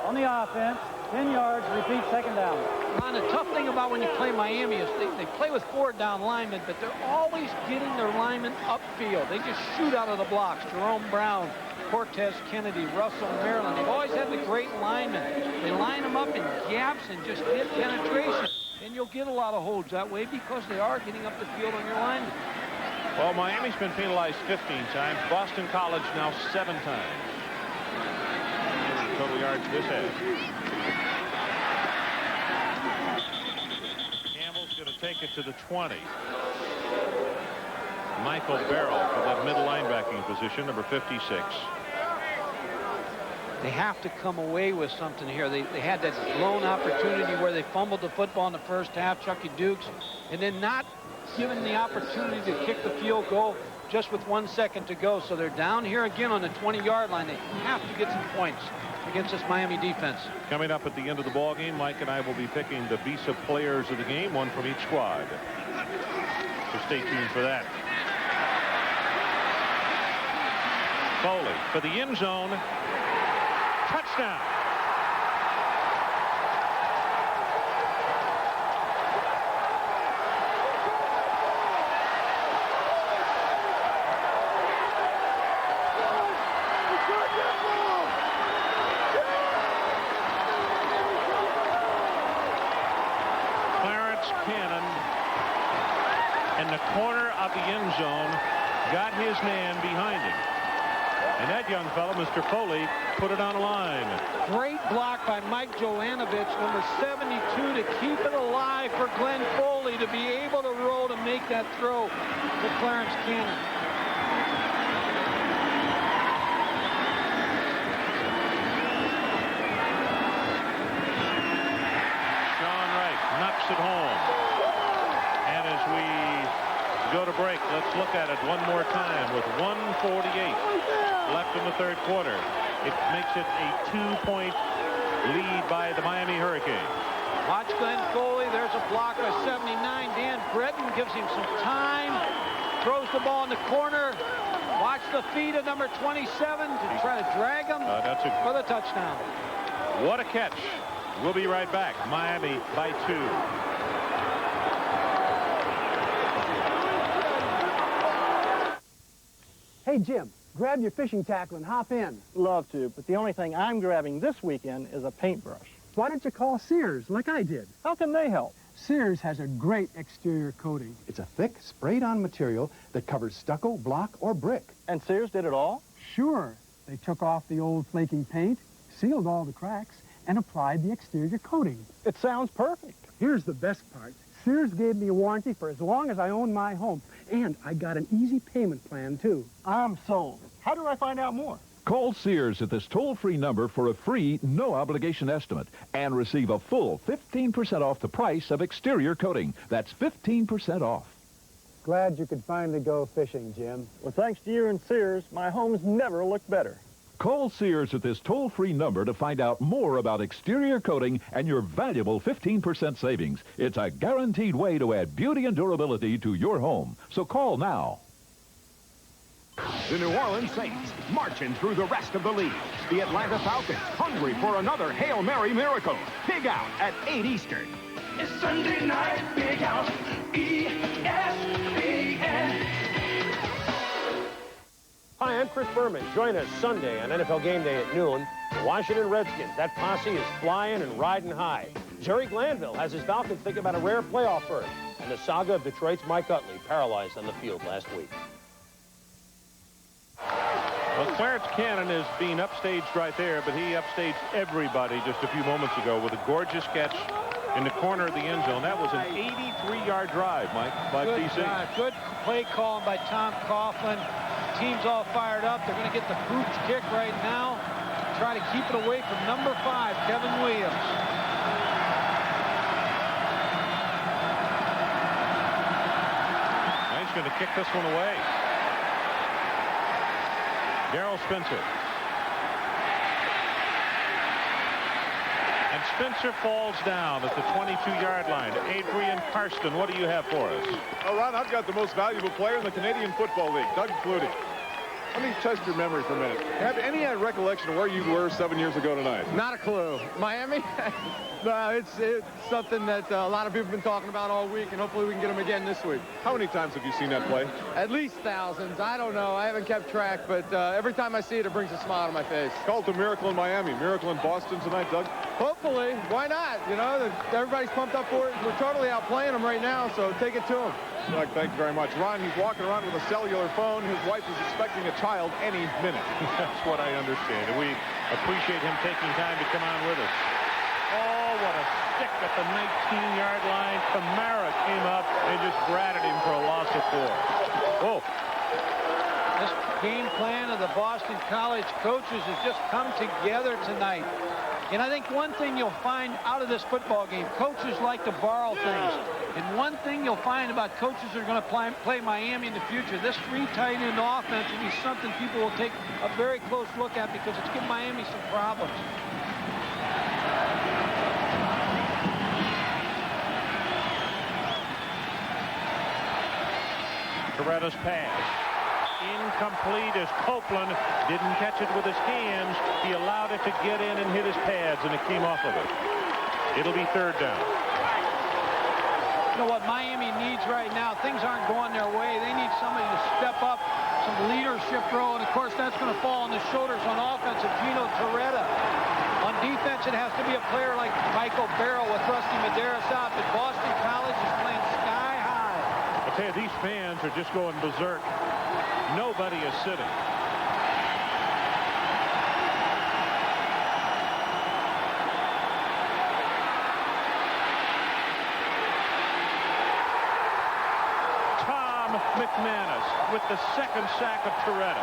on the offense. 10 yards, repeat 2nd down. Ron, the tough thing about when you play Miami is they play with 4 down linemen, but they're always getting their linemen upfield. They just shoot out of the blocks. Jerome Brown, Cortez Kennedy, Russell Maryland. They've always had the great linemen. They line them up in gaps and just hit penetration. And you'll get a lot of holds that way because they are getting up the field on your linemen. Well, Miami's been penalized 15 times. Boston College now 7 times. Total yards this has. Campbell's going to take it to the 20. Michael Barrow for that middle linebacking position, number 56. They have to come away with something here. They had that blown opportunity where they fumbled the football in the first half, Chucky Dukes, and then not given the opportunity to kick the field goal just with 1 second to go. So they're down here again on the 20-yard line. They have to get some points against this Miami defense. Coming up at the end of the ball game, Mike and I will be picking the Visa players of the game, one from each squad. So stay tuned for that. Foley for the end zone. Touchdown. In the corner of the end zone, got his man behind him. And that young fellow, Mr. Foley, put it on the line. Great block by Mike Jovanovich, number 72, to keep it alive for Glenn Foley to be able to roll to make that throw to Clarence Cannon. Sean Wright knocks it home. And as we go to break, let's look at it one more time with 1:48 left in the 3rd quarter. It makes it a 2-point lead by the Miami Hurricanes. Watch Glenn Foley. There's a block by 79. Dan Breton gives him some time. Throws the ball in the corner. Watch the feet of number 27 to try to drag him for the touchdown. What a catch. We'll be right back. Miami by 2. Hey, Jim, grab your fishing tackle and hop in. Love to, but the only thing I'm grabbing this weekend is a paintbrush. Why don't you call Sears like I did? How can they help? Sears has a great exterior coating. It's a thick, sprayed-on material that covers stucco, block, or brick. And Sears did it all? Sure. They took off the old flaking paint, sealed all the cracks, and applied the exterior coating. It sounds perfect. Here's the best part. Sears gave me a warranty for as long as I own my home, and I got an easy payment plan, too. I'm sold. How do I find out more? Call Sears at this toll-free number for a free, no-obligation estimate and receive a full 15% off the price of exterior coating. That's 15% off. Glad you could finally go fishing, Jim. Well, thanks to you and Sears, my home's never looked better. Call Sears at this toll-free number to find out more about exterior coating and your valuable 15% savings. It's a guaranteed way to add beauty and durability to your home. So call now. The New Orleans Saints marching through the rest of the league. The Atlanta Falcons hungry for another Hail Mary miracle. Big Out at 8 Eastern. It's Sunday night, Big Out, ESPN. Hi, I'm Chris Berman. Join us Sunday on NFL Game Day at noon. The Washington Redskins, that posse is flying and riding high. Jerry Glanville has his Falcons thinking about a rare playoff berth. And the saga of Detroit's Mike Utley, paralyzed on the field last week. Well, Clarence Cannon is being upstaged right there, but he upstaged everybody just a few moments ago with a gorgeous catch in the corner of the end zone. That was an 83-yard drive, Mike, by PC. Good play call by Tom Coughlin. Team's all fired up. They're going to get the pooch kick right now. Try to keep it away from number 5, Kevin Williams. Now he's going to kick this one away. Darrell Spencer. And Spencer falls down at the 22-yard line. Adrian Karsten, what do you have for us? Well, Ron, I've got the most valuable player in the Canadian Football League, Doug Flutie. Let me test your memory for a minute. Have any recollection of where you were 7 years ago tonight? Not a clue. Miami? No, it's something that a lot of people have been talking about all week, and hopefully we can get them again this week. How many times have you seen that play? At least thousands. I don't know. I haven't kept track, but every time I see it, it brings a smile to my face. Call it the miracle in Miami. Miracle in Boston tonight, Doug? Hopefully. Why not? You know, everybody's pumped up for it. We're totally outplaying them right now, so take it to them. Doug, thank you very much. Ron, he's walking around with a cellular phone. His wife is expecting a child any minute. That's what I understand. And we appreciate him taking time to come on with us. Oh, what a stick at the 19-yard line. Kamara came up and just gratted him for a loss of 4. Oh. This game plan of the Boston College coaches has just come together tonight. And I think one thing you'll find out of this football game, coaches like to borrow things. And one thing you'll find about coaches who are going to play Miami in the future, this 3 tight end offense will be something people will take a very close look at because it's giving Miami some problems. Toretta's pass. Incomplete as Copeland didn't catch it with his hands. He allowed it to get in and hit his pads, and it came off of it. It'll be 3rd down. You know what Miami needs right now? Things aren't going their way. They need somebody to step up, some leadership role, and of course that's going to fall on the shoulders on offense of Gino Torretta. On defense, it has to be a player like Michael Barrow with Rusty Medeiros out, but Boston College is playing sky high. I tell you, these fans are just going berserk. Nobody is sitting. Tom McManus with the 2nd sack of Torretta.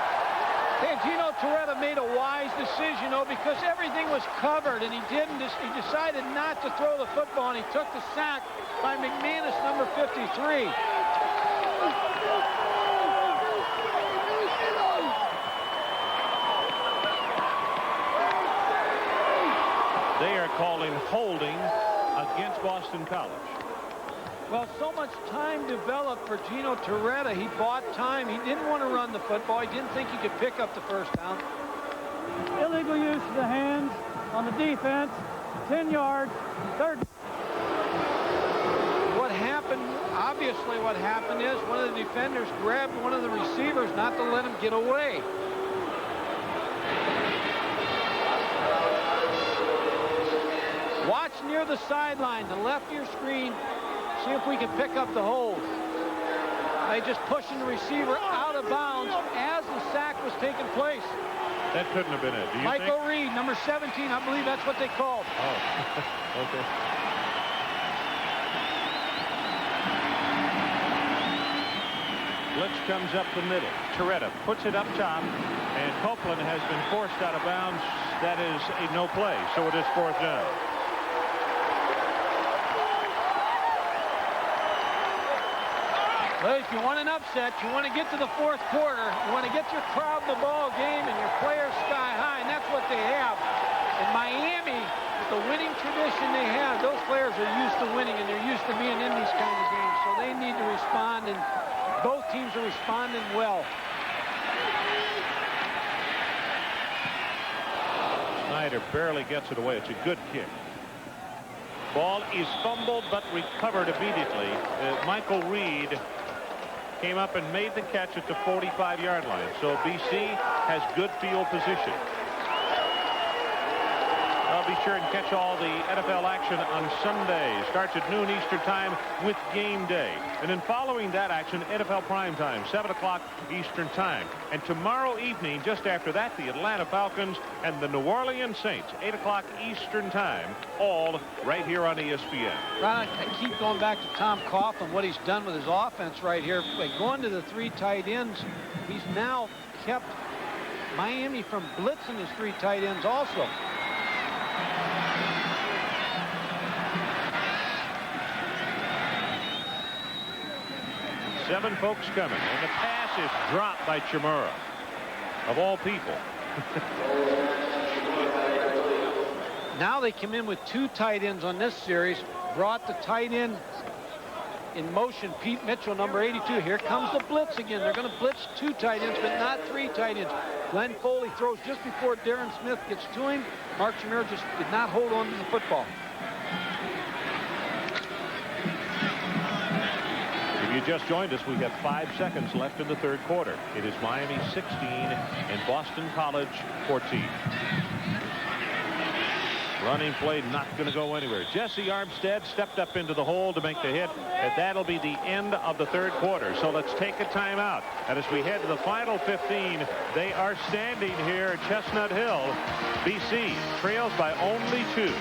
And Gino Torretta made a wise decision, though, because everything was covered, and he decided not to throw the football, and he took the sack by McManus, number 53. They are calling holding against Boston College. Well, so much time developed for Gino Torretta. He bought time. He didn't want to run the football. He didn't think he could pick up the 1st down. Illegal use of the hands on the defense. 10 yards. 3rd. What happened, obviously what happened is one of the defenders grabbed one of the receivers not to let him get away. Watch near the sideline, the left of your screen. See if we can pick up the hold. They just pushing the receiver out of bounds as the sack was taking place. That couldn't have been it. Do you Michael think? Reed, number 17, I believe that's what they called. Oh, okay. Blitz comes up the middle. Toretta puts it up top, and Copeland has been forced out of bounds. That is a no play, so it is 4th down. Well, if you want an upset, you want to get to the 4th quarter, you want to get your crowd in the ball game and your players sky high, and that's what they have. In Miami, with the winning tradition they have, those players are used to winning, and they're used to being in these kind of games, so they need to respond, and both teams are responding well. Snyder barely gets it away. It's a good kick. Ball is fumbled but recovered immediately. Michael Reed came up and made the catch at the 45-yard line. So BC has good field position. I'll be sure and catch all the NFL action on Sunday. Starts at noon Eastern time with game day. And then following that action, NFL prime time, 7 o'clock Eastern time. And tomorrow evening, just after that, the Atlanta Falcons and the New Orleans Saints, 8 o'clock Eastern time, all right here on ESPN. Ron, I keep going back to Tom Coughlin, what he's done with his offense right here. By going to the 3 tight ends, he's now kept Miami from blitzing his 3 tight ends also. Seven folks coming, and the pass is dropped by Chimura, of all people. Now they come in with 2 tight ends on this series, brought the tight end in motion, Pete Mitchell, number 82. Here comes the blitz again. They're going to blitz 2 tight ends, but not 3 tight ends. Glenn Foley throws just before Darren Smith gets to him. Mark Chimura just did not hold on to the football. If you just joined us, we've got 5 seconds left in the 3rd quarter. It is Miami 16 and Boston College 14. Running play not going to go anywhere. Jesse Armstead stepped up into the hole to make the hit, and that'll be the end of the 3rd quarter. So let's take a timeout. And as we head to the final 15, they are standing here at Chestnut Hill. BC trails by only 2.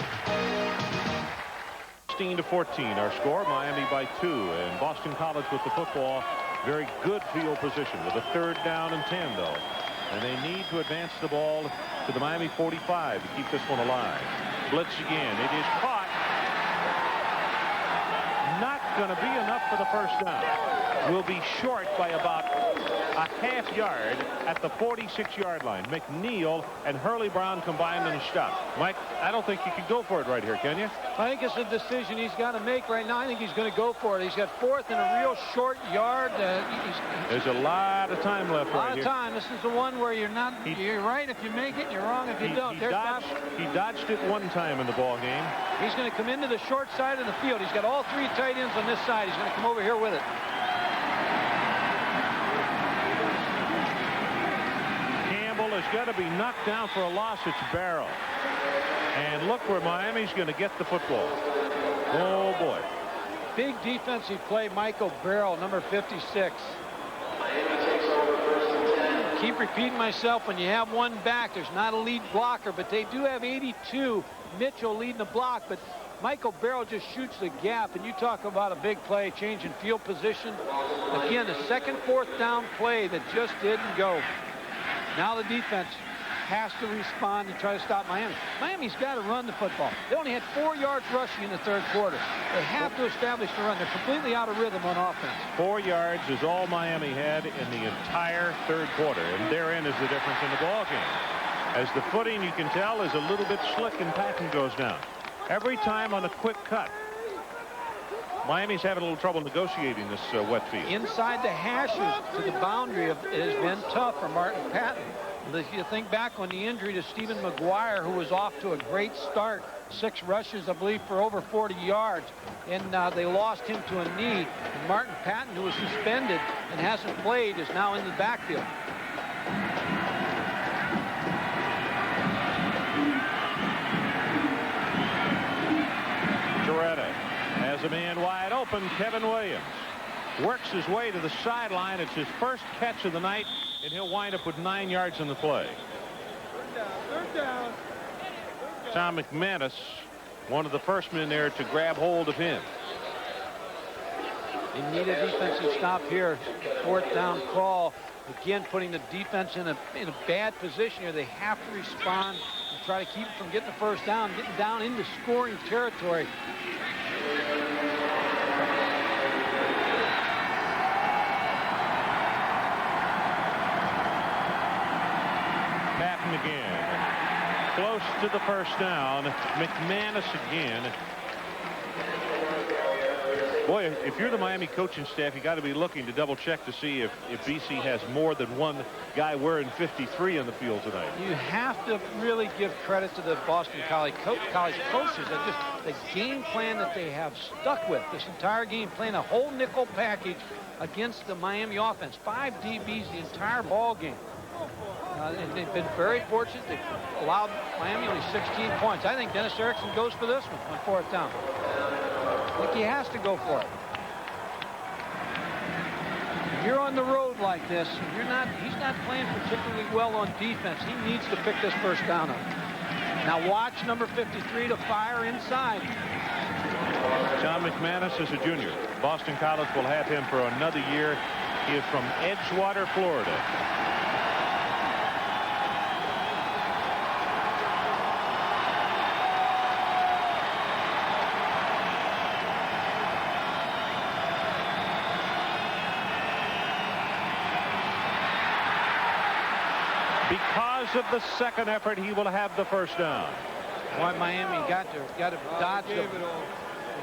16-14 our score. Miami by 2, and Boston College with the football. Very good field position with a 3rd down and 10 though, and they need to advance the ball to the Miami 45 to keep this one alive. Blitz again. It is caught. Not going to be enough for the 1st down. Will be short by about a half yard at the 46-yard line. McNeil and Hurley Brown combined and stop. Mike, I don't think you can go for it right here, can you? I think it's a decision he's got to make right now. I think he's going to go for it. He's got 4th and a real short yard. There's a lot of time left right here. A lot of time. This is the one where you're right if you make it, and you're wrong if you don't. He dodged it one time in the ball game. He's going to come into the short side of the field. He's got all 3 tight ends on this side. He's going to come over here with it. Campbell has got to be knocked down for a loss. It's Barrow. And look where Miami's going to get the football. Oh, boy. Big defensive play, Michael Barrow, number 56. Keep repeating myself, when you have one back, there's not a lead blocker, but they do have 82. Mitchell leading the block, but Michael Barrow just shoots the gap, and you talk about a big play, change in field position. Again, the 2nd, 4th down play that just didn't go. Now the defense has to respond and try to stop Miami. Miami's got to run the football. They only had 4 yards rushing in the 3rd quarter. They have to establish the run. They're completely out of rhythm on offense. 4 yards is all Miami had in the entire 3rd quarter, and therein is the difference in the ball game. As the footing, you can tell, is a little bit slick and Patton goes down. Every time on a quick cut, Miami's having a little trouble negotiating this wet field. Inside the hashes to the boundary, it has been tough for Martin Patton. If you think back on the injury to Stephen McGuire, who was off to a great start, 6 rushes, I believe, for over 40 yards, and they lost him to a knee. And Martin Patton, who was suspended and hasn't played, is now in the backfield. a man wide open. Kevin Williams works his way to the sideline. It's his first catch of the night, and he'll wind up with 9 yards in the play. Third down. Tom McManus, one of the first men there to grab hold of him. They need a defensive stop here. 4th down call. Again, putting the defense in a bad position here. They have to respond and try to keep it from getting the first down, getting down into scoring territory. Patton again. Close to the first down. McManus again. Boy, if you're the Miami coaching staff, you got to be looking to double check to see if BC has more than one guy wearing 53 on the field tonight. You have to really give credit to the Boston College coaches. Just the game plan that they have stuck with this entire game, playing a whole nickel package against the Miami offense. 5 DBs the entire ball game. And they've been very fortunate. They've allowed Miami only 16 points. I think Dennis Erickson goes for this one on 4th down. I think he has to go for it. If you're on the road like this, he's not playing particularly well on defense. He needs to pick this first down up. Now watch number 53 to fire inside. John McManus is a junior. Boston College will have him for another year. He is from Edgewater, Florida. Because of the second effort, he will have the first down. Why Miami got to dodge the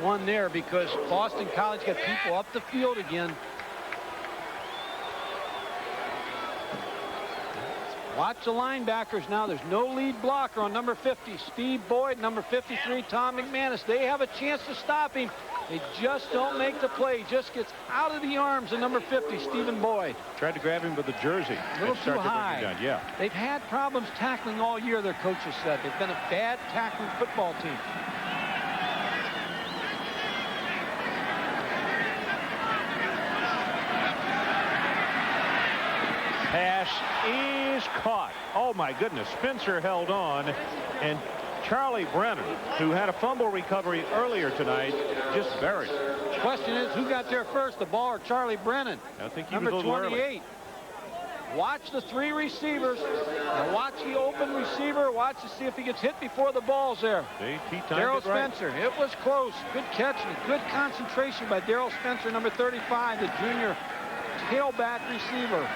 one there, because Boston College got people up the field again. Watch the linebackers now. There's no lead blocker on number 50, Steve Boyd, number 53, Tom McManus. They have a chance to stop him. They just don't make the play. He just gets out of the arms of number 50, Stephen Boyd. Tried to grab him with the jersey. A little too high. Yeah. They've had problems tackling all year, their coaches said. They've been a bad tackling football team. Pass is caught. Oh, my goodness. Spencer held on, and Charlie Brennan, who had a fumble recovery earlier tonight, just buried. The question is, who got there first, the ball or Charlie Brennan? I think he number was a little 28. early. Watch the 3 receivers. Now watch the open receiver. Watch to see if he gets hit before the ball's there. Darrell Spencer. Right. It was close. Good catch and good concentration by Darrell Spencer, number 35, the junior tailback receiver.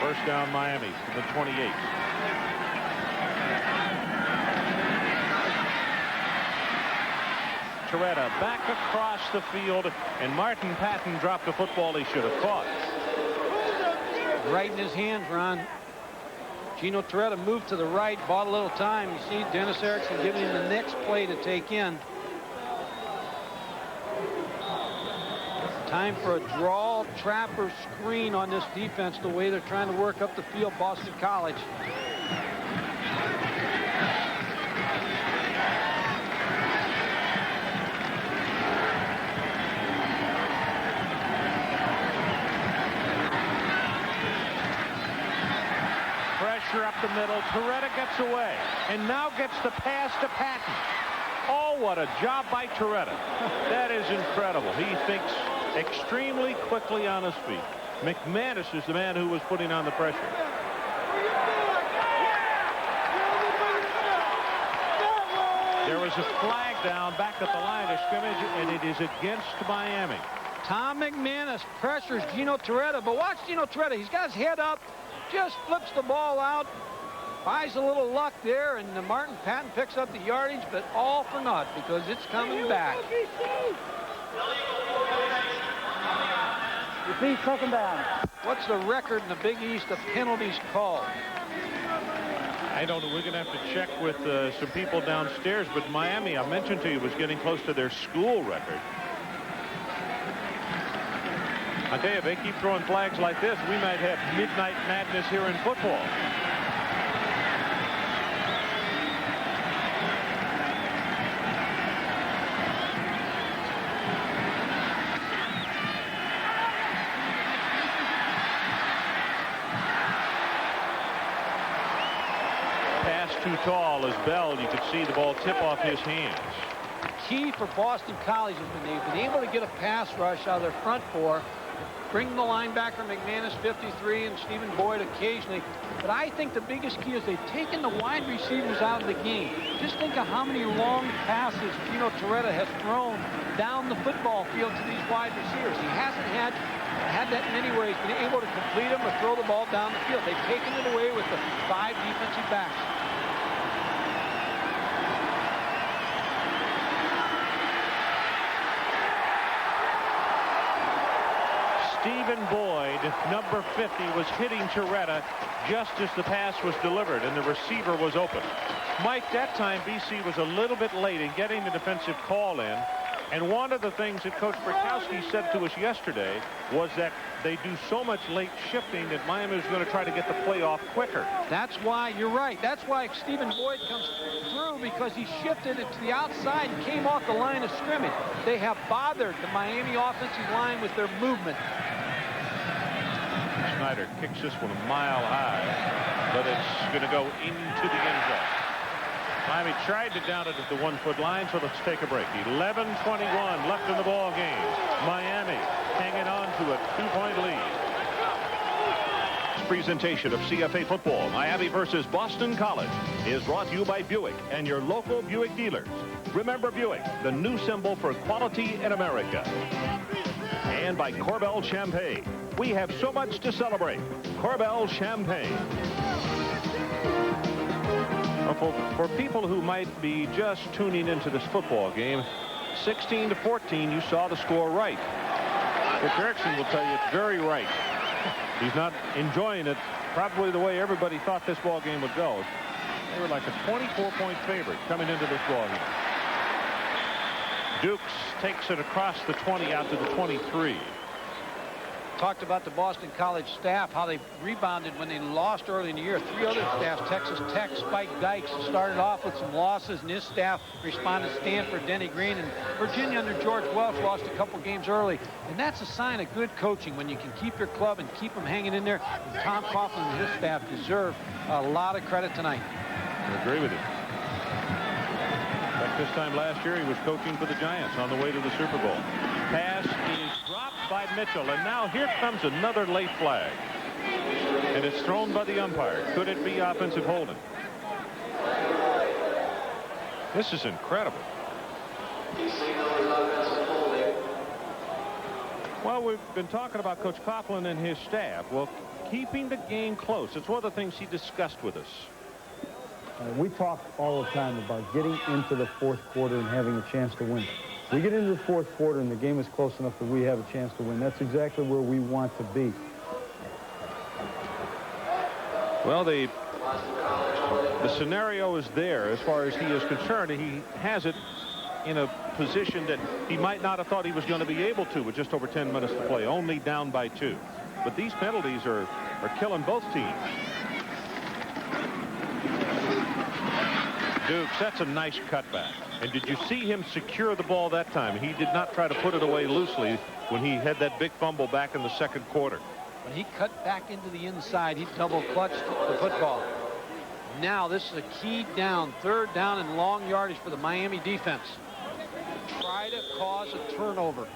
First down, Miami, from the 28. Toretta back across the field, and Martin Patton dropped a football he should have caught. Right in his hands, Ron. Gino Toretta moved to the right, bought a little time. You see Dennis Erickson giving him the next play to take in. Time for a draw, trap, or screen on this defense, the way they're trying to work up the field, Boston College. Pressure up the middle. Toretta gets away and now gets the pass to Patton. Oh, what a job by Toretta. That is incredible. He thinks extremely quickly on his feet. McManus is the man who was putting on the pressure. There was a flag down back at the line of scrimmage, and it is against Miami. Tom McManus pressures Gino Toretta, but watch Gino Toretta. He's got his head up, just flips the ball out, buys a little luck there, and Martin Patton picks up the yardage, but all for naught because it's coming back. Repeat, second down. What's the record in the Big East of penalties called? I don't know. We're going to have to check with some people downstairs, but Miami, I mentioned to you, was getting close to their school record. I tell you, if they keep throwing flags like this, we might have midnight madness here in football. too tall. As Bell, you could see the ball tip off his hands. Key for Boston College has been they've been able to get a pass rush out of their front four, bring the linebacker McManus 53 and Stephen Boyd occasionally. But I think the biggest key is they've taken the wide receivers out of the game. Just think of how many long passes Gino Torretta has thrown down the football field to these wide receivers. He hasn't had that many where he's been able to complete them or throw the ball down the field. They've taken it away with the 5 defensive backs. Stephen Boyd, number 50, was hitting Torretta just as the pass was delivered, and the receiver was open. Mike, that time BC was a little bit late in getting the defensive call in, and one of the things that Coach Burkowski said to us yesterday was that they do so much late shifting that Miami is going to try to get the play off quicker. That's why, you're right, that's why Stephen Boyd comes through, because he shifted it to the outside and came off the line of scrimmage. They have bothered the Miami offensive line with their movement. Snyder kicks this one a mile high, but it's going to go into the end zone. Miami tried to down it at the 1-foot line, so let's take a break. 11:21 left in the ball game. Miami hanging on to a 2-point lead. This presentation of CFA football, Miami versus Boston College, is brought to you by Buick and your local Buick dealers. Remember Buick, the new symbol for quality in America. And by Corbel Champagne. We have so much to celebrate. Corbel Champagne. For people who might be just tuning into this football game, 16-14, you saw the score right. Coach Erickson will tell you it's very right. He's not enjoying it probably the way everybody thought this ball game would go. They were like a 24-point favorite coming into this ball game. Dukes takes it across the 20 out to the 23. Talked about the Boston College staff, how they rebounded when they lost early in the year. 3 other staffs, Texas Tech, Spike Dykes, started off with some losses, and his staff responded. Stanford, Denny Green, and Virginia under George Welsh lost a couple games early. And that's a sign of good coaching when you can keep your club and keep them hanging in there. And Tom Coughlin and his staff deserve a lot of credit tonight. I agree with you. Like this time last year, he was coaching for the Giants on the way to the Super Bowl. Pass is dropped by Mitchell, and now here comes another late flag. And it's thrown by the umpire. Could it be offensive holding? This is incredible. Well, we've been talking about Coach Coughlin and his staff. Well, keeping the game close. It's one of the things he discussed with us. We talk all the time about getting into the 4th quarter and having a chance to win. We get into the 4th quarter and the game is close enough that we have a chance to win. That's exactly where we want to be. Well, the scenario is there as far as he is concerned. He has it in a position that he might not have thought he was going to be able to with just over 10 minutes to play, only down by 2. But these penalties are killing both teams. Dukes, that's a nice cutback. And did you see him secure the ball that time? He did not try to put it away loosely when he had that big fumble back in the 2nd quarter. When he cut back into the inside, he double clutched the football. Now this is a key down, 3rd down and long yardage for the Miami defense. Try to cause a turnover.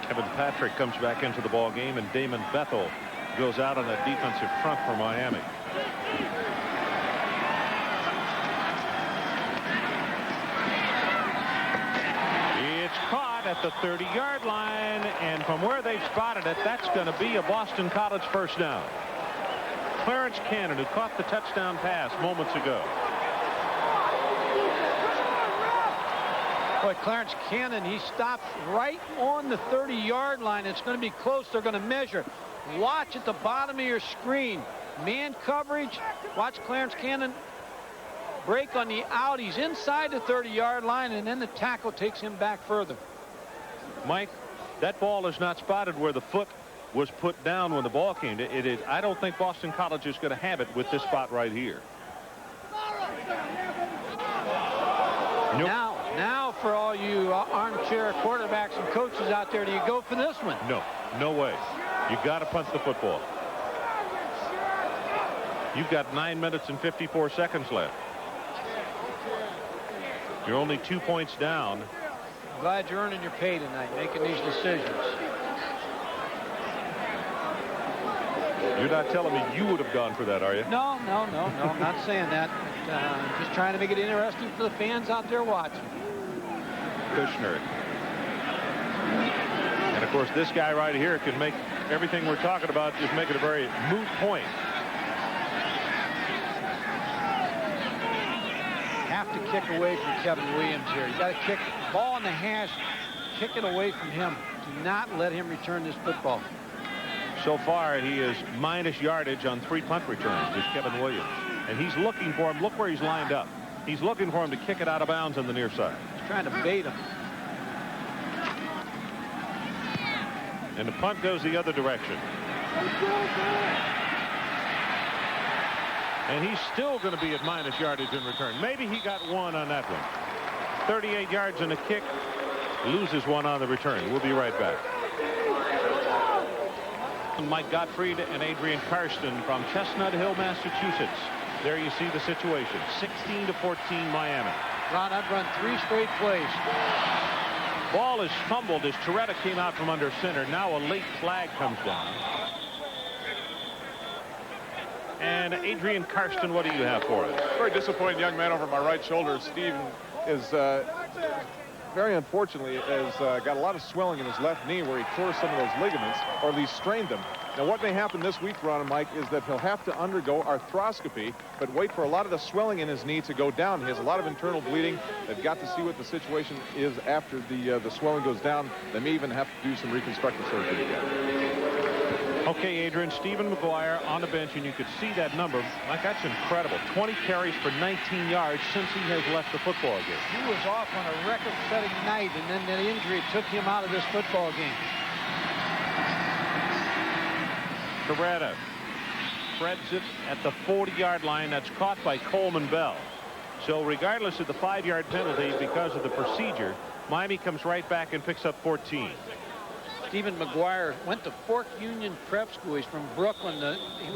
Kevin Patrick comes back into the ball game, and Damon Bethel goes out on that defensive front for Miami. It's caught at the 30-yard line, and from where they've spotted it, that's going to be a Boston College first down. Clarence Cannon, who caught the touchdown pass moments ago. Boy, Clarence Cannon, he stops right on the 30-yard line. It's going to be close. They're going to measure. Watch at the bottom of your screen. Man coverage. Watch Clarence Cannon break on the out. He's inside the 30-yard line, and then the tackle takes him back further. Mike, that ball is not spotted where the foot was put down when the ball came. I don't think Boston College is going to have it with this spot right here. Nope. Now for all you armchair quarterbacks and coaches out there, do you go for this one? No way. You got to punt the football. You've got 9 minutes and 54 seconds left. You're only 2 points down. I'm glad you're earning your pay tonight, making these decisions. You're not telling me you would have gone for that, are you? No, I'm not saying that. But, just trying to make it interesting for the fans out there watching. Kushner. And, of course, this guy right here can make everything we're talking about, just make it a very moot point. Have to kick away from Kevin Williams here. You got to kick the ball in the hash, kick it away from him. Do not let him return this football. So far, he is minus yardage on 3 punt returns, is Kevin Williams. And he's looking for him. Look where he's lined up. He's looking for him to kick it out of bounds on the near side. He's trying to bait him. And the punt goes the other direction. And he's still going to be at minus yardage in return. Maybe he got 1 on that one. 38 yards in a kick. Loses 1 on the return. We'll be right back. Mike Gottfried and Adrian Karsten from Chestnut Hill, Massachusetts. There you see the situation. 16-14 Miami. Ron, I've run 3 straight plays. Ball is fumbled as Toretta came out from under center. Now a late flag comes down. And Adrian Karsten, what do you have for us? Very disappointed young man over my right shoulder. Steve is very unfortunately has got a lot of swelling in his left knee where he tore some of those ligaments, or at least strained them. Now what may happen this week, Ron and Mike, is that he'll have to undergo arthroscopy, but wait for a lot of the swelling in his knee to go down. He has a lot of internal bleeding. They've got to see what the situation is after the swelling goes down. They may even have to do some reconstructive surgery again. Okay, Adrian, Stephen McGuire on the bench, and you could see that number. Mike, that's incredible. 20 carries for 19 yards since he has left the football game. He was off on a record-setting night, and then the injury took him out of this football game. Toretta spreads it at the 40-yard line. That's caught by Coleman Bell. So regardless of the 5-yard penalty because of the procedure, Miami comes right back and picks up 14. Stephen McGuire went to Fork Union Prep School. He's from Brooklyn. He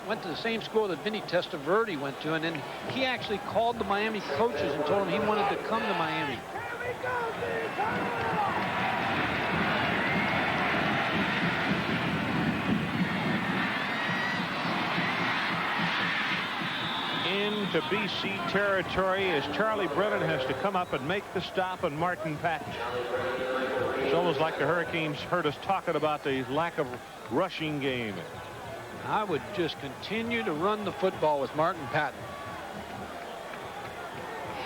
went to the same school that Vinny Testaverde went to, and then he actually called the Miami coaches and told them he wanted to come to Miami. Into BC territory as Charlie Brennan has to come up and make the stop on Martin Patton. It's almost like the Hurricanes heard us talking about the lack of rushing game. I would just continue to run the football with Martin Patton.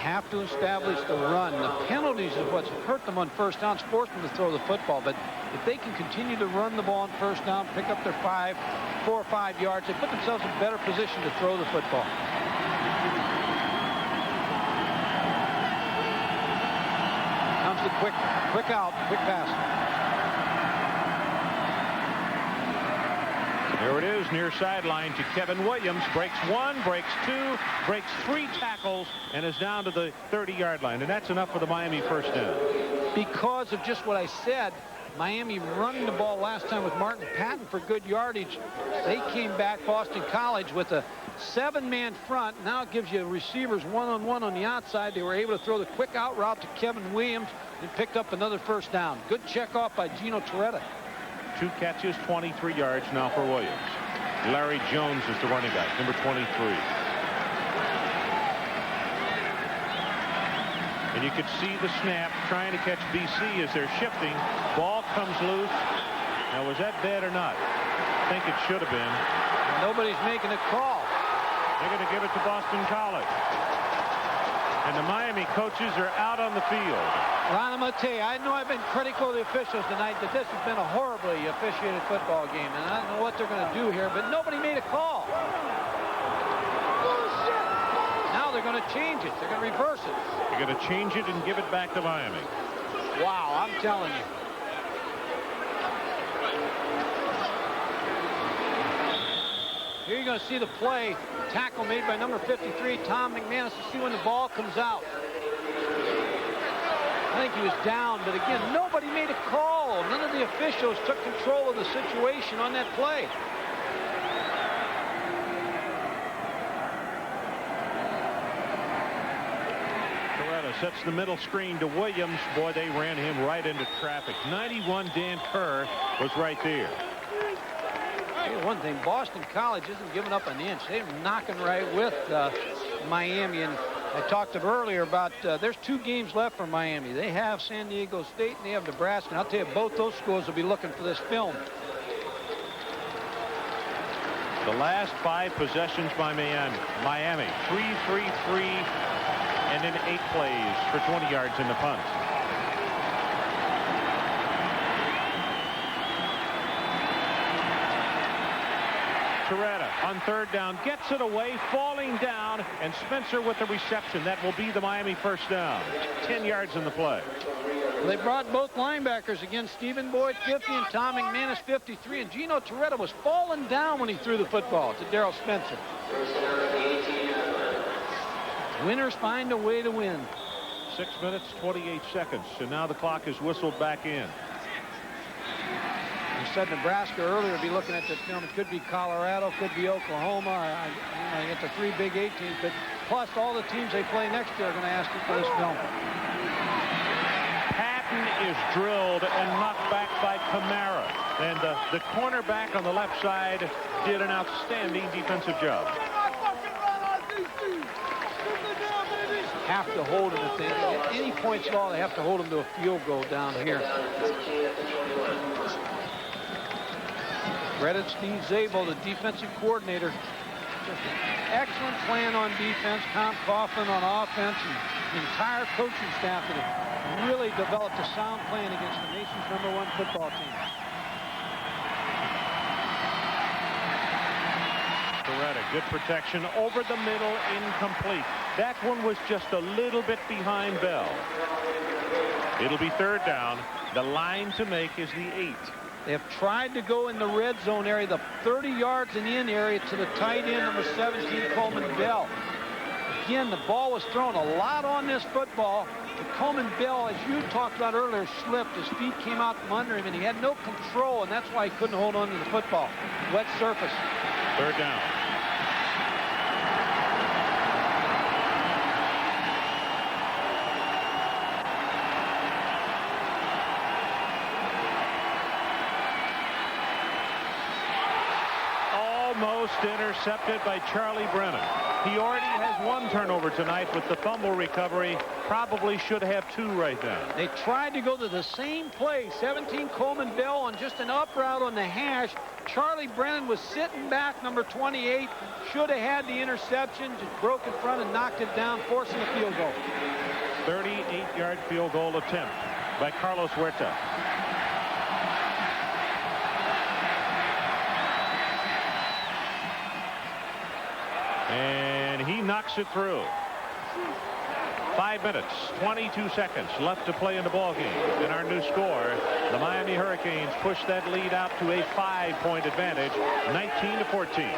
Have to establish the run. The penalties is what's hurt them on first downs, forced them to throw the football. But if they can continue to run the ball on first down, pick up their 4 or 5 yards, they put themselves in better position to throw the football. Comes the quick pass. There it is, near sideline to Kevin Williams. Breaks 1, breaks 2, breaks 3 tackles, and is down to the 30-yard line. And that's enough for the Miami first down. Because of just what I said, Miami running the ball last time with Martin Patton for good yardage. They came back, Boston College, with a 7-man front. Now it gives you receivers one-on-one on the outside. They were able to throw the quick out route to Kevin Williams and picked up another first down. Good check off by Gino Toretta. 2 catches, 23 yards now for Williams. Larry Jones is the running back, number 23. And you could see the snap trying to catch BC as they're shifting. Ball comes loose. Now, was that bad or not? I think it should have been. Nobody's making a call. They're going to give it to Boston College. And the Miami coaches are out on the field. Ron, I'm going to tell you, I know I've been critical of the officials tonight, but this has been a horribly officiated football game. And I don't know what they're going to do here, but nobody made a call. Now they're going to change it. They're going to reverse it. They're going to change it and give it back to Miami. Wow, I'm telling you. Here you're going to see the play. Tackle made by number 53, Tom McManus, to see when the ball comes out. I think he was down, but again, nobody made a call. None of the officials took control of the situation on that play. sets the middle screen to Williams. Boy, they ran him right into traffic. 91 Dan Kerr was right there. Hey, one thing, Boston College isn't giving up an inch. They're knocking right with Miami. And I talked to earlier about there's 2 games left for Miami. They have San Diego State and they have Nebraska. And I'll tell you, both those schools will be looking for this film. The last 5 possessions by Miami. 3-3-3, and then 8 plays for 20 yards in the punt. Toretta on 3rd down gets it away, falling down, and Spencer with the reception. That will be the Miami first down. 10 yards in the play. They brought both linebackers again. Stephen Boyd 50 and Tom McManus 53. And Gino Toretta was falling down when he threw the football to Darrell Spencer. Winners find a way to win. 6 minutes, 28 seconds. And now the clock is whistled back in. You said Nebraska earlier, be looking at the film. It could be Colorado, could be Oklahoma. I get the 3 Big 8 teams, but plus all the teams they play next year are going to ask you for this film. Patton is drilled and knocked back by Kamara. And the cornerback on the left side did an outstanding defensive job. Have to hold him if they get any points at all. They have to hold him to a field goal down here. Credit Steve Zabel, the defensive coordinator. Just an excellent plan on defense. Tom Coughlin on offense, and the entire coaching staff that have really developed a sound plan against the nation's #1 football team. Toretta, good protection over the middle, incomplete. That one was just a little bit behind Bell. It'll be 3rd down. The line to make is the 8. They have tried to go in the red zone area, the 30 yards and in area to the tight end, number 17, Coleman Bell. Again, the ball was thrown a lot on this football. But Coleman Bell, as you talked about earlier, slipped. His feet came out from under him, and he had no control, and that's why he couldn't hold on to the football. Wet surface. 3rd down. Almost intercepted by Charlie Brennan. He already has 1 turnover tonight with the fumble recovery. Probably should have 2 right now. They tried to go to the same play. 17 Coleman Bell on just an up route on the hash. Charlie Brennan was sitting back, number 28. Should have had the interception. Just broke in front and knocked it down, forcing a field goal. 38-yard field goal attempt by Carlos Huerta. And he knocks it through. 5 minutes, 22 seconds left to play in the ball game. And our new score, the Miami Hurricanes push that lead out to a 5-point advantage, 19-14.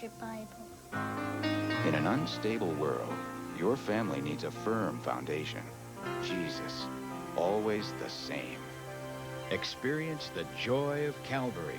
Your Bible. In an unstable world, your family needs a firm foundation. Jesus, always the same. Experience the joy of Calvary.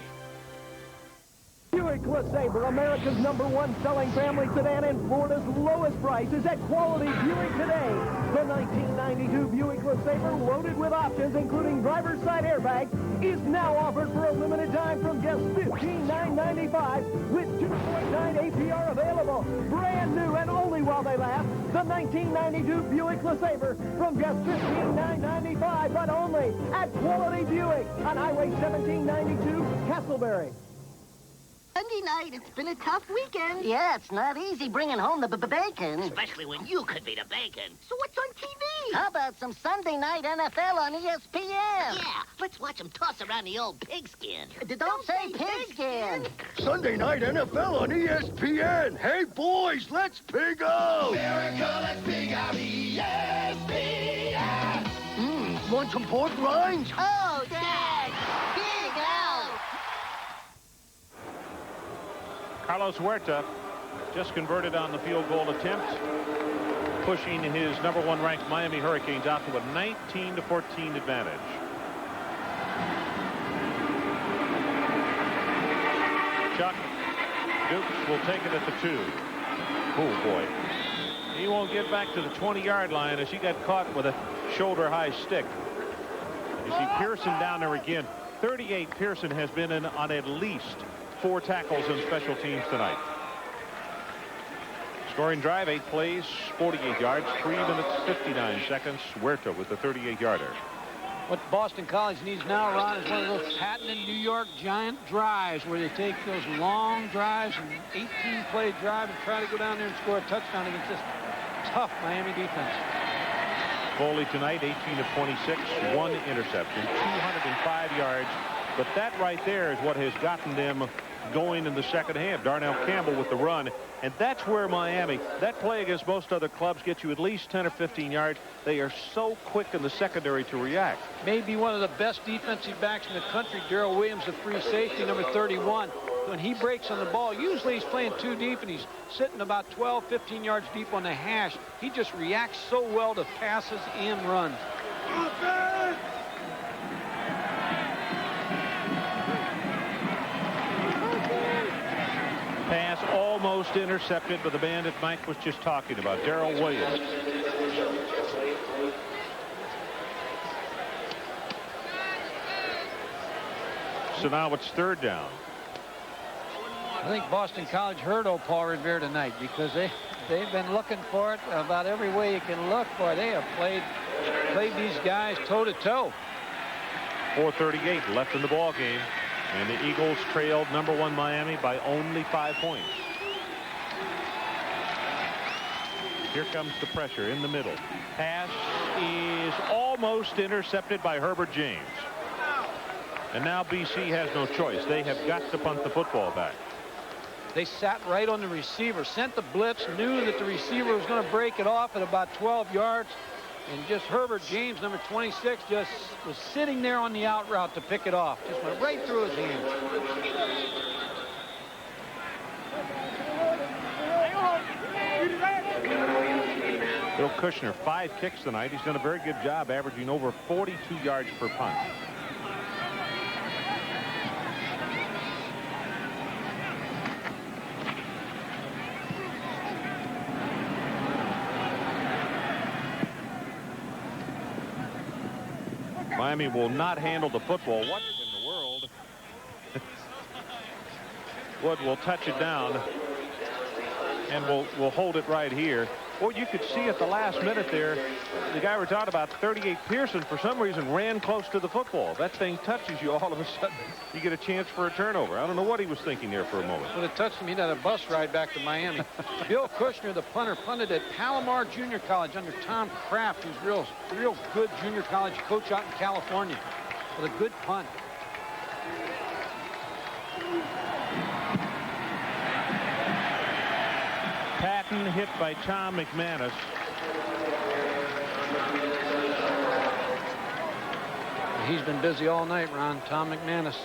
Buick LeSabre, America's #1 selling family sedan and Florida's lowest prices at quality Buick today. The 1992 Buick LeSabre, loaded with options including driver's side airbag, is now offered for a limited time from just $15,995 with 2.9 APR available. Brand new and only while they last. The 1992 Buick LeSabre from just $15,995, but only at Quality Buick on Highway 1792, Castleberry. Sunday night. It's been a tough weekend. Yeah, it's not easy bringing home the bacon. Especially when you could be the bacon. So what's on TV? How about some Sunday night NFL on ESPN? Yeah, let's watch them toss around the old pigskin. Don't say pigskin. Sunday night NFL on ESPN. Hey, boys, let's pig out. America, let's pig out. ESPN. Want some pork rinds? Oh, Dad! Pig out! Carlos Huerta just converted on the field goal attempt, pushing his #1 ranked Miami Hurricanes out to a 19-14 advantage. Chuck Dukes will take it at the 2. Oh, boy. He won't get back to the 20-yard line as he got caught with a shoulder-high stick. You see Pearson down there again. 38 Pearson has been in on at least 4 tackles in special teams tonight. Scoring drive, 8 plays, 48 yards, 3 minutes, 59 seconds. Huerta with the 38-yarder. What Boston College needs now, Ron, is one of those patented New York Giant drives where they take those long drives, an 18-play drive, and try to go down there and score a touchdown against this tough Miami defense. Foley tonight, 18 of 26, 1 interception, 205 yards. But that right there is what has gotten them going in the second half. Darnell Campbell with the run. And that's where Miami, that play against most other clubs, gets you at least 10 or 15 yards. They are so quick in the secondary to react. Maybe one of the best defensive backs in the country, Darrell Williams, the free safety, number 31. When he breaks on the ball, usually he's playing too deep and he's sitting about 12, 15 yards deep on the hash. He just reacts so well to passes and runs. Pass almost intercepted by the man that Mike was just talking about, Darrell Williams. So now it's 3rd down. I think Boston College heard old Paul Revere tonight because they've been looking for it about every way you can look for it. They have played these guys toe-to-toe. 4:38 left in the ball game, and the Eagles trailed #1 Miami by only 5 points. Here comes the pressure in the middle. Pass is almost intercepted by Herbert James. And now BC has no choice. They have got to punt the football back. They sat right on the receiver, sent the blitz, knew that the receiver was going to break it off at about 12 yards. And just Herbert James, number 26, just was sitting there on the out route to pick it off. Just went right through his hands. Bill Kushner, 5 kicks tonight. He's done a very good job, averaging over 42 yards per punt. Miami will not handle the football. What in the world? Wood will touch it down and will hold it right here. Well, you could see at the last minute there, the guy we're talking about, 38 Pearson, for some reason ran close to the football. That thing touches you, all of a sudden you get a chance for a turnover. I don't know what he was thinking there for a moment. When it touched him, he'd had a bus ride back to Miami. Bill Kushner, the punter, punted at Palomar Junior College under Tom Kraft, who's real good junior college coach out in California, with a good punt. Patton hit by Tom McManus. He's been busy all night, Ron. Tom McManus.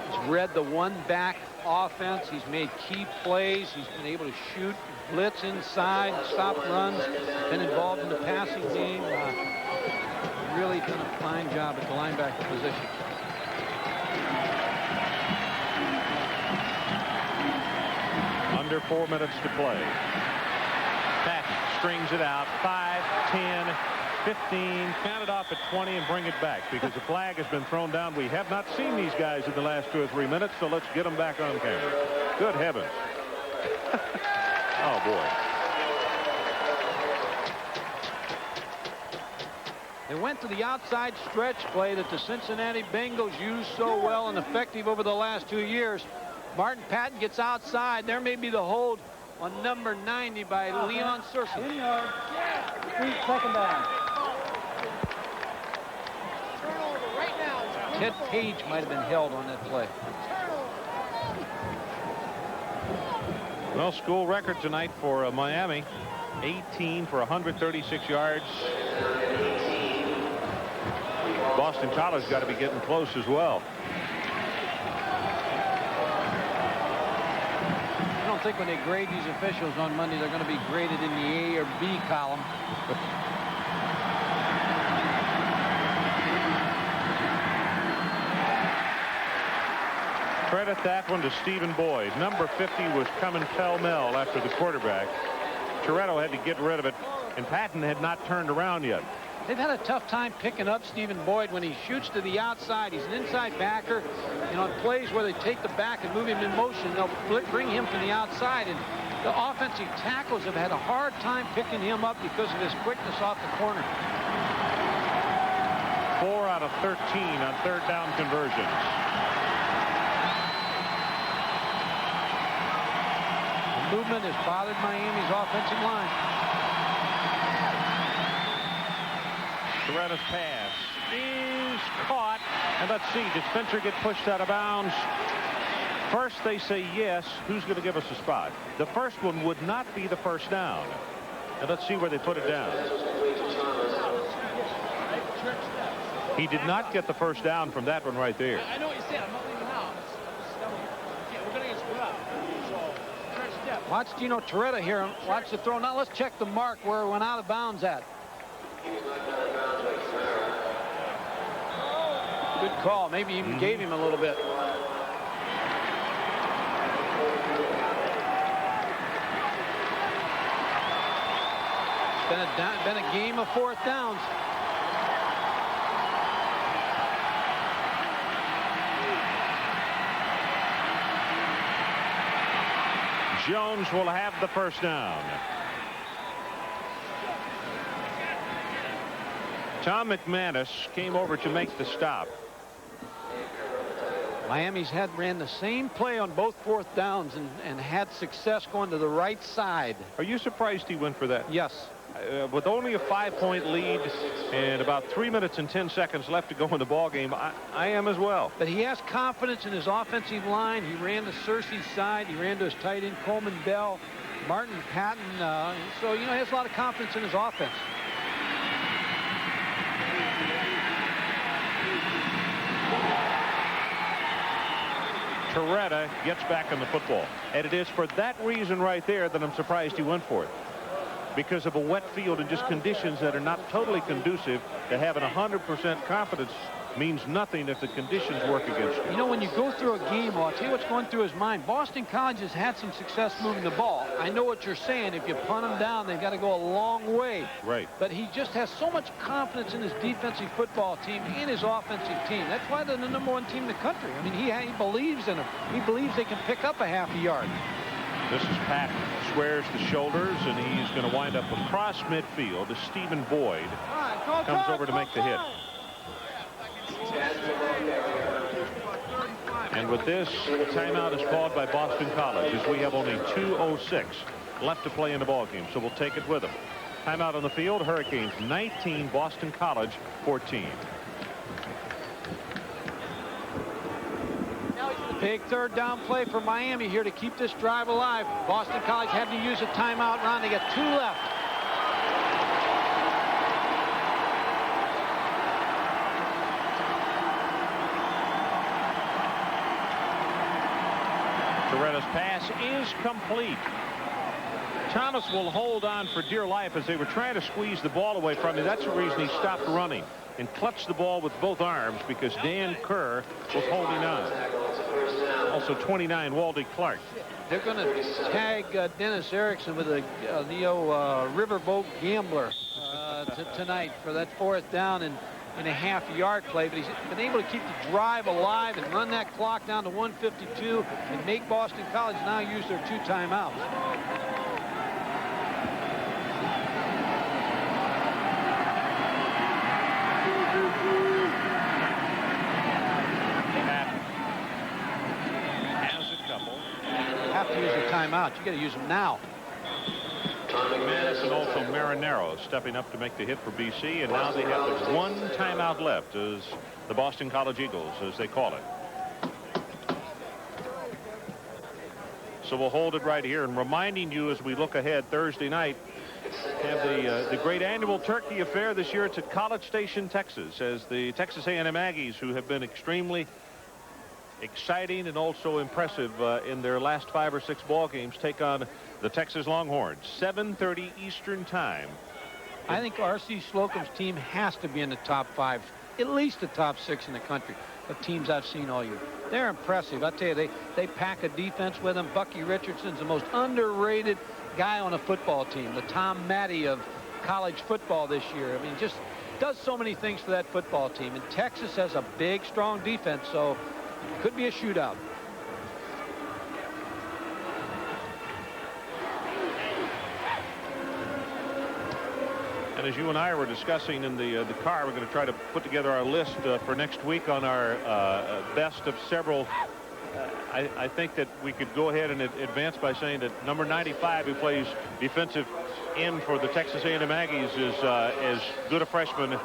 He's read the one-back offense. He's made key plays. He's been able to shoot, blitz inside, stop runs, been involved in the passing game. Really done a fine job at the linebacker position. Under 4 minutes to play. Patton strings it out. 5, 10, 15. Count it off at 20 and bring it back because the flag has been thrown down. We have not seen these guys in the last 2 or 3 minutes, so let's get them back on camera. Good heavens. Oh, boy. They went to the outside stretch play that the Cincinnati Bengals used so well and effective over the last 2 years. Martin Patton gets outside. There may be the hold on number 90 by Leon Searcy. 10 yards. Second down. Ted Page might have been held on that play. Well, school record tonight for Miami. 18 for 136 yards. Boston College got to be getting close as well. I don't think when they grade these officials on Monday, they're going to be graded in the A or B column. Credit that one to Stephen Boyd. Number 50 was coming pell-mell after the quarterback. Toretto had to get rid of it, and Patton had not turned around yet. They've had a tough time picking up Stephen Boyd when he shoots to the outside. He's an inside backer, and on plays where they take the back and move him in motion, they'll bring him from the outside. And the offensive tackles have had a hard time picking him up because of his quickness off the corner. 4 out of 13 on third down conversions. The movement has bothered Miami's offensive line. Toretto's pass is caught. And let's see, did Spencer get pushed out of bounds? First they say yes. Who's going to give us a spot? The first one would not be the first down. And let's see where they put it down. He did not get the first down from that one right there. I know what you said. I'm not leaving now. We're going to get split up. So, first step. Watch Gino Toretto here. Watch the throw. Now let's check the mark where it went out of bounds at. Good call. Maybe even gave him a little bit. It's been a game of fourth downs. Jones will have the first down. Tom McManus came over to make the stop. Miami's ran the same play on both fourth downs and had success going to the right side. Are you surprised he went for that? Yes. With only a 5-point lead and about 3 minutes and 10 seconds left to go in the ball game, I am as well. But he has confidence in his offensive line. He ran to Searcy's side. He ran to his tight end, Coleman Bell, Martin Patton. So, you know, he has a lot of confidence in his offense. Toretto gets back on the football. And it is for that reason right there that I'm surprised he went for it. Because of a wet field and just conditions that are not totally conducive to having 100% confidence means nothing if the conditions work against you. You know, when you go through a game, I'll tell you what's going through his mind. Boston College has had some success moving the ball. I know what you're saying. If you punt them down, they've got to go a long way. Right. But he just has so much confidence in his defensive football team and his offensive team. That's why they're the #1 team in the country. I mean, he believes in them. He believes they can pick up a half a yard. This is Patton. Squares the shoulders, and he's going to wind up across midfield as Stephen Boyd comes over to make the hit. And with this, timeout is called by Boston College as we have only 2:06 left to play in the ball game, so we'll take it with them. Timeout on the field. Hurricanes 19, Boston College 14. Big third down play for Miami here to keep this drive alive. Boston College had to use a timeout round. They got 2 left. Toretto's pass is complete. Thomas will hold on for dear life as they were trying to squeeze the ball away from him. That's the reason he stopped running and clutched the ball with both arms, because Dan Kerr was holding on. Also 29, Waldy Clark. They're going to tag Dennis Erickson with a Neo Riverboat Gambler tonight for that 4th down and a half-yard play. But he's been able to keep the drive alive and run that clock down to 1:52 and make Boston College now use their 2 timeouts. Has a couple. timeouts. You got to use them now. And also Marinero stepping up to make the hit for BC, and now they have the one timeout left as the Boston College Eagles, as they call it. So we'll hold it right here, and reminding you as we look ahead Thursday night, have the great annual turkey affair this year. It's at College Station, Texas, as the Texas A&M Aggies, who have been extremely exciting and also impressive in their last 5 or 6 ball games, take on the Texas Longhorns. 7:30 Eastern time. I think R.C. Slocum's team has to be in the top 5, at least the top 6 in the country of teams I've seen all year. They're impressive. I tell you, they pack a defense with them. Bucky Richardson's the most underrated guy on a football team, the Tom Matte of college football this year. I mean, just does so many things for that football team. And Texas has a big, strong defense, so could be a shootout. And as you and I were discussing in the car, we're going to try to put together our list for next week on our best of several. I think that we could go ahead and advance by saying that number 95, who plays defensive end for the Texas A&M Aggies, is as good a freshman,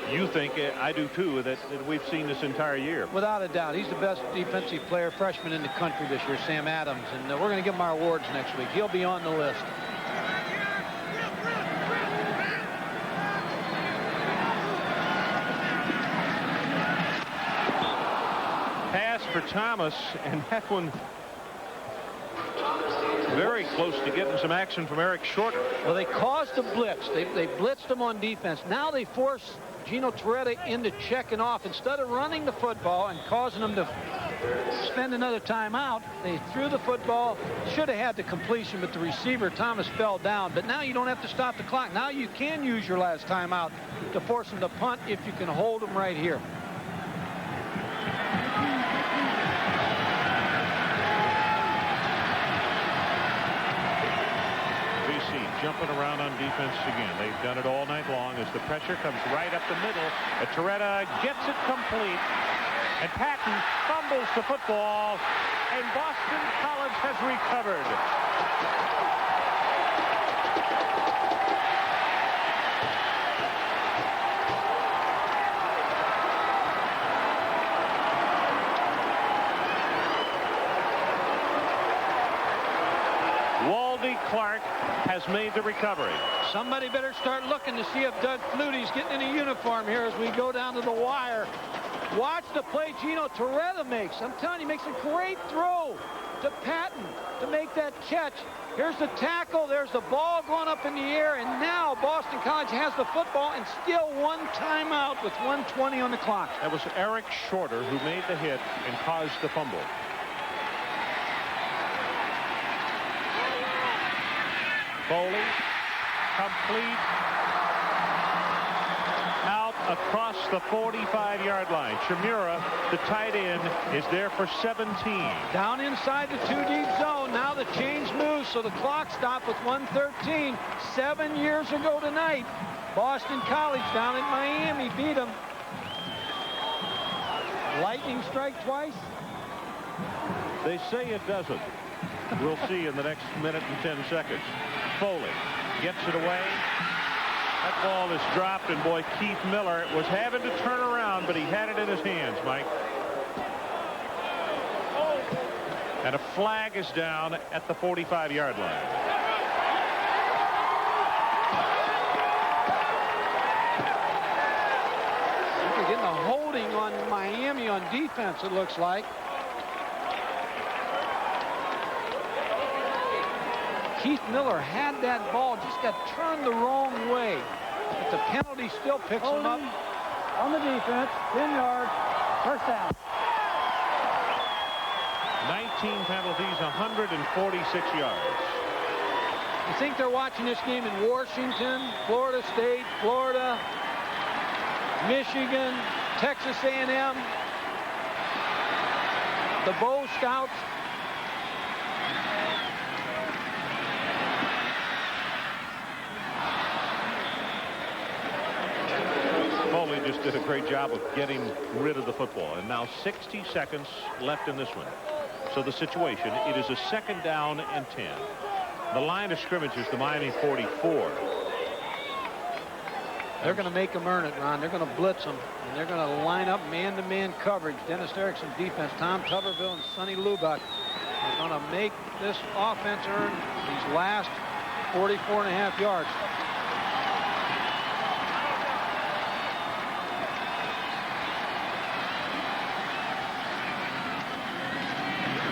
you think, I do too, that we've seen this entire year. Without a doubt. He's the best defensive player freshman in the country this year, Sam Adams. And we're going to give him our awards next week. He'll be on the list. Pass for Thomas, and that one very close to getting some action from Eric Shorter. Well, they caused a blitz. They blitzed him on defense. Now they force Gino Torretta into checking off. Instead of running the football and causing them to spend another timeout, they threw the football. Should have had the completion, but the receiver, Thomas, fell down. But now you don't have to stop the clock. Now you can use your last timeout to force them to punt if you can hold them right here. Jumping around on defense again. They've done it all night long as the pressure comes right up the middle. Torretta gets it complete, and Patton fumbles the football, and Boston College has recovered. Waldy Clark has made the recovery. Somebody better start looking to see if Doug Flutie's getting in a uniform here as we go down to the wire. Watch the play Gino Torretta makes. I'm telling you, he makes a great throw to Patton to make that catch. Here's the tackle. There's the ball going up in the air, and now Boston College has the football and still one timeout with 1:20 on the clock. That was Eric Shorter who made the hit and caused the fumble. Foley, complete, out across the 45-yard line. Shimura, the tight end, is there for 17. Down inside the 2-deep zone. Now the change moves, so the clock stopped with 1:13. 7 years ago tonight, Boston College down in Miami beat them. Lightning strike twice? They say it doesn't. We'll see in the next minute and 10 seconds. Foley gets it away. That ball is dropped, and boy, Keith Miller was having to turn around, but he had it in his hands, Mike. And a flag is down at the 45-yard line. We're getting a holding on Miami on defense, it looks like. Keith Miller had that ball, just got turned the wrong way. But the penalty still picks him up. On the defense, 10 yards, first down. 19 penalties, 146 yards. You think they're watching this game in Washington, Florida State, Florida, Michigan, Texas A&M, the Bow Scouts? Foley just did a great job of getting rid of the football. And now 60 seconds left in this one. So the situation, it is a 2nd down and 10. The line of scrimmage is the Miami 44. They're going to make them earn it, Ron. They're going to blitz them, and they're going to line up man-to-man coverage. Dennis Erickson's defense, Tom Tuberville and Sonny Lubuck are going to make this offense earn these last 44.5 yards.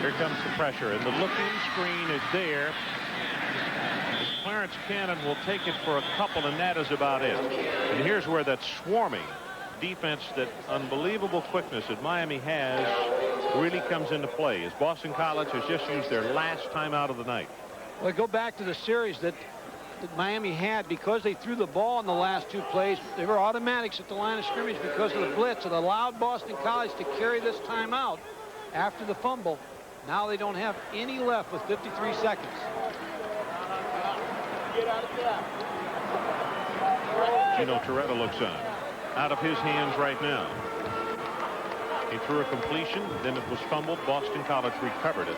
Here comes the pressure, and the looking screen is there. Clarence Cannon will take it for a couple, and that is about it. And here's where that swarming defense, that unbelievable quickness that Miami has, really comes into play, as Boston College has just used their last timeout of the night. Well, go back to the series that Miami had. Because they threw the ball in the last 2 plays, they were automatics at the line of scrimmage because of the blitz. It allowed Boston College to carry this timeout after the fumble. Now they don't have any left with 53 seconds. Gino Toretta looks on. Out of his hands right now. He threw a completion, then it was fumbled. Boston College recovered it,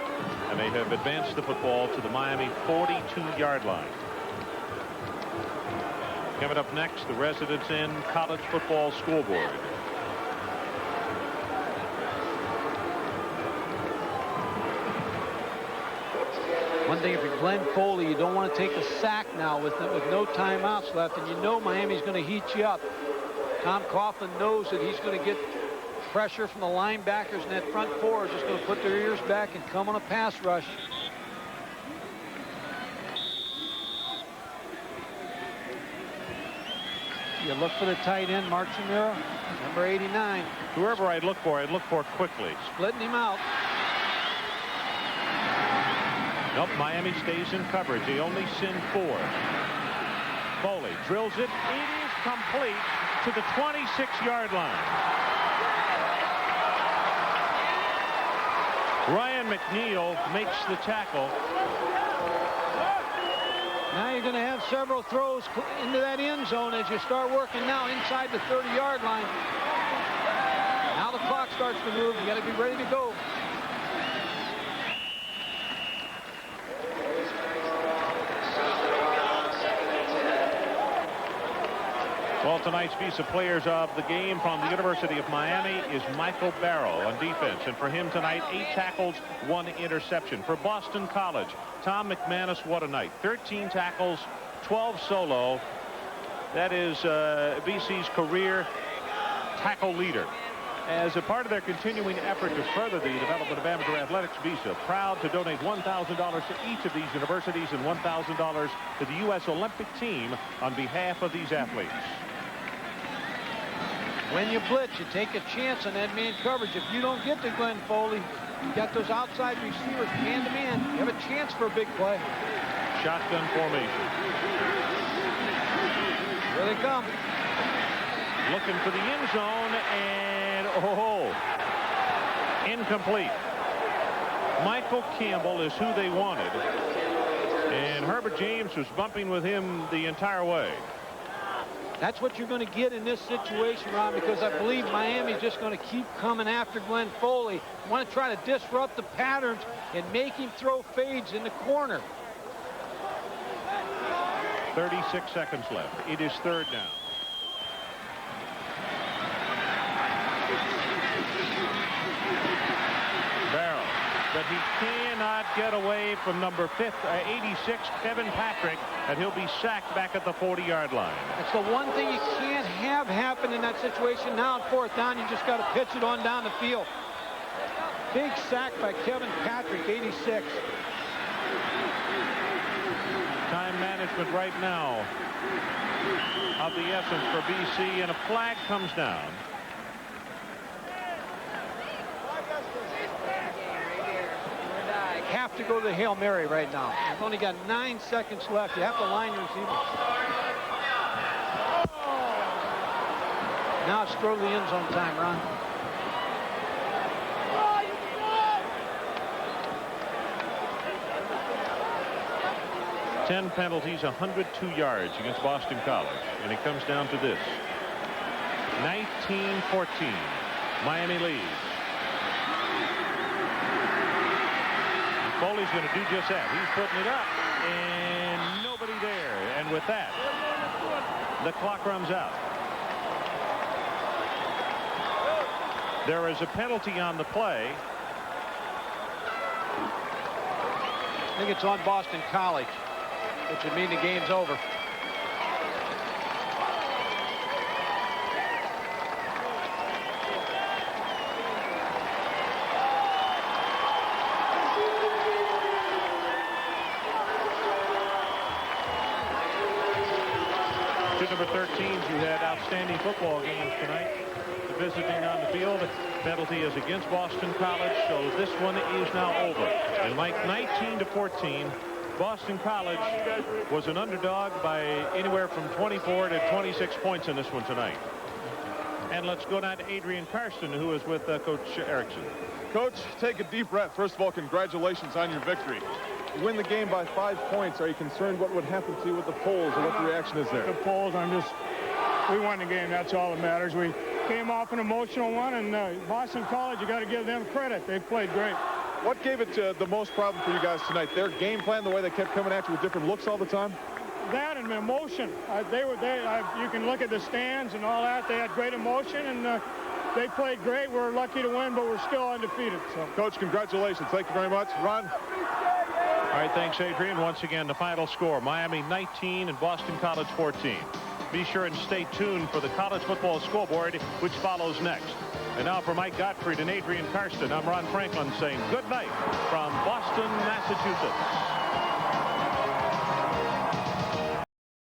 and they have advanced the football to the Miami 42-yard line. Coming up next, the Residence Inn College Football School Board. One thing, if you're Glenn Foley, you don't want to take a sack now with no timeouts left, and you know Miami's going to heat you up. Tom Coughlin knows that he's going to get pressure from the linebackers, and that front four is just going to put their ears back and come on a pass rush. You look for the tight end, Mark Chimera, number 89. Whoever I'd look for quickly. Splitting him out. Nope, Miami stays in coverage. They only send 4. Foley drills it. It is complete to the 26-yard line. Ryan McNeil makes the tackle. Now you're going to have several throws into that end zone as you start working now inside the 30-yard line. Now the clock starts to move. You got to be ready to go. Well, tonight's Visa Players of the Game from the University of Miami is Michael Barrow on defense. And for him tonight, 8 tackles, 1 interception. For Boston College, Tom McManus, what a night. 13 tackles, 12 solo. That is BC's career tackle leader. As a part of their continuing effort to further the development of amateur athletics, Visa proud to donate $1,000 to each of these universities and $1,000 to the U.S. Olympic team on behalf of these athletes. When you blitz, you take a chance on that man coverage. If you don't get to Glenn Foley, you got those outside receivers man-to-man. You have a chance for a big play. Shotgun formation. Here they come. Looking for the end zone, and incomplete. Michael Campbell is who they wanted, and Herbert James was bumping with him the entire way. That's what you're going to get in this situation, Ron, because I believe Miami's just going to keep coming after Glenn Foley. You want to try to disrupt the patterns and make him throw fades in the corner. 36 seconds left. It is 3rd down. Barrow, but he cannot get away from number 86, Kevin Patrick, and he'll be sacked back at the 40-yard line. That's the one thing you can't have happen in that situation. Now on 4th down, you just got to pitch it on down the field. Big sack by Kevin Patrick, 86. Time management right now of the essence for BC, and a flag comes down. Have to go to the Hail Mary right now. You've only got 9 seconds left. You have to line your receivers. Now it's throw the end zone time, Ron. Ten penalties, 102 yards against Boston College. And it comes down to this. 19-14. Miami leads. Foley's going to do just that. He's putting it up, and nobody there. And with that, the clock runs out. There is a penalty on the play. I think it's on Boston College, which would mean the game's over. Two number 13s who had outstanding football games tonight. Visiting on the field. Penalty is against Boston College, so this one is now over. And like 19-14, Boston College was an underdog by anywhere from 24 to 26 points in this one tonight. And let's go down to Adrian Karsten, who is with Coach Erickson. Coach, take a deep breath. First of all, congratulations on your victory. You win the game by 5 points. Are you concerned what would happen to you with the polls, or what the reaction is there? The polls, we won the game. That's all that matters. We came off an emotional one, and Boston College, you got to give them credit. They played great. What gave it the most problem for you guys tonight? Their game plan, the way they kept coming at you with different looks all the time? That and emotion. You can look at the stands and all that. They had great emotion, and they played great. We're lucky to win, but we're still undefeated. So. Coach, congratulations. Thank you very much. Ron? All right, thanks, Adrian. Once again, the final score, Miami 19 and Boston College 14. Be sure and stay tuned for the college football scoreboard, which follows next. And now for Mike Gottfried and Adrian Karsten, I'm Ron Franklin saying good night from Boston, Massachusetts.